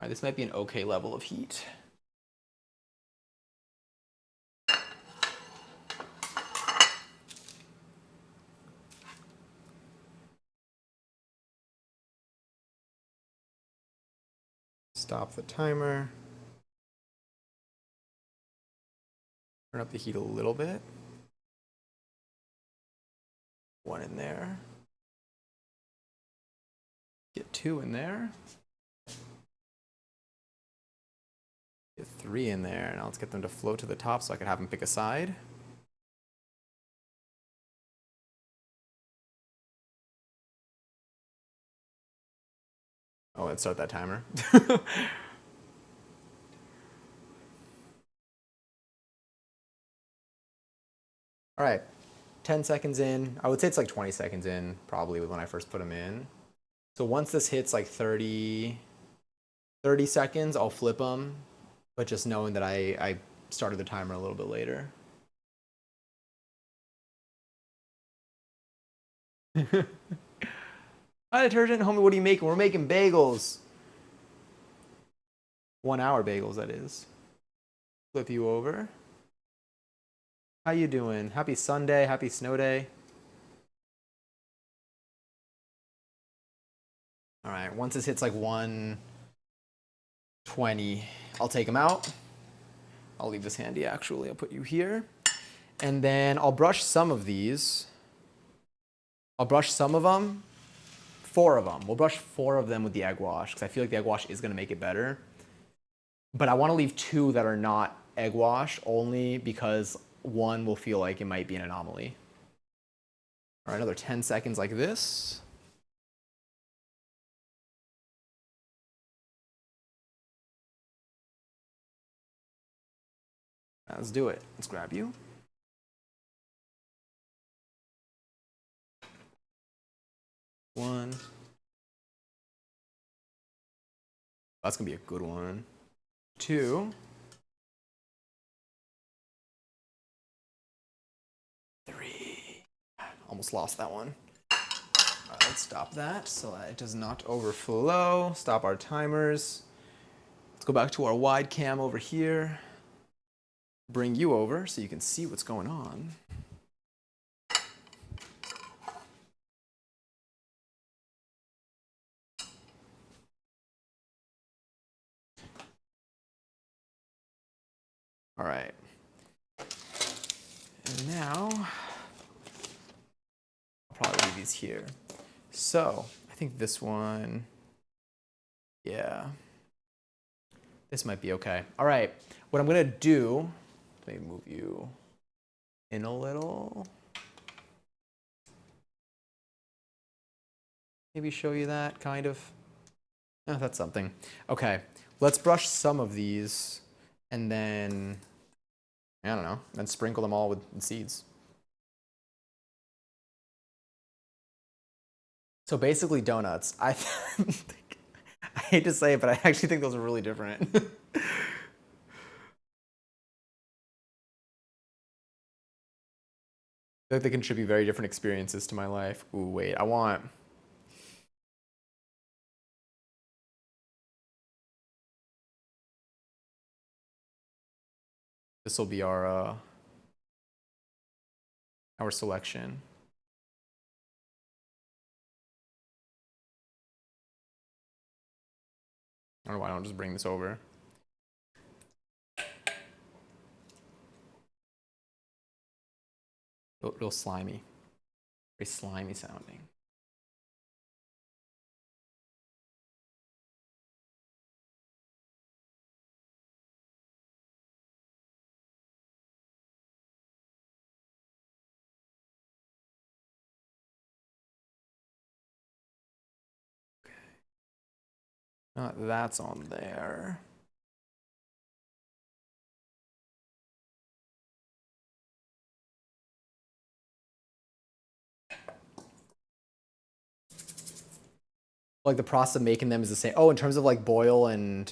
Speaker 1: right, this might be an okay level of heat. Stop the timer. Turn up the heat a little bit. 1 in there. Get 2 in there. Get 3 in there. Now let's get them to float to the top so I can have them pick a side. Oh, let's start that timer. All right, 10 seconds in. I would say it's like 20 seconds in, probably when I first put them in. So once this hits like 30 seconds, I'll flip them, but just knowing that I started the timer a little bit later. Hi, detergent, homie, what are you making? We're making bagels. 1 hour bagels, that is. Flip you over. How you doing? Happy Sunday, happy snow day. All right, once this hits like 120, I'll take them out. I'll leave this handy, actually. I'll put you here. And then I'll brush some of these. I'll brush some of them. 4 of them. We'll brush 4 of them with the egg wash because I feel like the egg wash is going to make it better. But I want to leave 2 that are not egg wash only because 1 will feel like it might be an anomaly. All right, another 10 seconds like this. Let's do it. Let's grab you. One. That's gonna be a good one. 2. 3. Almost lost that one. All right, let's stop that so that it does not overflow. Stop our timers. Let's go back to our wide cam over here. Bring you over so you can see what's going on. All right. And now, I'll probably leave these here. So I think this one, yeah, this might be okay. All right, what I'm gonna do, let me move you in a little. Maybe show you that, kind of. Oh, that's something. Okay, let's brush some of these and then, I don't know, then sprinkle them all with seeds. So basically donuts. I hate to say it, but I actually think those are really different. I feel like they contribute very different experiences to my life. Ooh, wait, I want... This will be our selection. I don't know why I don't just bring this over. Real slimy. Very slimy sounding. That's on there. Like the process of making them is the same. Oh, in terms of like boil and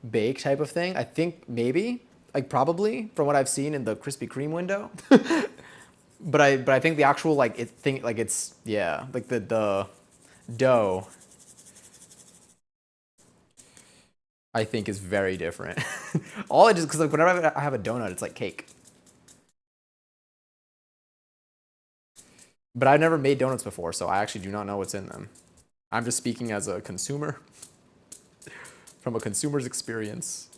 Speaker 1: bake type of thing, I think maybe, like probably from what I've seen in the Krispy Kreme window. But I think the actual like it's yeah, like the dough I think is very different. All I just because like whenever I have a donut, it's like cake. But I've never made donuts before, so I actually do not know what's in them. I'm just speaking as a consumer from a consumer's experience.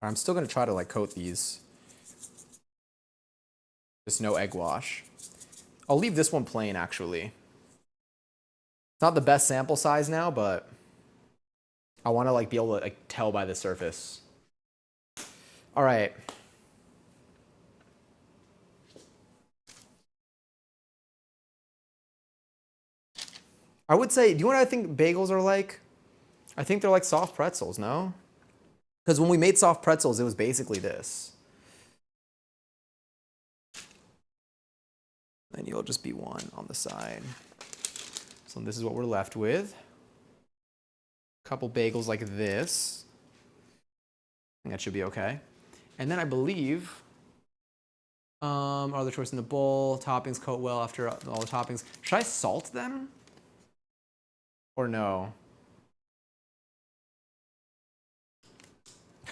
Speaker 1: I'm still gonna try to like coat these. Just no egg wash. I'll leave this one plain actually. It's not the best sample size now, but I want to like be able to like tell by the surface. All right. I would say, do you know what I think bagels are like? I think they're like soft pretzels, no? Because when we made soft pretzels, it was basically this. And you'll just be one on the side. So this is what we're left with. A couple bagels like this. I think that should be okay. And then I believe other choice in the bowl. Toppings coat well after all the toppings. Should I salt them? Or no?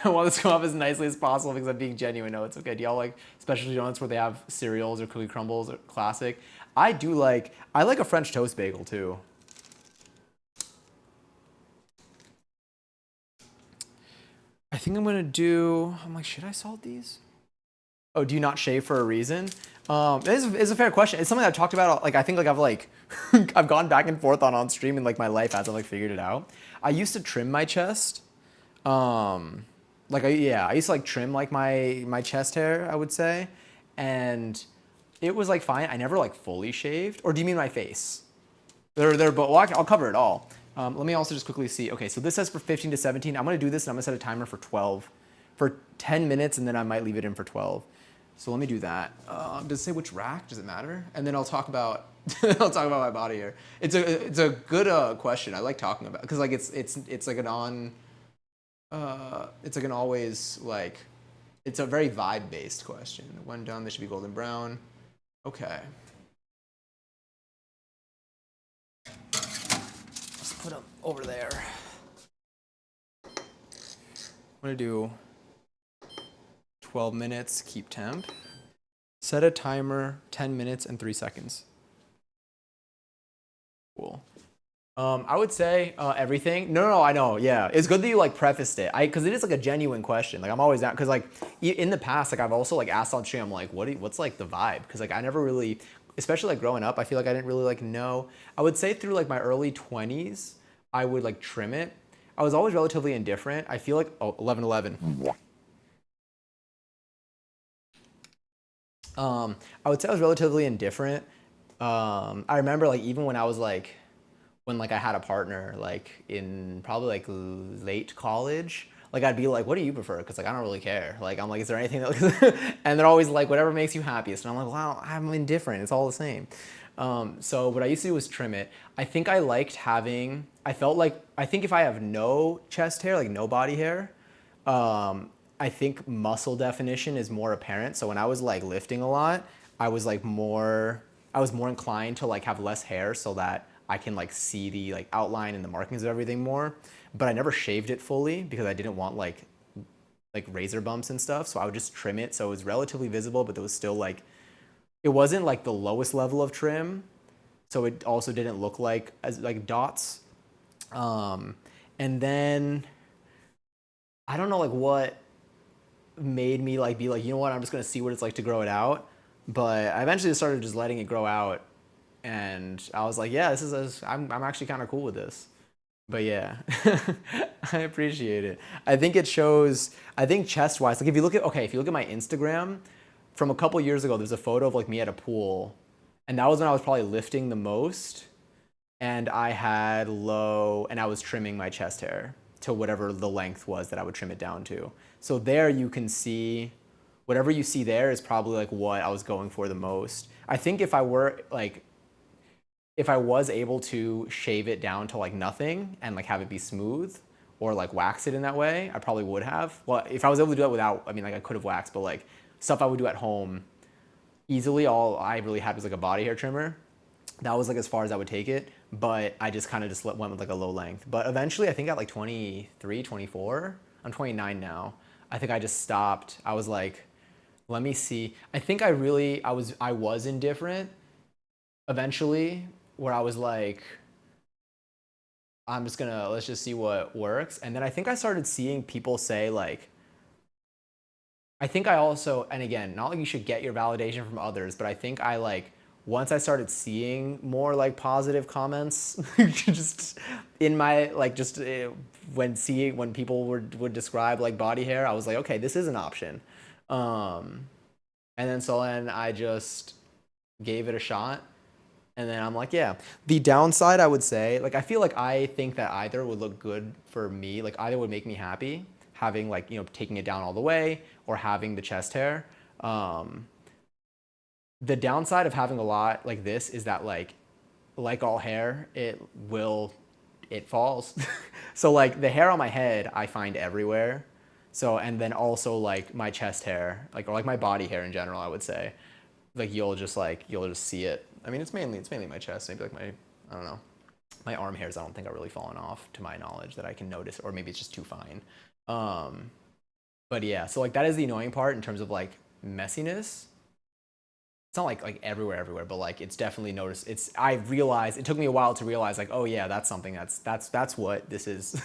Speaker 1: I want this to come off as nicely as possible because I'm being genuine. No, it's okay. Do y'all like specialty donuts where they have cereals or cookie crumbles or classic? I like a French toast bagel too. I think I'm like, should I salt these? Oh, do you not shave for a reason? This is a fair question. It's something I've talked about. Like, I think like I've like, I've gone back and forth on stream in like my life as I've like figured it out. I used to trim my chest. Like I used to like trim like my chest hair, I would say. And it was like fine. I never like fully shaved. Or do you mean my face? They're both, well, I'll cover it all. Let me also just quickly see. Okay, so this says for 15 to 17. I'm gonna do this and I'm gonna set a timer for 12, for 10 minutes, and then I might leave it in for 12. So let me do that. Does it say which rack? Does it matter? And then I'll talk about I'll talk about my body here. It's a good question. I like talking about because like it's like an on it's like an always like it's a very vibe based question. When done, they should be golden brown. Okay. Let's put them over there. I'm gonna do 12 minutes, keep temp. Set a timer, 10 minutes and 3 seconds. Cool. I would say everything. No, I know. Yeah, it's good that you like prefaced it. Because it is like a genuine question. Like I'm always down. Because like in the past, like I've also like asked on stream. I'm like, what's like the vibe? Because like I never really, especially like growing up, I feel like I didn't really like know. I would say through like my early 20s, I would like trim it. I was always relatively indifferent. I feel like 11:11. I would say I was relatively indifferent. I remember like even when I was like when like I had a partner like in probably like late college, like I'd be like, what do you prefer? Because like I don't really care. Like I'm like, is there anything that and they're always like, whatever makes you happiest. And I'm like, wow, I'm indifferent. It's all the same. So what I used to do was trim it. I think I liked having. I felt like I think if I have no chest hair, like no body hair, I think muscle definition is more apparent. So when I was like lifting a lot, I was like more. I was more inclined to like have less hair so that I can like see the like outline and the markings of everything more. But I never shaved it fully because I didn't want like razor bumps and stuff. So I would just trim it so it was relatively visible, but there was still like it wasn't like the lowest level of trim, so it also didn't look like as like dots. Um, and then I don't know like what made me like be like, you know what, I'm just gonna see what it's like to grow it out. But I eventually started just letting it grow out, and I was like, yeah, I'm actually kind of cool with this. But yeah, I appreciate it. I think it shows. I think chest wise, like if you look at my Instagram from a couple years ago, there's a photo of like me at a pool, and that was when I was probably lifting the most, and I had low, and I was trimming my chest hair to whatever the length was that I would trim it down to. So there you can see, whatever you see there is probably like what I was going for the most. I think if I were like if I was able to shave it down to like nothing and like have it be smooth or like wax it in that way, I probably would have. Well, if I was able to do that without, I mean, like I could have waxed, but like stuff I would do at home easily, all I really had was like a body hair trimmer. That was like as far as I would take it, but I just kind of just went with like a low length. But eventually, I think at like 23, 24, I'm 29 now. I think I just stopped. I was like, let me see. I think I was indifferent eventually, where I was like, I'm just gonna let's just see what works. And then I think I started seeing people say like, I think I also, and again, not like you should get your validation from others, but I think I like once I started seeing more like positive comments, just in my like just when people would describe like body hair, I was like, okay, this is an option. Um, and then I just gave it a shot. And then I'm like, yeah. The downside, I would say, like, I feel like I think that either would look good for me, like, either would make me happy, having, like, you know, taking it down all the way or having the chest hair. Um, the downside of having a lot like this is that, like all hair, it falls. So, like, the hair on my head, I find everywhere. So, and then also, like, my chest hair, like, or like my body hair in general, I would say like you'll just see it. I mean, it's mainly my chest. Maybe like I don't know, my arm hairs. I don't think are really falling off to my knowledge that I can notice, or maybe it's just too fine. Um, but yeah, so like that is the annoying part in terms of like messiness. It's not like everywhere, but like it's definitely noticed. I realized it took me a while to realize like, oh yeah, that's something that's what this is.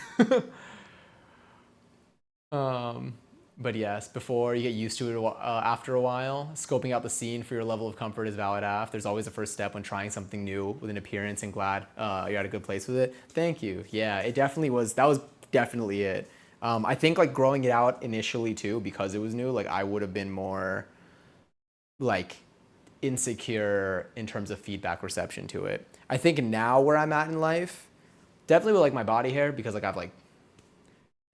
Speaker 1: Um, but yes, before you get used to it after a while, scoping out the scene for your level of comfort is valid af. There's always a first step when trying something new with an appearance, and glad you're at a good place with it. Thank you. Yeah, it definitely was. That was definitely it. I think like growing it out initially too, because it was new, like I would have been more like insecure in terms of feedback reception to it. I think now where I'm at in life, definitely with like my body hair, because like I've like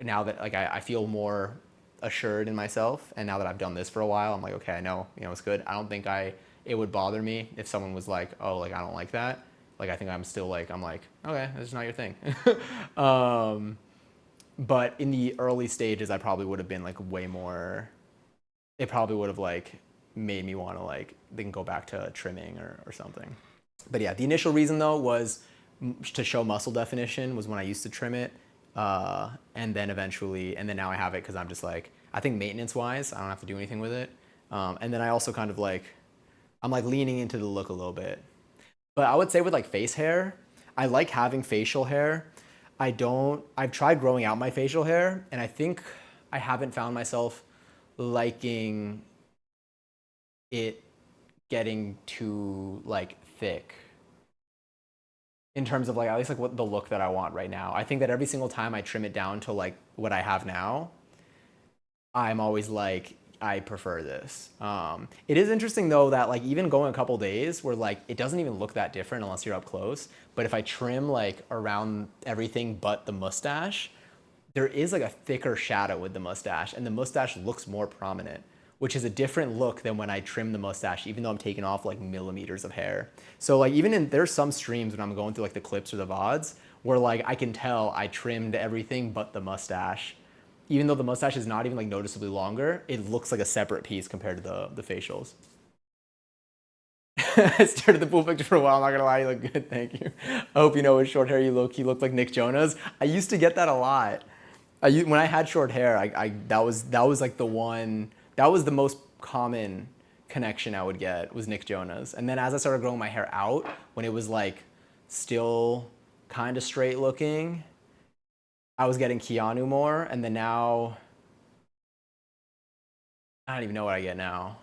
Speaker 1: now that like I feel more assured in myself, and now that I've done this for a while, I'm like, okay, I know, you know, it's good. I don't think it would bother me if someone was like, oh, like I don't like that. Like I think I'm like, okay, that's not your thing. um, but in the early stages, I probably would have been like way more. It probably would have like made me want to like then go back to trimming or something. But yeah, the initial reason though was to show muscle definition was when I used to trim it, and then now I have it because I'm just like I think maintenance-wise, I don't have to do anything with it. And then I also kind of like, I'm like leaning into the look a little bit. But I would say with like face hair, I like having facial hair. I've tried growing out my facial hair, and I think I haven't found myself liking it getting too like thick in terms of like at least like what the look that I want right now. I think that every single time I trim it down to like what I have now, I'm always like, I prefer this. It is interesting though that like even going a couple days where like it doesn't even look that different unless you're up close. But if I trim like around everything but the mustache, there is like a thicker shadow with the mustache, and the mustache looks more prominent, which is a different look than when I trim the mustache, even though I'm taking off like millimeters of hair. So like there's some streams when I'm going through like the clips or the VODs where like I can tell I trimmed everything but the mustache. Even though the mustache is not even like noticeably longer, it looks like a separate piece compared to the facials. I stared at the pool picture for a while. I'm not gonna lie, you look good. Thank you. I hope you know with short hair you look like Nick Jonas. I used to get that a lot. When I had short hair, that was like the one, that was the most common connection I would get was Nick Jonas. And then as I started growing my hair out, when it was like still kind of straight looking, I was getting Keanu more. And then now, I don't even know what I get now.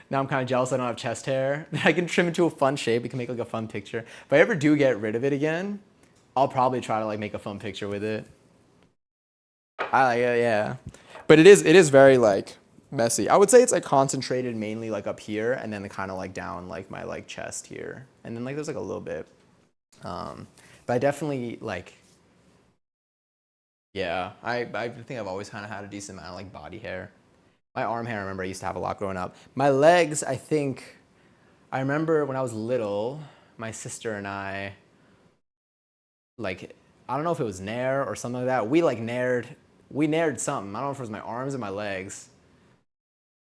Speaker 1: Now I'm kind of jealous I don't have chest hair. I can trim it to a fun shape. We can make like a fun picture. If I ever do get rid of it again, I'll probably try to like make a fun picture with it. I like it, yeah. But it is very like messy. I would say it's like concentrated mainly like up here, and then kind of like down like my like chest here, and then like there's like a little bit. But I definitely like, yeah. I think I've always kind of had a decent amount of like body hair. My arm hair, I remember I used to have a lot growing up. My legs, I remember when I was little, my sister and I, like, I don't know if it was Nair or something like that. We naired something. I don't know if it was my arms or my legs.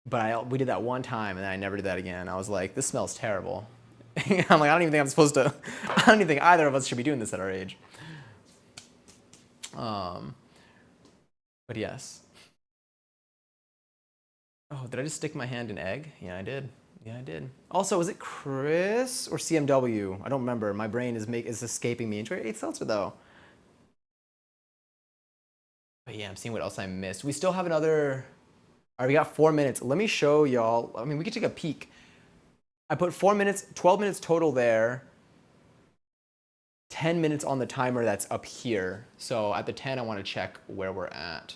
Speaker 1: But we did that one time, and then I never did that again. I was like, this smells terrible. I'm like, I don't even think I'm supposed to, I don't even think either of us should be doing this at our age. But yes. Oh, did I just stick my hand in egg? Yeah, I did. Yeah, I did. Also, was it Chris or CMW? I don't remember. My brain is escaping me. Enjoy your 8 seltzer though. But yeah, I'm seeing what else I missed. We still have another. All right, we got 4 minutes. Let me show y'all. I mean, we could take a peek. I put 4 minutes, 12 minutes total there. 10 minutes on the timer that's up here. So at the 10, I want to check where we're at.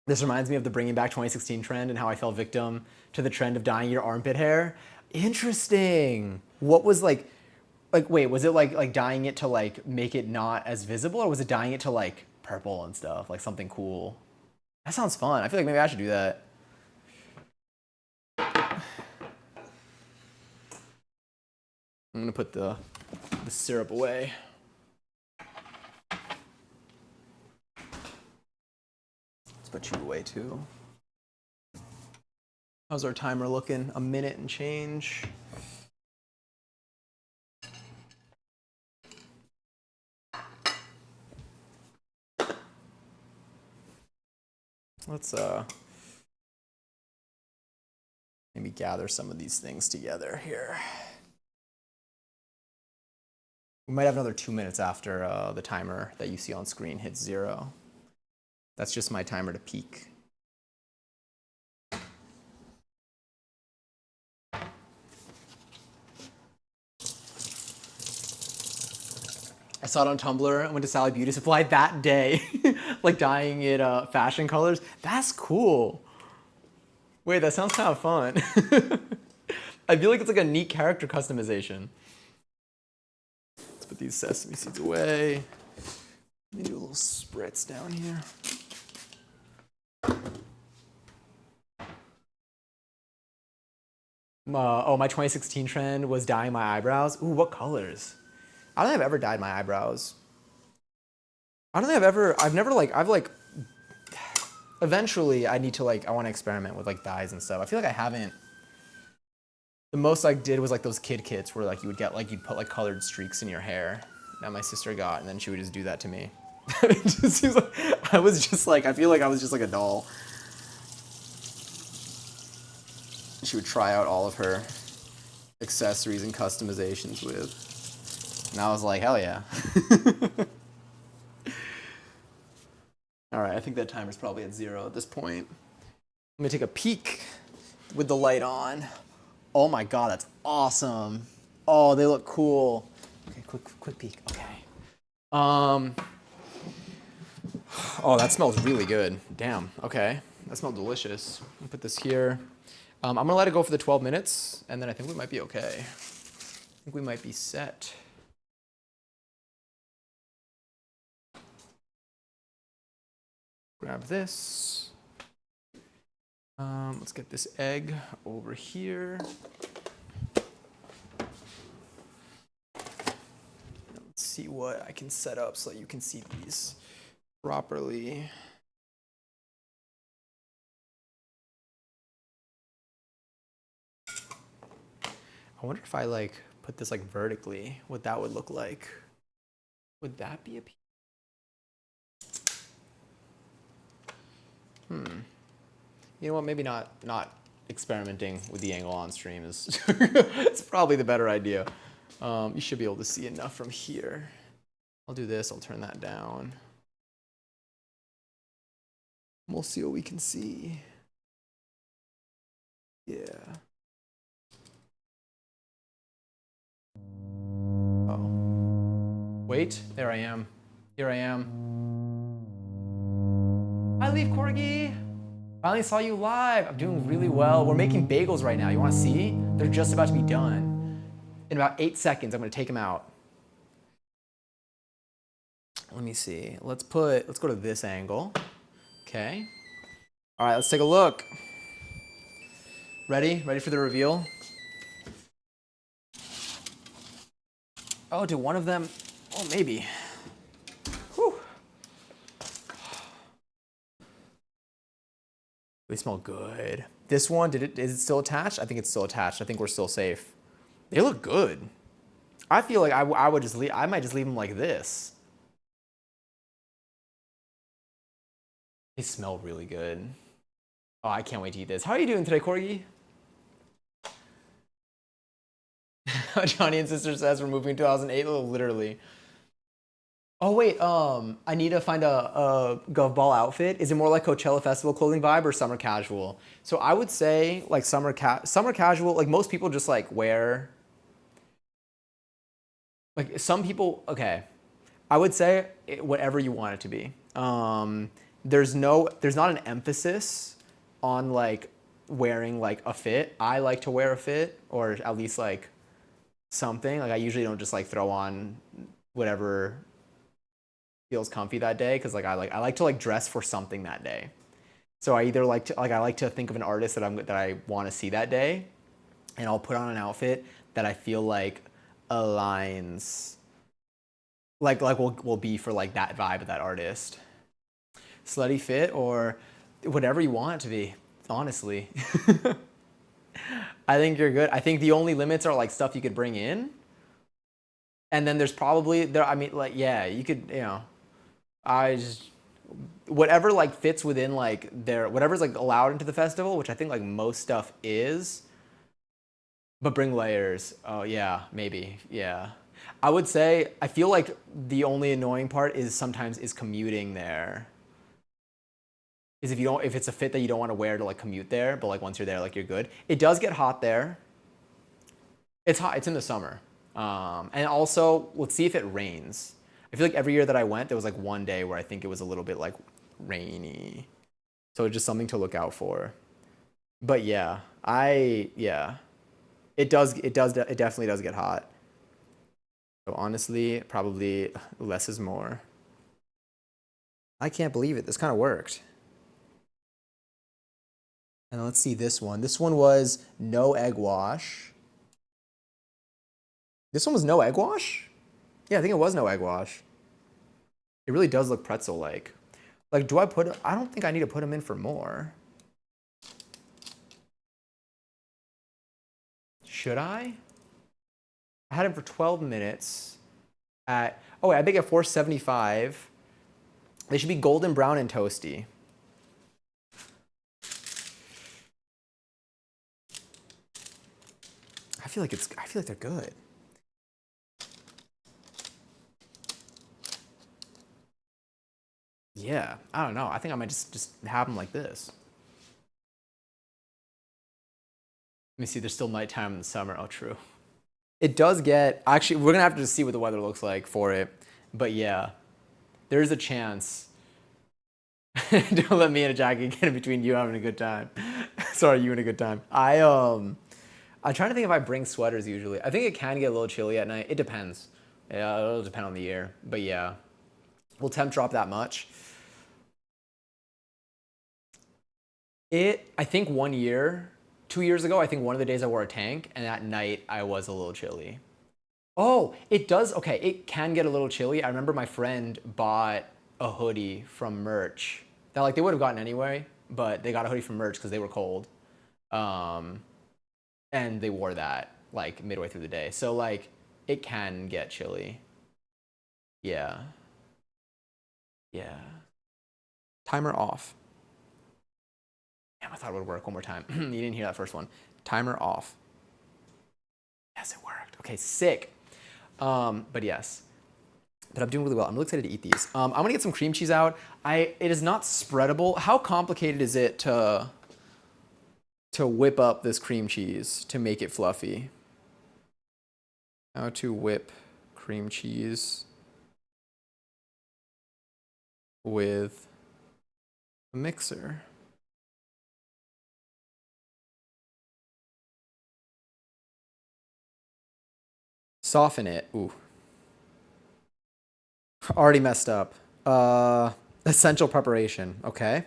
Speaker 1: This reminds me of the bringing back 2016 trend and how I fell victim to the trend of dyeing your armpit hair. Interesting. What was like wait, was it like dyeing it to like make it not as visible, or was it dyeing it to like purple and stuff, like something cool? That sounds fun. I feel like maybe I should do that. I'm gonna put the syrup away. Let's put you away too. How's our timer looking? A minute and change. Let's maybe gather some of these things together here. We might have another 2 minutes after the timer that you see on screen hits 0. That's just my timer to peak. I saw it on Tumblr. I went to Sally Beauty Supply that day, like dyeing it fashion colors. That's cool. Wait, that sounds kind of fun. I feel like it's like a neat character customization. Let's put these sesame seeds away. Let me do a little spritz down here. Oh, my 2016 trend was dyeing my eyebrows. Ooh, what colors? I don't think I've ever dyed my eyebrows. I don't think eventually I need to I want to experiment with like dyes and stuff. I feel like I haven't. The most I did was like those kid kits where like you would get you'd put like colored streaks in your hair. that my sister got, and then she would just do that to me. It just seems like I feel like I was just like a doll. She would try out all of her accessories and customizations with. And I was like, hell yeah. All right, I think that timer's probably at 0 at this point. Let me take a peek with the light on. Oh my God, that's awesome. Oh, they look cool. Okay, quick peek. Okay. Oh, that smells really good. Damn. Okay, that smells delicious. I'll put this here. I'm gonna let it go for the 12 minutes, and then I think we might be okay. I think we might be set. Grab this. Let's get this egg over here. Let's see what I can set up so that you can see these properly. I wonder if I like put this like vertically, what that would look like. Would that be a piece? You know what? Maybe not experimenting with the angle on stream is it's probably the better idea. You should be able to see enough from here. I'll do this. I'll turn that down. We'll see what we can see. Yeah. Oh. Wait. There I am. Here I am. Hi, Leaf Corgi. Finally saw you live. I'm doing really well. We're making bagels right now. You want to see? They're just about to be done. In about 8 seconds, I'm going to take them out. Let me see. Let's go to this angle. Okay. All right, let's take a look. Ready? Ready for the reveal? Oh, do one of them? Oh, maybe. Whew. They smell good. This one, is it still attached? I think it's still attached. I think we're still safe. They look good. I feel like I might just leave them like this. They smell really good. Oh, I can't wait to eat this. How are you doing today, Corgi? Johnny and Sister says we're moving 2008. Oh, literally. Oh wait, I need to find a Gov Ball outfit. Is it more like Coachella Festival clothing vibe or summer casual? So I would say like summer casual. Like most people just like wear. Like some people, okay. I would say whatever you want it to be. There's not an emphasis on like wearing like a fit. I like to wear a fit or at least like something. Like I usually don't just like throw on whatever feels comfy that day because like I like to like dress for something that day. So I either like to think of an artist that I want to see that day, and I'll put on an outfit that I feel like aligns like will be for like that vibe of that artist. Slutty fit or whatever you want it to be, honestly. I think you're good. I think the only limits are like stuff you could bring in. And then there's probably I mean like yeah, you could, you know, I just whatever like fits within like whatever's like allowed into the festival, which I think like most stuff is. But bring layers. Oh yeah, maybe. Yeah. I would say I feel like the only annoying part is sometimes commuting there. Is if it's a fit that you don't want to wear to like commute there, but like once you're there, like you're good. It does get hot there. It's hot. It's in the summer. And also, let's see if it rains. I feel like every year that I went, there was like one day where I think it was a little bit like rainy. So it's just something to look out for. But yeah, it definitely does get hot. So honestly, probably less is more. I can't believe it. This kind of worked. And let's see this one. This one was no egg wash. This one was no egg wash? Yeah, I think it was no egg wash. It really does look pretzel-like. Like, I don't think I need to put them in for more. Should I? I had him for 12 minutes. Oh wait, I bake at 475. They should be golden brown and toasty. I feel like they're good. Yeah, I don't know. I think I might just have them like this. Let me see. There's still nighttime in the summer. Oh, true. It does get actually. We're gonna have to just see what the weather looks like for it. But yeah, there is a chance. Don't let me and a jacket get in between you having a good time. Sorry, you having a good time. I'm trying to think if I bring sweaters usually. I think it can get a little chilly at night. It depends. Yeah, it'll depend on the year. But yeah, will temp drop that much? I think 1 year, 2 years ago, I think one of the days I wore a tank, and at night I was a little chilly. Oh, it does. Okay, it can get a little chilly. I remember my friend bought a hoodie from merch that like they would have gotten anyway, but they got a hoodie from merch because they were cold. Um, and they wore that like midway through the day. So like it can get chilly. Yeah. Yeah. Timer off. Damn, I thought it would work one more time. You didn't hear that first one. Timer off. Yes, it worked. Okay, sick. But yes. But I'm doing really well. I'm really excited to eat these. I'm gonna get some cream cheese out. It is not spreadable. How complicated is it to whip up this cream cheese to make it fluffy? How to whip cream cheese with a mixer. Soften it. Ooh, already messed up. Essential preparation. Okay.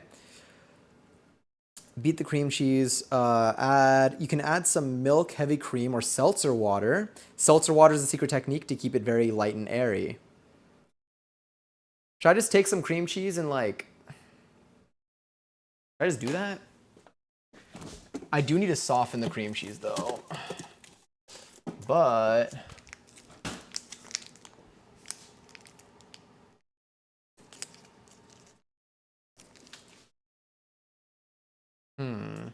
Speaker 1: Beat the cream cheese. You can add some milk, heavy cream, or seltzer water. Seltzer water is a secret technique to keep it very light and airy. Should I just take some cream cheese and like, should I just do that? I do need to soften the cream cheese though. But hmm.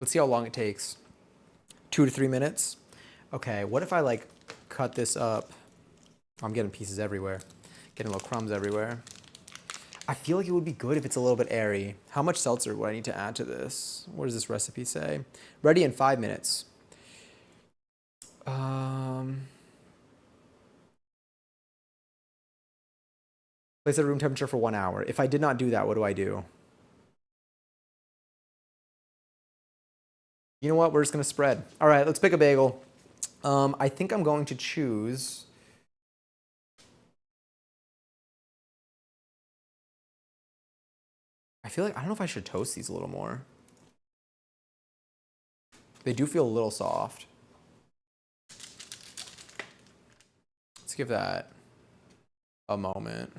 Speaker 1: Let's see how long it takes. 2 to 3 minutes. Okay, what if I like cut this up? I'm getting pieces everywhere. Getting little crumbs everywhere. I feel like it would be good if it's a little bit airy. How much seltzer would I need to add to this? What does this recipe say? Ready in 5 minutes. Um, Place at room temperature for 1 hour. If I did not do that, what do I do? You know what? We're just gonna spread. All right, let's pick a bagel. I think I'm going to choose. I feel like I don't know if I should toast these a little more. They do feel a little soft. Let's give that a moment.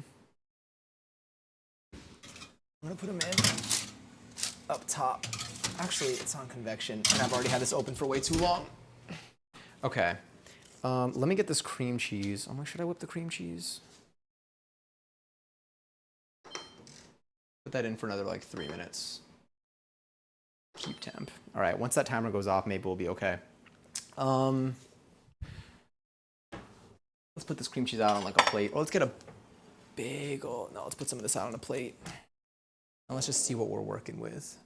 Speaker 1: I'm gonna put them in up top. Actually, it's on convection, and I've already had this open for way too long. Okay. Let me get this cream cheese. Oh my, should I whip the cream cheese? Put that in for another like 3 minutes. Keep temp. All right, once that timer goes off, maybe we'll be okay. Let's put this cream cheese out on like a plate. Or let's get a bagel. No, let's put some of this out on a plate. And let's just see what we're working with.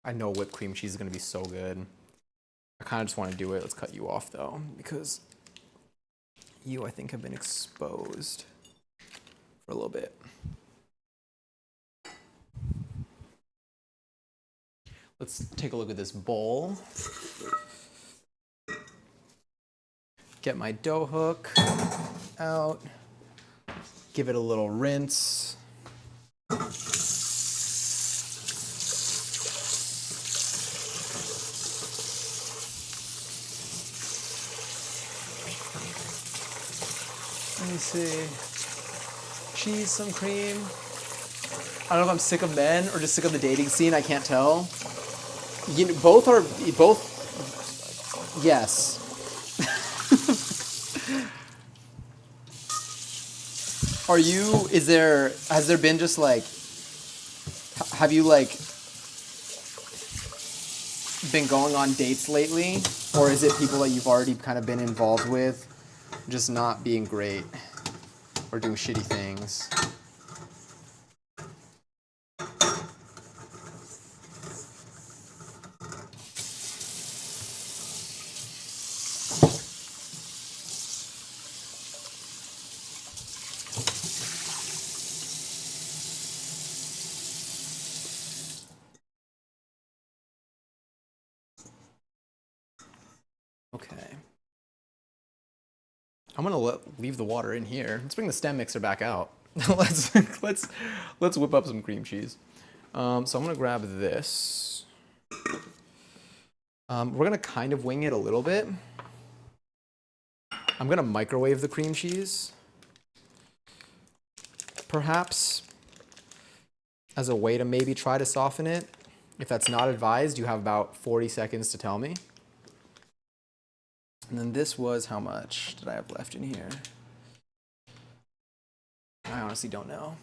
Speaker 1: I know whipped cream cheese is gonna be so good. I kind of just want to do it. Let's cut you off though, because you, I think, have been exposed for a little bit. Let's take a look at this bowl. Get my dough hook out. Give it a little rinse. Let me see. Cheese, some cream. I don't know if I'm sick of men or just sick of the dating scene. I can't tell. You know, both. Yes. Are you? Is there? Has there been just like? Have you like been going on dates lately, or is it people that you've already kind of been involved with, just not being great or doing shitty things? Okay. I'm gonna leave the water in here. Let's bring the stem mixer back out. let's let's whip up some cream cheese. So I'm gonna grab this. We're gonna kind of wing it a little bit. I'm gonna microwave the cream cheese, perhaps, as a way to maybe try to soften it. If that's not advised, you have about 40 seconds to tell me. And then this was, how much did I have left in here? I honestly don't know.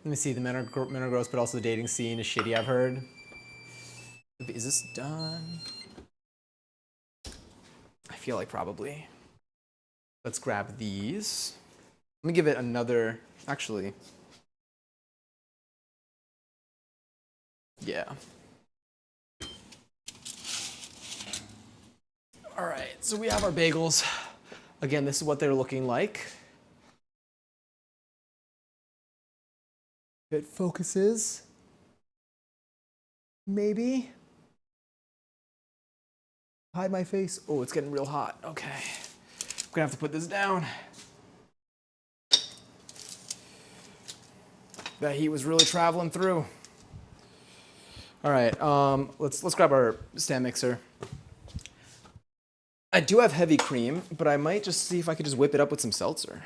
Speaker 1: Let me see, the men are gross, but also the dating scene is shitty, I've heard. Is this done? I feel like probably. Let's grab these. Let me give it another, actually. Yeah. All right, so we have our bagels. Again, this is what they're looking like. If it focuses, maybe. Hide my face. Oh, it's getting real hot. Okay. I'm gonna have to put this down. That heat was really traveling through. All right, let's grab our stand mixer. I do have heavy cream, but I might just see if I could just whip it up with some seltzer.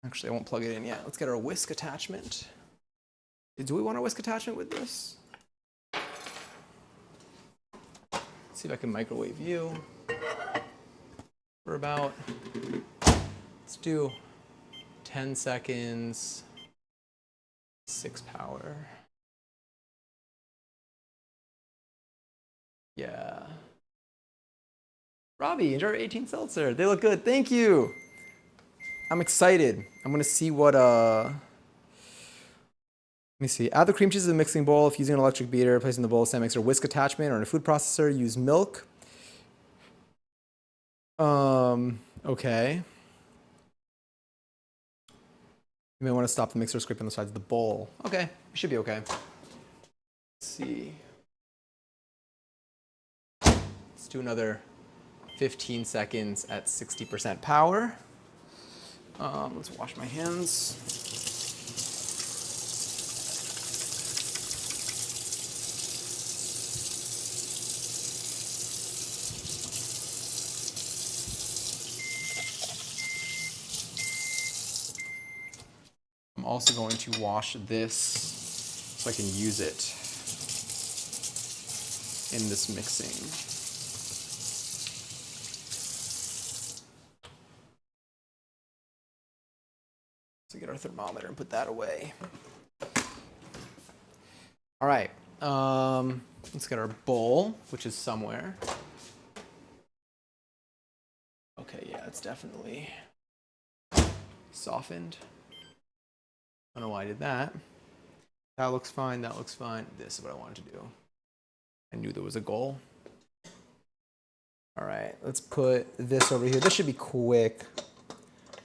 Speaker 1: Actually, I won't plug it in yet. Let's get our whisk attachment. Do we want a whisk attachment with this? Let's see if I can microwave you for about, let's do 10 seconds, 6 power. Yeah. Robbie, enjoy our 18 seltzer. They look good. Thank you. I'm excited. I'm gonna see what let me see. Add the cream cheese to the mixing bowl. If using an electric beater, place in the bowl, stand mixer, whisk attachment, or in a food processor, use milk. Okay. You may want to stop the mixer scraping on the sides of the bowl. Okay, it should be okay. Let's see. Let's do another 15 seconds at 60% power. Let's wash my hands. I'm also going to wash this so I can use it in this mixing. So get our thermometer and put that away. All right, let's get our bowl, which is somewhere. Okay, yeah, it's definitely softened. I don't know why I did that. That looks fine, that looks fine. This is what I wanted to do. I knew there was a goal. All right, let's put this over here. This should be quick.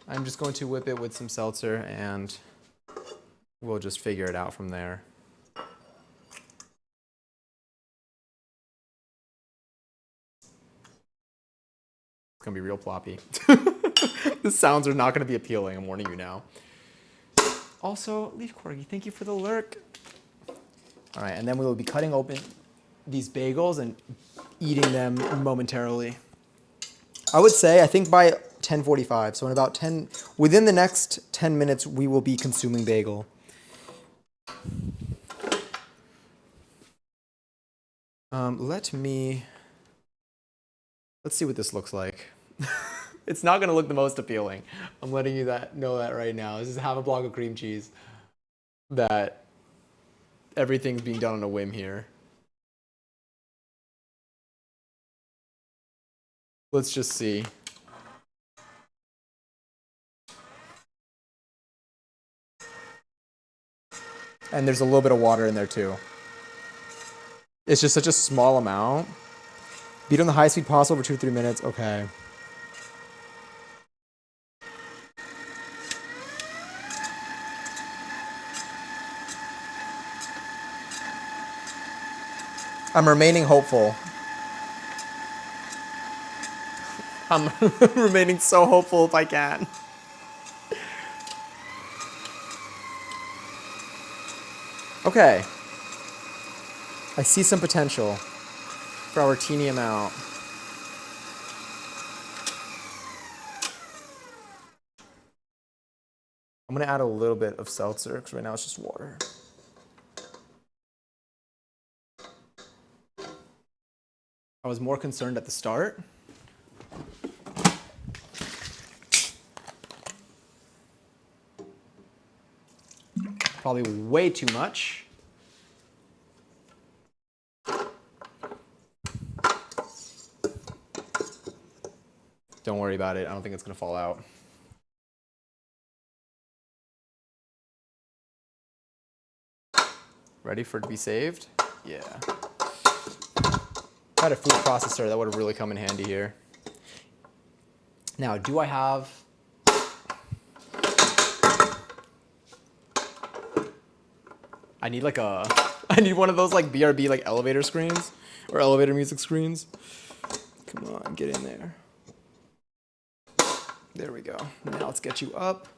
Speaker 1: I'm just going to whip it with some seltzer and we'll just figure it out from there. gonna be real ploppy. The sounds are not gonna be appealing, I'm warning you now. Also, Leaf Corgi, thank you for the lurk. All right, and then we will be cutting open these bagels and eating them momentarily. I would say, I think by 10:45, so in about within the next 10 minutes, we will be consuming bagel. Let's see what this looks like. It's not gonna look the most appealing. I'm letting you know that right now. This is half a block of cream cheese that everything's being done on a whim here. Let's just see. And there's a little bit of water in there too. It's just such a small amount. Beat on the high speed possible for 2-3 minutes. Okay. I'm remaining hopeful. I'm remaining so hopeful if I can. Okay. I see some potential for our teeny amount. I'm gonna add a little bit of seltzer because right now it's just water. I was more concerned at the start. Probably way too much. Don't worry about it. I don't think it's gonna fall out. Ready for it to be saved? Yeah. If I had a food processor, that would have really come in handy here. Now, do I have... I need like I need one of those like BRB like elevator screens or elevator music screens. Come on, get in there. There we go. Now let's get you up.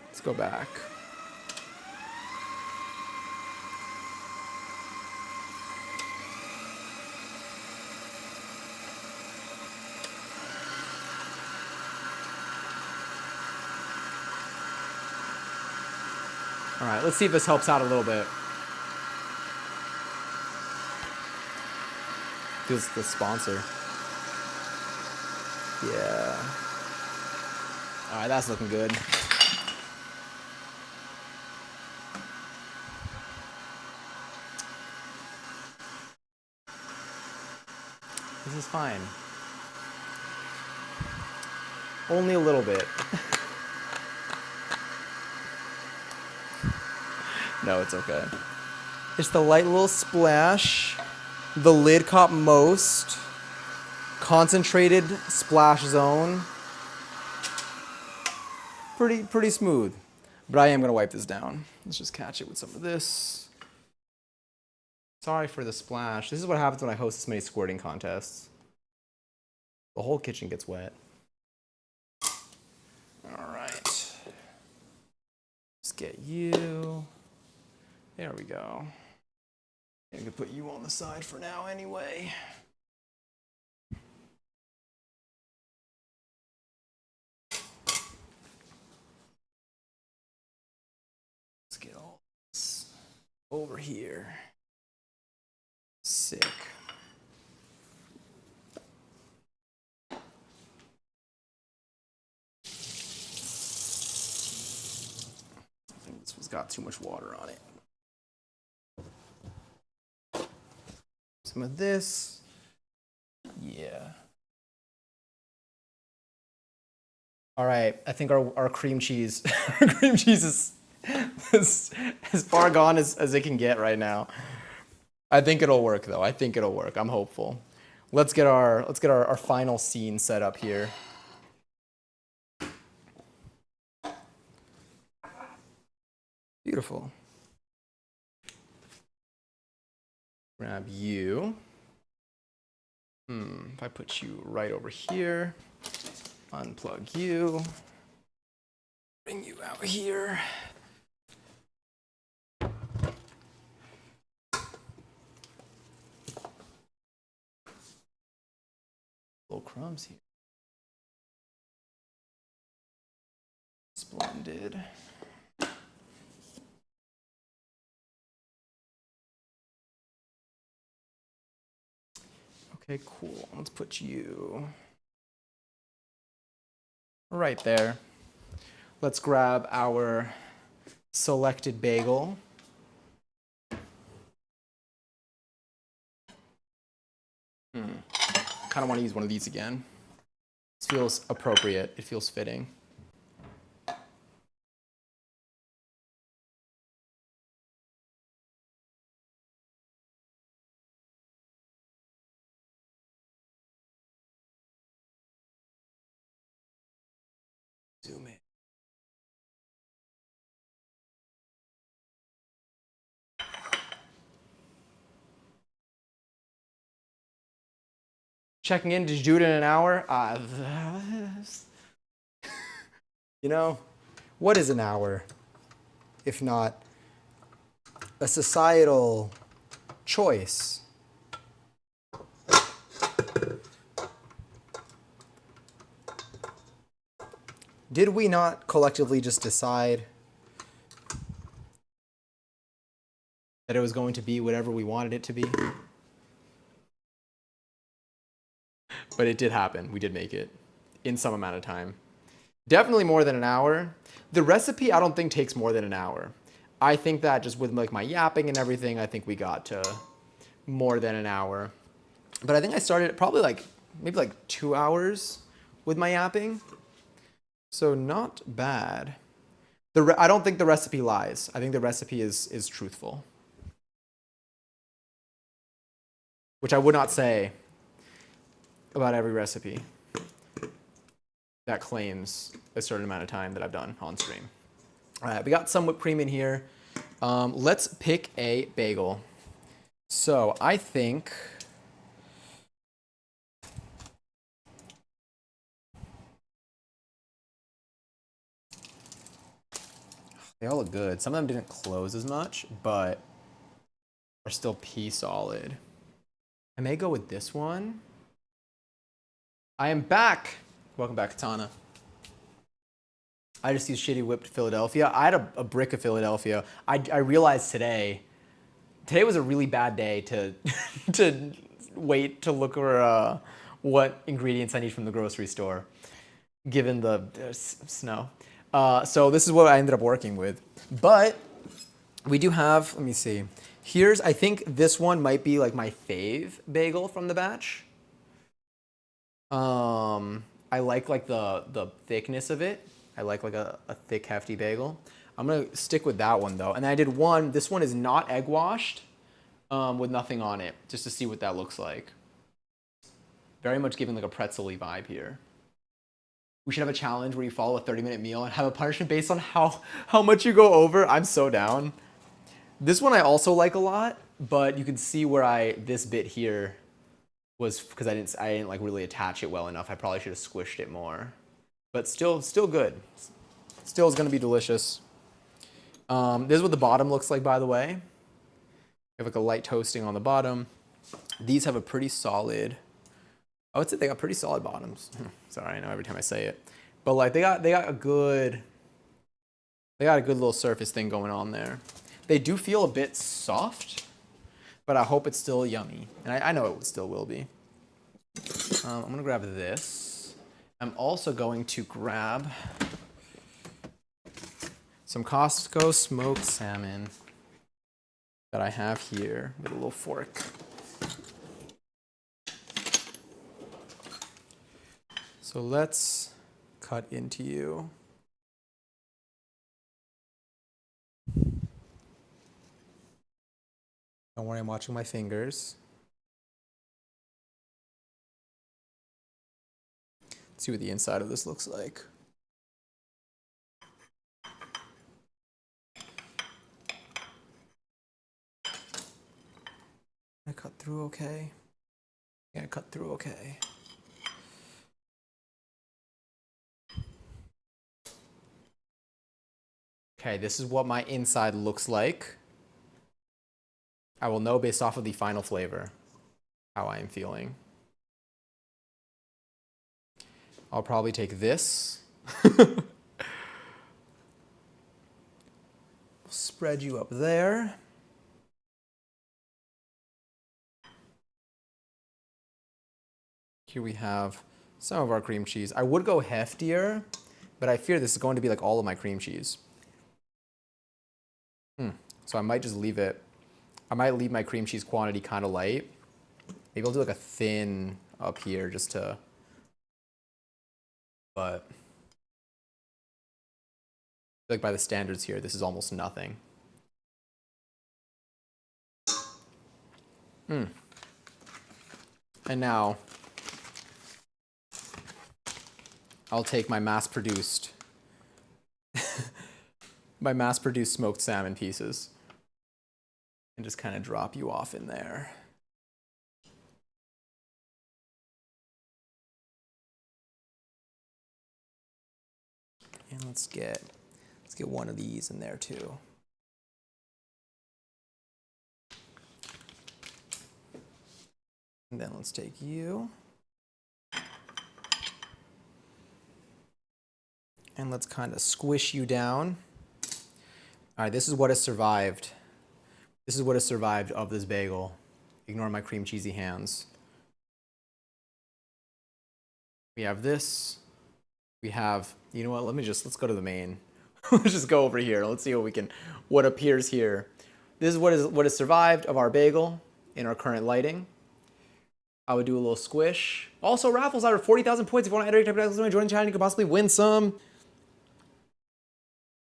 Speaker 1: Let's go back. All right, let's see if this helps out a little bit. Feels the sponsor. Yeah. All right, that's looking good. This is fine. Only a little bit. No, it's okay. It's the light little splash. The lid caught most. Concentrated splash zone. Pretty smooth. But I am gonna wipe this down. Let's just catch it with some of this. Sorry for the splash. This is what happens when I host this many squirting contests. The whole kitchen gets wet. All right. Let's get you. There we go. I can put you on the side for now anyway. Let's get all this over here. Sick. I think this one's got too much water on it. Some of this. Yeah. All right, I think our cream cheese, our cream cheese is as far gone as it can get right now. I think it'll work though. I think it'll work. I'm hopeful. Let's get our final scene set up here. Beautiful. Grab you. If I put you right over here. Unplug you. Bring you out here. Little crumbs here. Splendid. Okay, cool. Let's put you right there. Let's grab our selected bagel. Kind of want to use one of these again. This feels appropriate. It feels fitting. Zoom in. Checking in, did you do it in an hour? You know, what is an hour if not a societal choice? Did we not collectively just decide that it was going to be whatever we wanted it to be? But it did happen. We did make it in some amount of time. Definitely more than an hour. The recipe, I don't think takes more than an hour. I think that just with like my yapping and everything, I think we got to more than an hour. But I think I started probably like maybe like 2 hours with my yapping. So not bad. I don't think the recipe lies. I think the recipe is truthful. Which I would not say about every recipe that claims a certain amount of time that I've done on stream. All right, we got some whipped cream in here. Let's pick a bagel. So I think they all look good. Some of them didn't close as much, but are still pea solid. I may go with this one. I am back. Welcome back, Katana. I just used shitty whipped Philadelphia. I had a brick of Philadelphia. I realized today was a really bad day to to wait to look for what ingredients I need from the grocery store, given the snow. So this is what I ended up working with. But we do have, let me see. Here's, I think this one might be like my fave bagel from the batch. I like the thickness of it. I like a thick, hefty bagel. I'm gonna stick with that one though. And then I did one, this one is not egg washed, with nothing on it, just to see what that looks like. Very much giving like a pretzel-y vibe here. We should have a challenge where you follow a 30-minute meal and have a punishment based on how much you go over. I'm so down. This one I also like a lot, but you can see where this bit here was because I didn't like really attach it well enough. I probably should have squished it more. But still good. Still is gonna be delicious. This is what the bottom looks like, by the way. You have like a light toasting on the bottom. These have a pretty solid, I would say they got pretty solid bottoms. Sorry, I know every time I say it. But like they got a good little surface thing going on there. They do feel a bit soft, but I hope it's still yummy. And I know it still will be. I'm gonna grab this. I'm also going to grab some Costco smoked salmon that I have here with a little fork. So let's cut into you. Don't worry, I'm watching my fingers. Let's see what the inside of this looks like. I cut through okay. Yeah, I cut through okay. Okay, this is what my inside looks like. I will know based off of the final flavor how I am feeling. I'll probably take this. Spread you up there. Here we have some of our cream cheese. I would go heftier, but I fear this is going to be like all of my cream cheese. So I might just leave it. I might leave my cream cheese quantity kind of light. Maybe I'll do like a thin up here just to, but like by the standards here, this is almost nothing. And now I'll take my mass-produced smoked salmon pieces and just kind of drop you off in there. And let's get one of these in there too. And then let's take you. And let's kind of squish you down. All right, this is what has survived. This is what has survived of this bagel. Ignore my cream cheesy hands. We have this. We have, you know what, let's go to the main. Let's just go over here. Let's see what appears here. This is what has survived of our bagel in our current lighting. I would do a little squish. Also, raffles out of 40,000 points. If you want to enter your type of join the channel, you could possibly win some.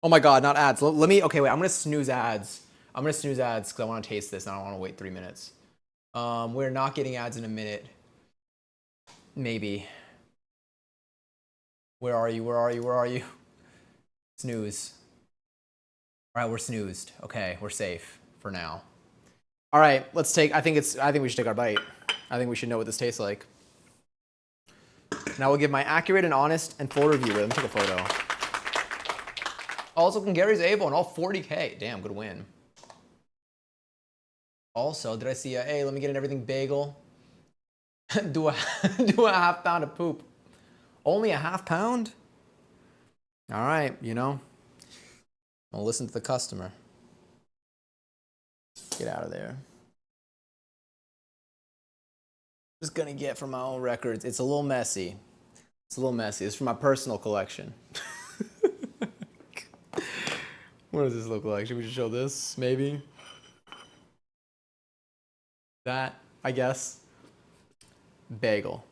Speaker 1: Oh my God, not ads. Okay, wait, I'm gonna snooze ads. I'm gonna snooze ads because I want to taste this and I don't want to wait 3 minutes. We're not getting ads in a minute. Maybe. Where are you? Where are you? Where are you? Snooze. All right, we're snoozed. Okay, we're safe for now. All right, let's take, I think we should take our bite. I think we should know what this tastes like. Now we'll give my accurate and honest and full review. Let me take a photo. Also, Gary's able and all 40K. Damn, good win. Also, did I see hey, let me get an everything bagel. do a half pound of poop. Only a half pound? All right, you know, I'll listen to the customer. Get out of there. Just gonna get from my own records. It's a little messy. It's a little messy. It's from my personal collection. What does this look like? Should we just show this, maybe? That, I guess. Bagel.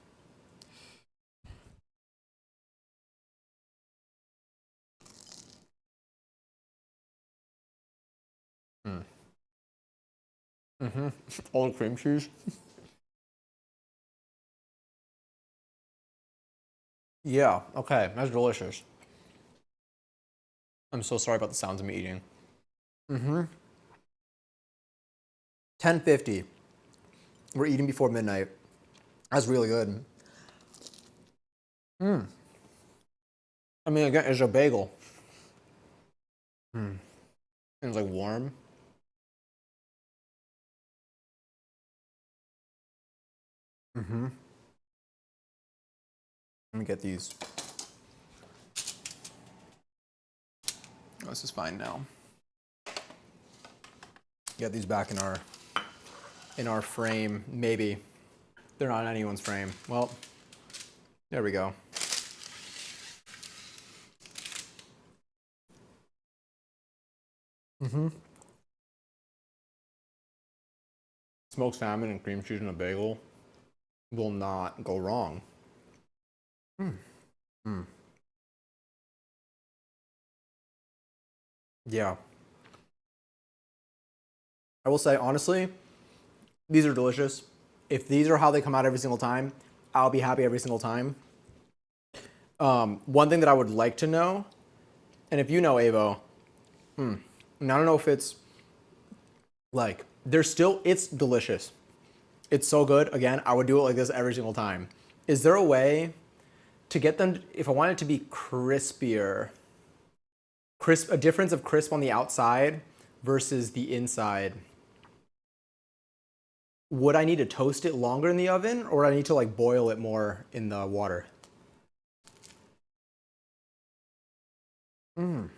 Speaker 1: All cream cheese. Yeah, okay, that's delicious. I'm so sorry about the sounds of me eating. 10:50. We're eating before midnight. That's really good. I mean, again, it's a bagel. And it's like warm. Let me get these. Oh, this is fine now. Get these back in our frame. Maybe they're not in anyone's frame. Well, there we go. Smoked salmon and cream cheese and a bagel will not go wrong. Yeah. I will say, honestly, these are delicious. If these are how they come out every single time, I'll be happy every single time. One thing that I would like to know, and if you know Avo, and I don't know if it's like, it's delicious. It's so good. Again, I would do it like this every single time. Is there a way to get them, if I want it to be crispier, Crisp, a difference of crisp on the outside versus the inside. Would I need to toast it longer in the oven, or I need to like boil it more in the water? Mm.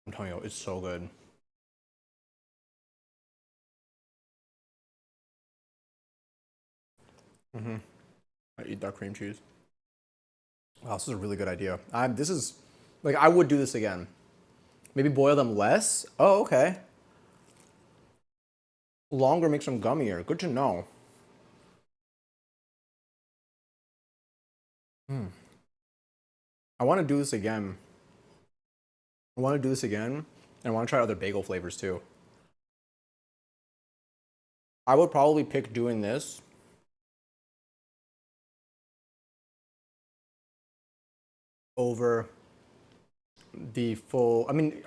Speaker 1: I'm telling you, it's so good. Mm-hmm. I eat that cream cheese. Wow, this is a really good idea. This is like I would do this again. Maybe boil them less. Oh, okay. Longer makes them gummier. Good to know. Hmm. I want to do this again. I want to do this again, and I want to try other bagel flavors too. I would probably pick doing this over the full. I mean,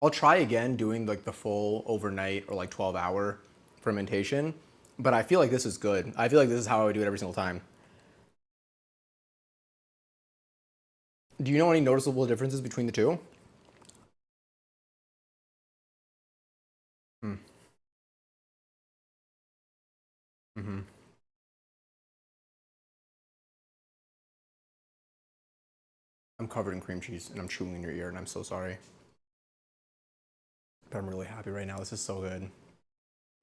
Speaker 1: I'll try again doing like the full overnight or like 12-hour fermentation, but I feel like this is good. I feel like this is how I would do it every single time. Do you know any noticeable differences between the two? Hmm. Mm-hmm. I'm covered in cream cheese and I'm chewing in your ear, and I'm so sorry. But I'm really happy right now. This is so good.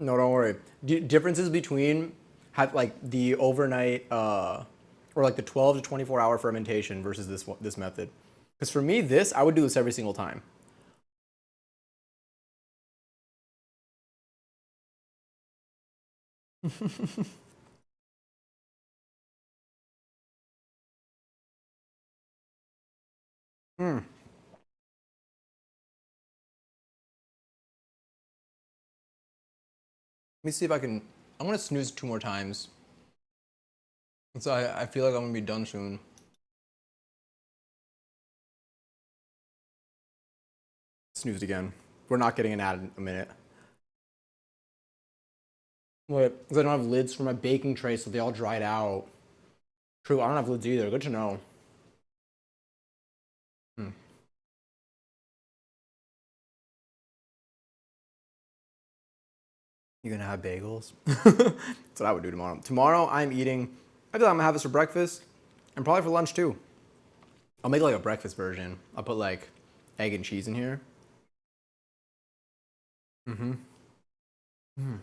Speaker 1: No, don't worry. Differences between have like the overnight or like the 12 to 24-hour fermentation versus this method. Because for me, this I would do this every single time. Hmm. Let me see if I can. I'm gonna snooze 2 more times. So I feel like I'm gonna be done soon. Snoozed again. We're not getting an ad in a minute. Wait, because I don't have lids for my baking tray, so they all dried out. True, I don't have lids either. Good to know. Hmm. You gonna have bagels? That's what I would do tomorrow. Tomorrow I'm eating. I feel like I'm gonna have this for breakfast and probably for lunch too. I'll make like a breakfast version. I'll put like egg and cheese in here. Mm-hmm. Mm.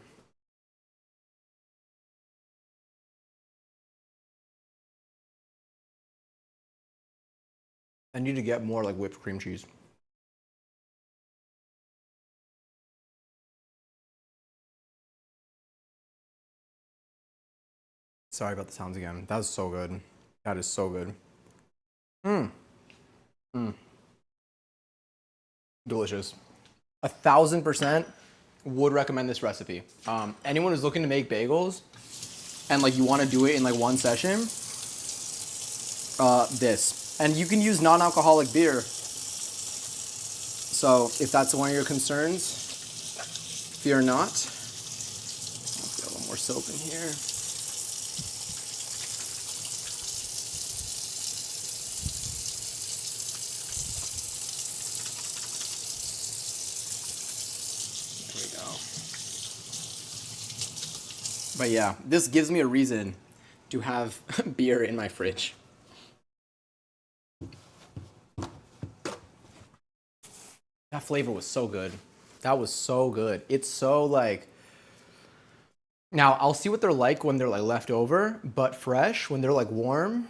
Speaker 1: I need to get more like whipped cream cheese. Sorry about the sounds again. That was so good. That is so good. Mm. Mm. Delicious. 1,000% would recommend this recipe. Anyone who's looking to make bagels and like you want to do it in like one session, this. And you can use non-alcoholic beer. So if that's one of your concerns, fear not. Let's get a little more soap in here. There we go. But yeah, this gives me a reason to have beer in my fridge. That flavor was so good. That was so good. It's so like now I'll see what they're like when they're like left over, but fresh when they're like warm.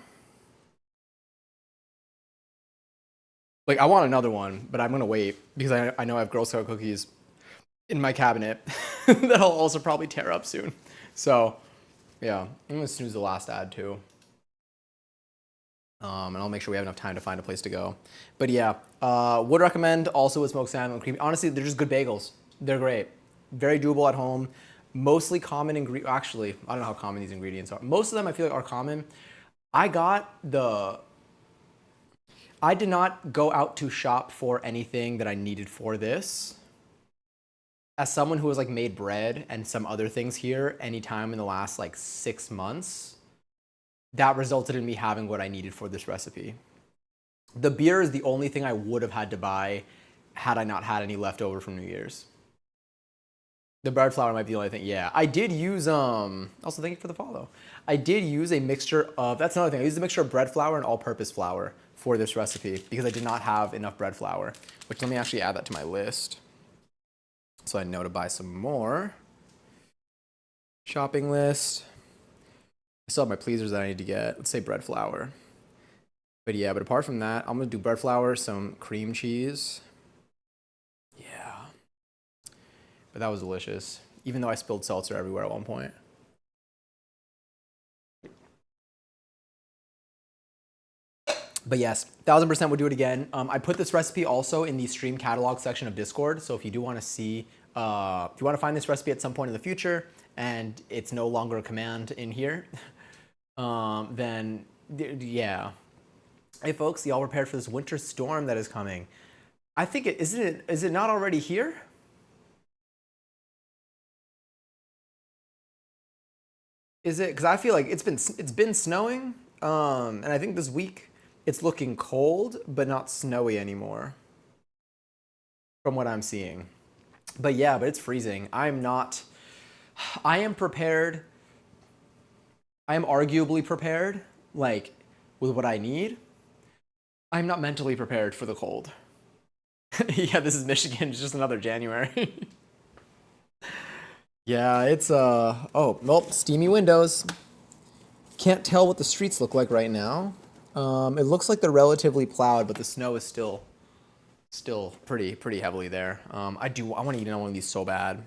Speaker 1: Like I want another one, but I'm gonna wait because I know I have Girl Scout cookies in my cabinet that I'll also probably tear up soon. So yeah, I'm gonna snooze the last ad too. And I'll make sure we have enough time to find a place to go. But yeah, would recommend also with smoked salmon and cream. Honestly, they're just good bagels. They're great. Very doable at home. Mostly common ingredient. Actually, I don't know how common these ingredients are. Most of them I feel like are common. I got the. I did not go out to shop for anything that I needed for this. As someone who has like made bread and some other things here anytime in the last like 6 months, that resulted in me having what I needed for this recipe. The beer is the only thing I would have had to buy had I not had any left over from New Year's. The bread flour might be the only thing. Yeah, I did use Also, thank you for the follow. I did use a mixture of. That's another thing. I used a mixture of bread flour and all-purpose flour for this recipe because I did not have enough bread flour. Which, let me actually add that to my list, so I know to buy some more. Shopping list. I still have my pleasers that I need to get. Let's say bread flour. But yeah, but apart from that, I'm gonna do bread flour, some cream cheese. Yeah. But that was delicious, even though I spilled seltzer everywhere at one point. But yes, 1000% would do it again. I put this recipe also in the stream catalog section of Discord. So if you do want to see, if you want to find this recipe at some point in the future and it's no longer a command in here, then yeah. Hey folks, y'all prepared for this winter storm that is coming? I think is it not already here? Is it? Because I feel like it's been snowing, and I think this week it's looking cold but not snowy anymore, from what I'm seeing. But yeah, but it's freezing. I'm not. I am prepared. I am arguably prepared, like with what I need. I'm not mentally prepared for the cold. Yeah, this is Michigan. It's just another January. Yeah, it's oh, nope, steamy windows. Can't tell what the streets look like right now. It looks like they're relatively plowed, but the snow is still pretty heavily there. I want to eat one of these so bad.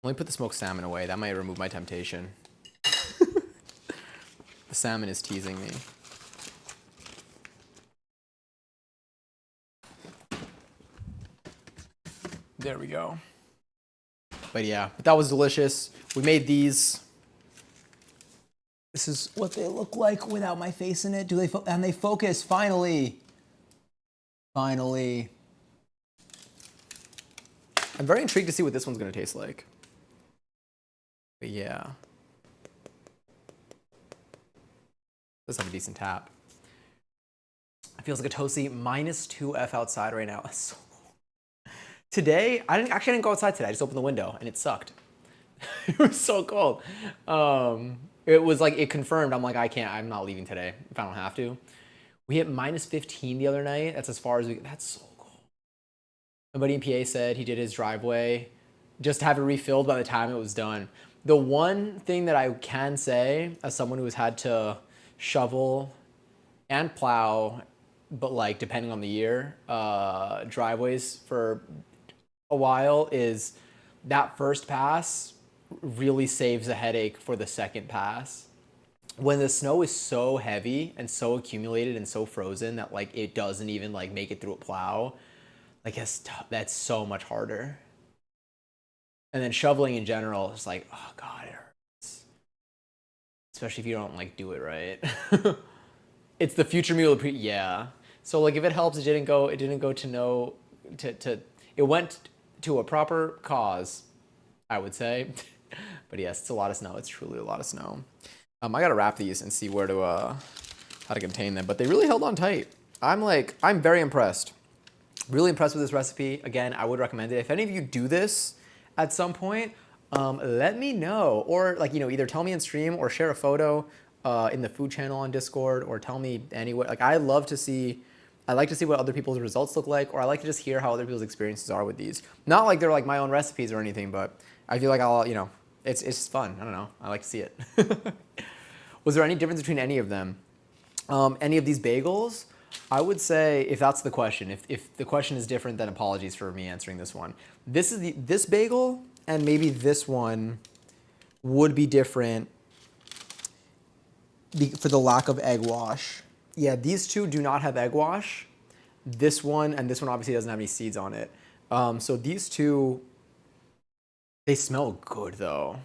Speaker 1: Let me put the smoked salmon away. That might remove my temptation. The salmon is teasing me. There we go. But yeah, but that was delicious. We made these. This is what they look like without my face in it. Do they and they focus finally. Finally. I'm very intrigued to see what this one's gonna taste like. But yeah. Does have a decent tap. It feels like a toasty -2F outside right now. So today, I didn't go outside today. I just opened the window and it sucked. It was so cold. It was like, it confirmed. I'm like, I'm not leaving today if I don't have to. We hit -15 the other night. That's as far as that's so cold. My buddy in PA said he did his driveway just to have it refilled by the time it was done. The one thing that I can say, as someone who has had to shovel and plow, but like depending on the year, driveways for a while, is that first pass really saves a headache for the second pass. When the snow is so heavy and so accumulated and so frozen that like it doesn't even like make it through a plow, like that's so much harder. And then shoveling in general is like, oh god, it hurts. Especially if you don't like do it right. It's the future me will yeah. So like if it helps, it didn't go it went to a proper cause, I would say. But yes, it's a lot of snow. It's truly a lot of snow. I gotta wrap these and see where to how to contain them. But they really held on tight. I'm very impressed. Really impressed with this recipe. Again, I would recommend it. If any of you do this at some point, let me know. Or like, either tell me in stream or share a photo in the food channel on Discord, or tell me anyway. Like I like to see what other people's results look like, or I like to just hear how other people's experiences are with these. Not like they're like my own recipes or anything, but I feel like it's fun. I don't know. I like to see it. Was there any difference between any of them? Any of these bagels? I would say, if that's the question, if the question is different, then apologies for me answering this one. This bagel and maybe this one would be different for the lack of egg wash. Yeah, these two do not have egg wash. This one and this one obviously doesn't have any seeds on it. So these two, they smell good though.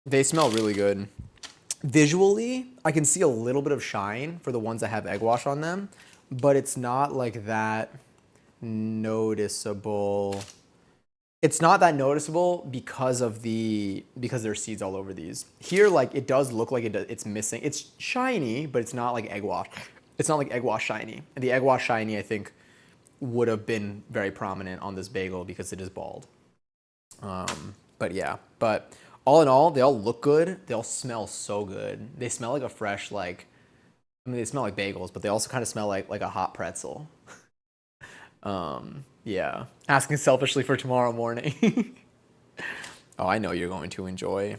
Speaker 1: They smell really good. Visually, I can see a little bit of shine for the ones that have egg wash on them, but it's not like that noticeable It's not that noticeable because there's seeds all over these. Here, like it does look like it's missing. It's shiny, but it's not like egg wash. It's not like egg wash shiny. And the egg wash shiny, I think, would have been very prominent on this bagel because it is bald. But yeah, but all in all, they all look good. They all smell so good. They smell like a fresh like. I mean, they smell like bagels, but they also kind of smell like a hot pretzel. Yeah. Asking selfishly for tomorrow morning. Oh, I know you're going to enjoy.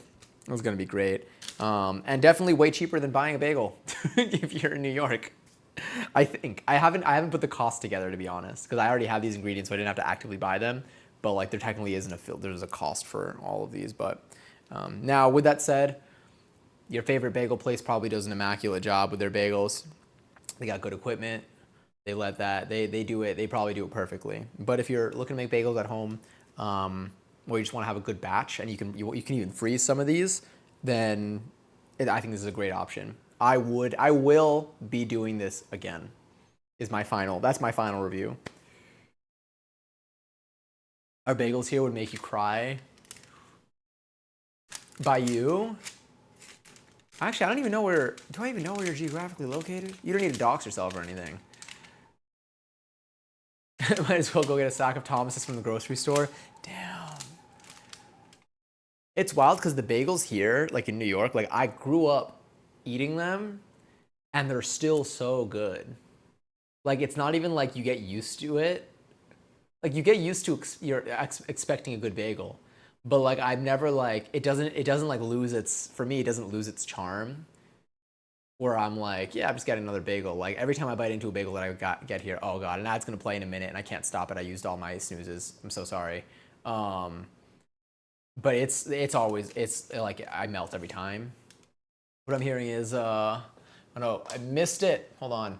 Speaker 1: It's going to be great. And definitely way cheaper than buying a bagel if you're in New York. I think I haven't put the cost together to be honest, because I already have these ingredients, so I didn't have to actively buy them. But like there technically isn't there's a cost for all of these. But now with that said, your favorite bagel place probably does an immaculate job with their bagels. They got good equipment. They do it. They probably do it perfectly. But if you're looking to make bagels at home, or you just want to have a good batch, and you can even freeze some of these, then I think this is a great option. I will be doing this again. That's my final review. Our bagels here would make you cry. By you? Actually, I don't even know where. Do I even know where you're geographically located? You don't need to dox yourself or anything. Might as well go get a sack of Thomas's from the grocery store. Damn. It's wild because the bagels here, like in New York, like I grew up eating them and they're still so good. Like it's not even like you get used to it. Like you get used to expecting a good bagel. But like I've never like it doesn't like lose its for me it doesn't lose its charm where I'm like, yeah, I'm just getting another bagel. Like every time I bite into a bagel that get here, oh god, an ad's gonna play in a minute, and I can't stop it. I used all my snoozes. I'm so sorry. Um, but it's always it's like I melt every time. What I'm hearing is, oh no, I missed it. Hold on.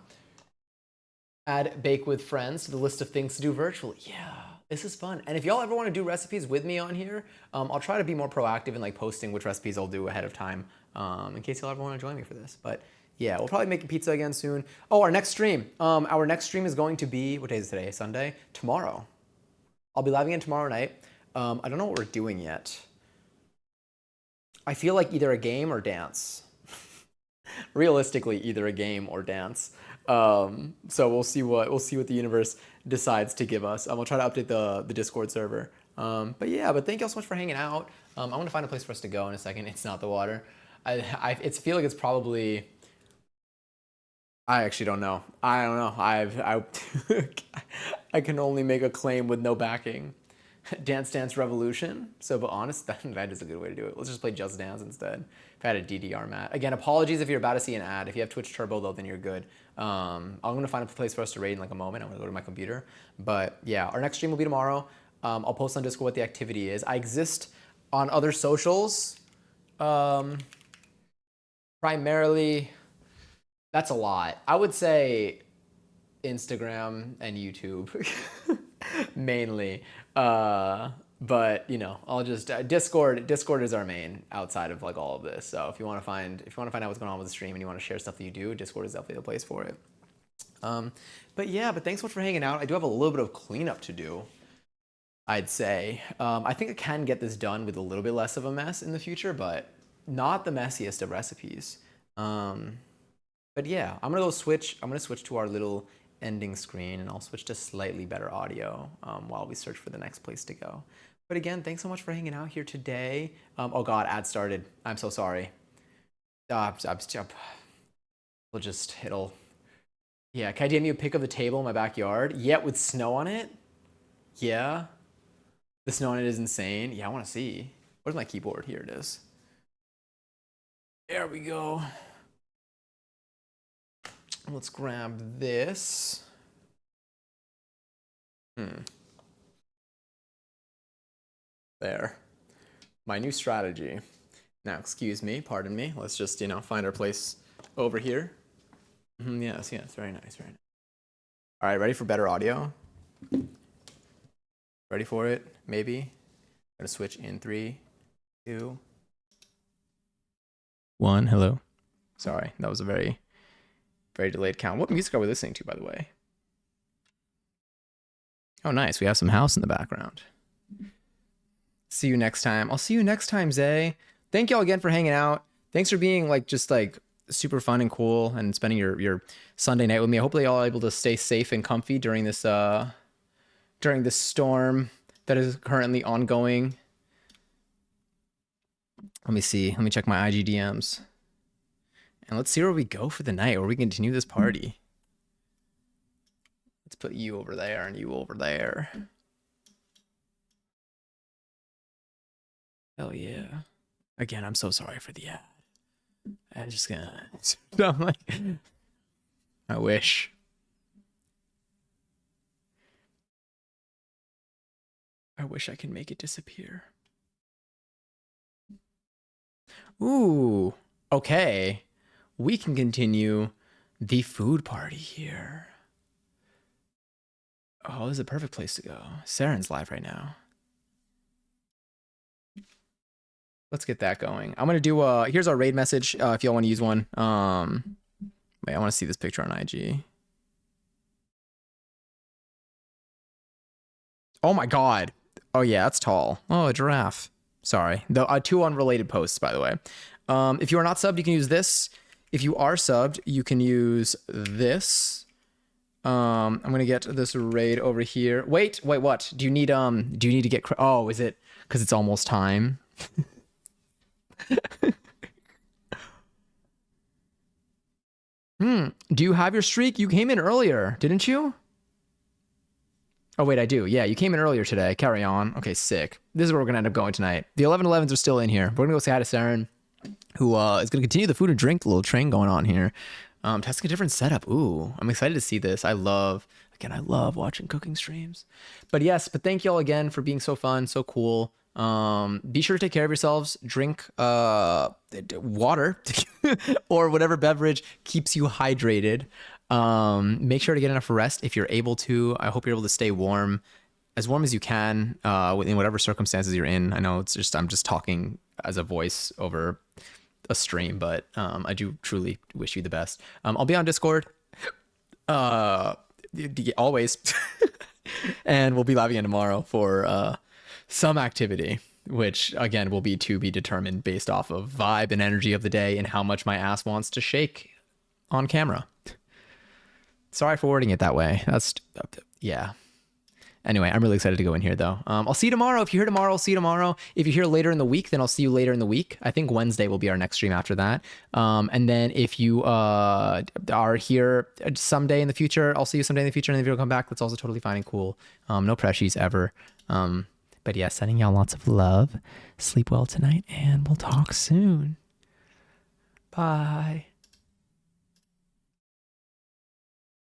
Speaker 1: Add bake with friends to the list of things to do virtually. Yeah, this is fun. And if y'all ever want to do recipes with me on here, I'll try to be more proactive in like posting which recipes I'll do ahead of time, in case y'all ever want to join me for this. But yeah, we'll probably make pizza again soon. Oh, our next stream. Our next stream is going to be, what day is it today? Sunday? Tomorrow. I'll be live again tomorrow night. I don't know what we're doing yet. I feel like either a game or dance. Realistically, either a game or dance. So we'll see what the universe decides to give us. We'll try to update the Discord server. But yeah, but thank you all so much for hanging out. I'm gonna find a place for us to go in a second. It's not the water. I feel like it's probably. I actually don't know. I don't know. I can only make a claim with no backing. Dance Dance Revolution. So, but honest, that is a good way to do it. Let's just play Just Dance instead. If I had a DDR mat. Again, apologies if you're about to see an ad. If you have Twitch Turbo though, then you're good. I'm gonna find a place for us to raid in like a moment. I'm gonna go to my computer. But yeah, our next stream will be tomorrow. I'll post on Discord what the activity is. I exist on other socials. Primarily, that's a lot. I would say Instagram and YouTube mainly. But you know, I'll just Discord. Discord is our main outside of like all of this. So if you want to find out what's going on with the stream and you want to share stuff that you do, Discord is definitely the place for it. But yeah, but thanks so much for hanging out. I do have a little bit of cleanup to do, I'd say. I think I can get this done with a little bit less of a mess in the future, but not the messiest of recipes. But yeah, I'm gonna switch to our little ending screen, and I'll switch to slightly better audio while we search for the next place to go. But again, thanks so much for hanging out here today. Oh god, ad started. I'm so sorry. Yeah, can I DM you a pic of the table in my backyard? Yeah, with snow on it? Yeah. The snow on it is insane. Yeah, I want to see. Where's my keyboard? Here it is. There we go. Let's grab this. There. My new strategy. Now, excuse me, pardon me. Let's just, find our place over here. Yes, very nice, very nice. All right, ready for better audio? Ready for it? Maybe? I'm gonna switch in 3, 2, 1. Hello. Sorry, that was a very, very delayed count. What music are we listening to, by the way? Oh, nice. We have some house in the background. See you next time. I'll see you next time, Zay. Thank y'all again for hanging out. Thanks for being like just like super fun and cool and spending your Sunday night with me. Hopefully y'all are able to stay safe and comfy during this storm that is currently ongoing. Let me see. Let me check my IG DMs. And let's see where we go for the night, or we continue this party. Let's put you over there and you over there. Hell yeah. Again, I'm so sorry for the ad. I'm just gonna... I'm like... I wish. I wish I could make it disappear. Ooh, okay. We can continue the food party here. Oh, this is a perfect place to go. Saren's live right now. Let's get that going. I'm gonna do here's our raid message if y'all want to use one. Wait, I want to see this picture on IG. Oh my god. Oh yeah, that's tall. Oh, a giraffe. Sorry. The two unrelated posts, by the way. If you are not subbed, you can use this. If you are subbed, you can use this. I'm gonna get this raid over here. Wait, what? Do you need to get? Oh, is it because it's almost time? Do you have your streak? You came in earlier, didn't you? Oh, wait, I do. Yeah, you came in earlier today. Carry on. Okay, sick. This is where we're going to end up going tonight. The 11-11s are still in here. We're going to go say hi to Saren, who is going to continue the food and drink little train going on here. Testing a different setup. Ooh, I'm excited to see this. I love watching cooking streams. But thank y'all again for being so fun, so cool. Be sure to take care of yourselves. Drink water or whatever beverage keeps you hydrated. Make sure to get enough rest if you're able to. I hope you're able to stay warm as you can in whatever circumstances you're in. I know I'm just talking as a voice over a stream, but I do truly wish you the best. I'll be on Discord always and we'll be live again tomorrow for some activity, which again will be to be determined based off of vibe and energy of the day and how much my ass wants to shake on camera. Sorry for wording it that way. Yeah. Anyway, I'm really excited to go in here though. I'll see you tomorrow. If you're here tomorrow, I'll see you tomorrow. If you're here later in the week, then I'll see you later in the week. I think Wednesday will be our next stream after that. And then if you are here someday in the future, I'll see you someday in the future. And if you'll come back, that's also totally fine and cool. No pressures ever. But yeah, sending y'all lots of love. Sleep well tonight and we'll talk soon. Bye.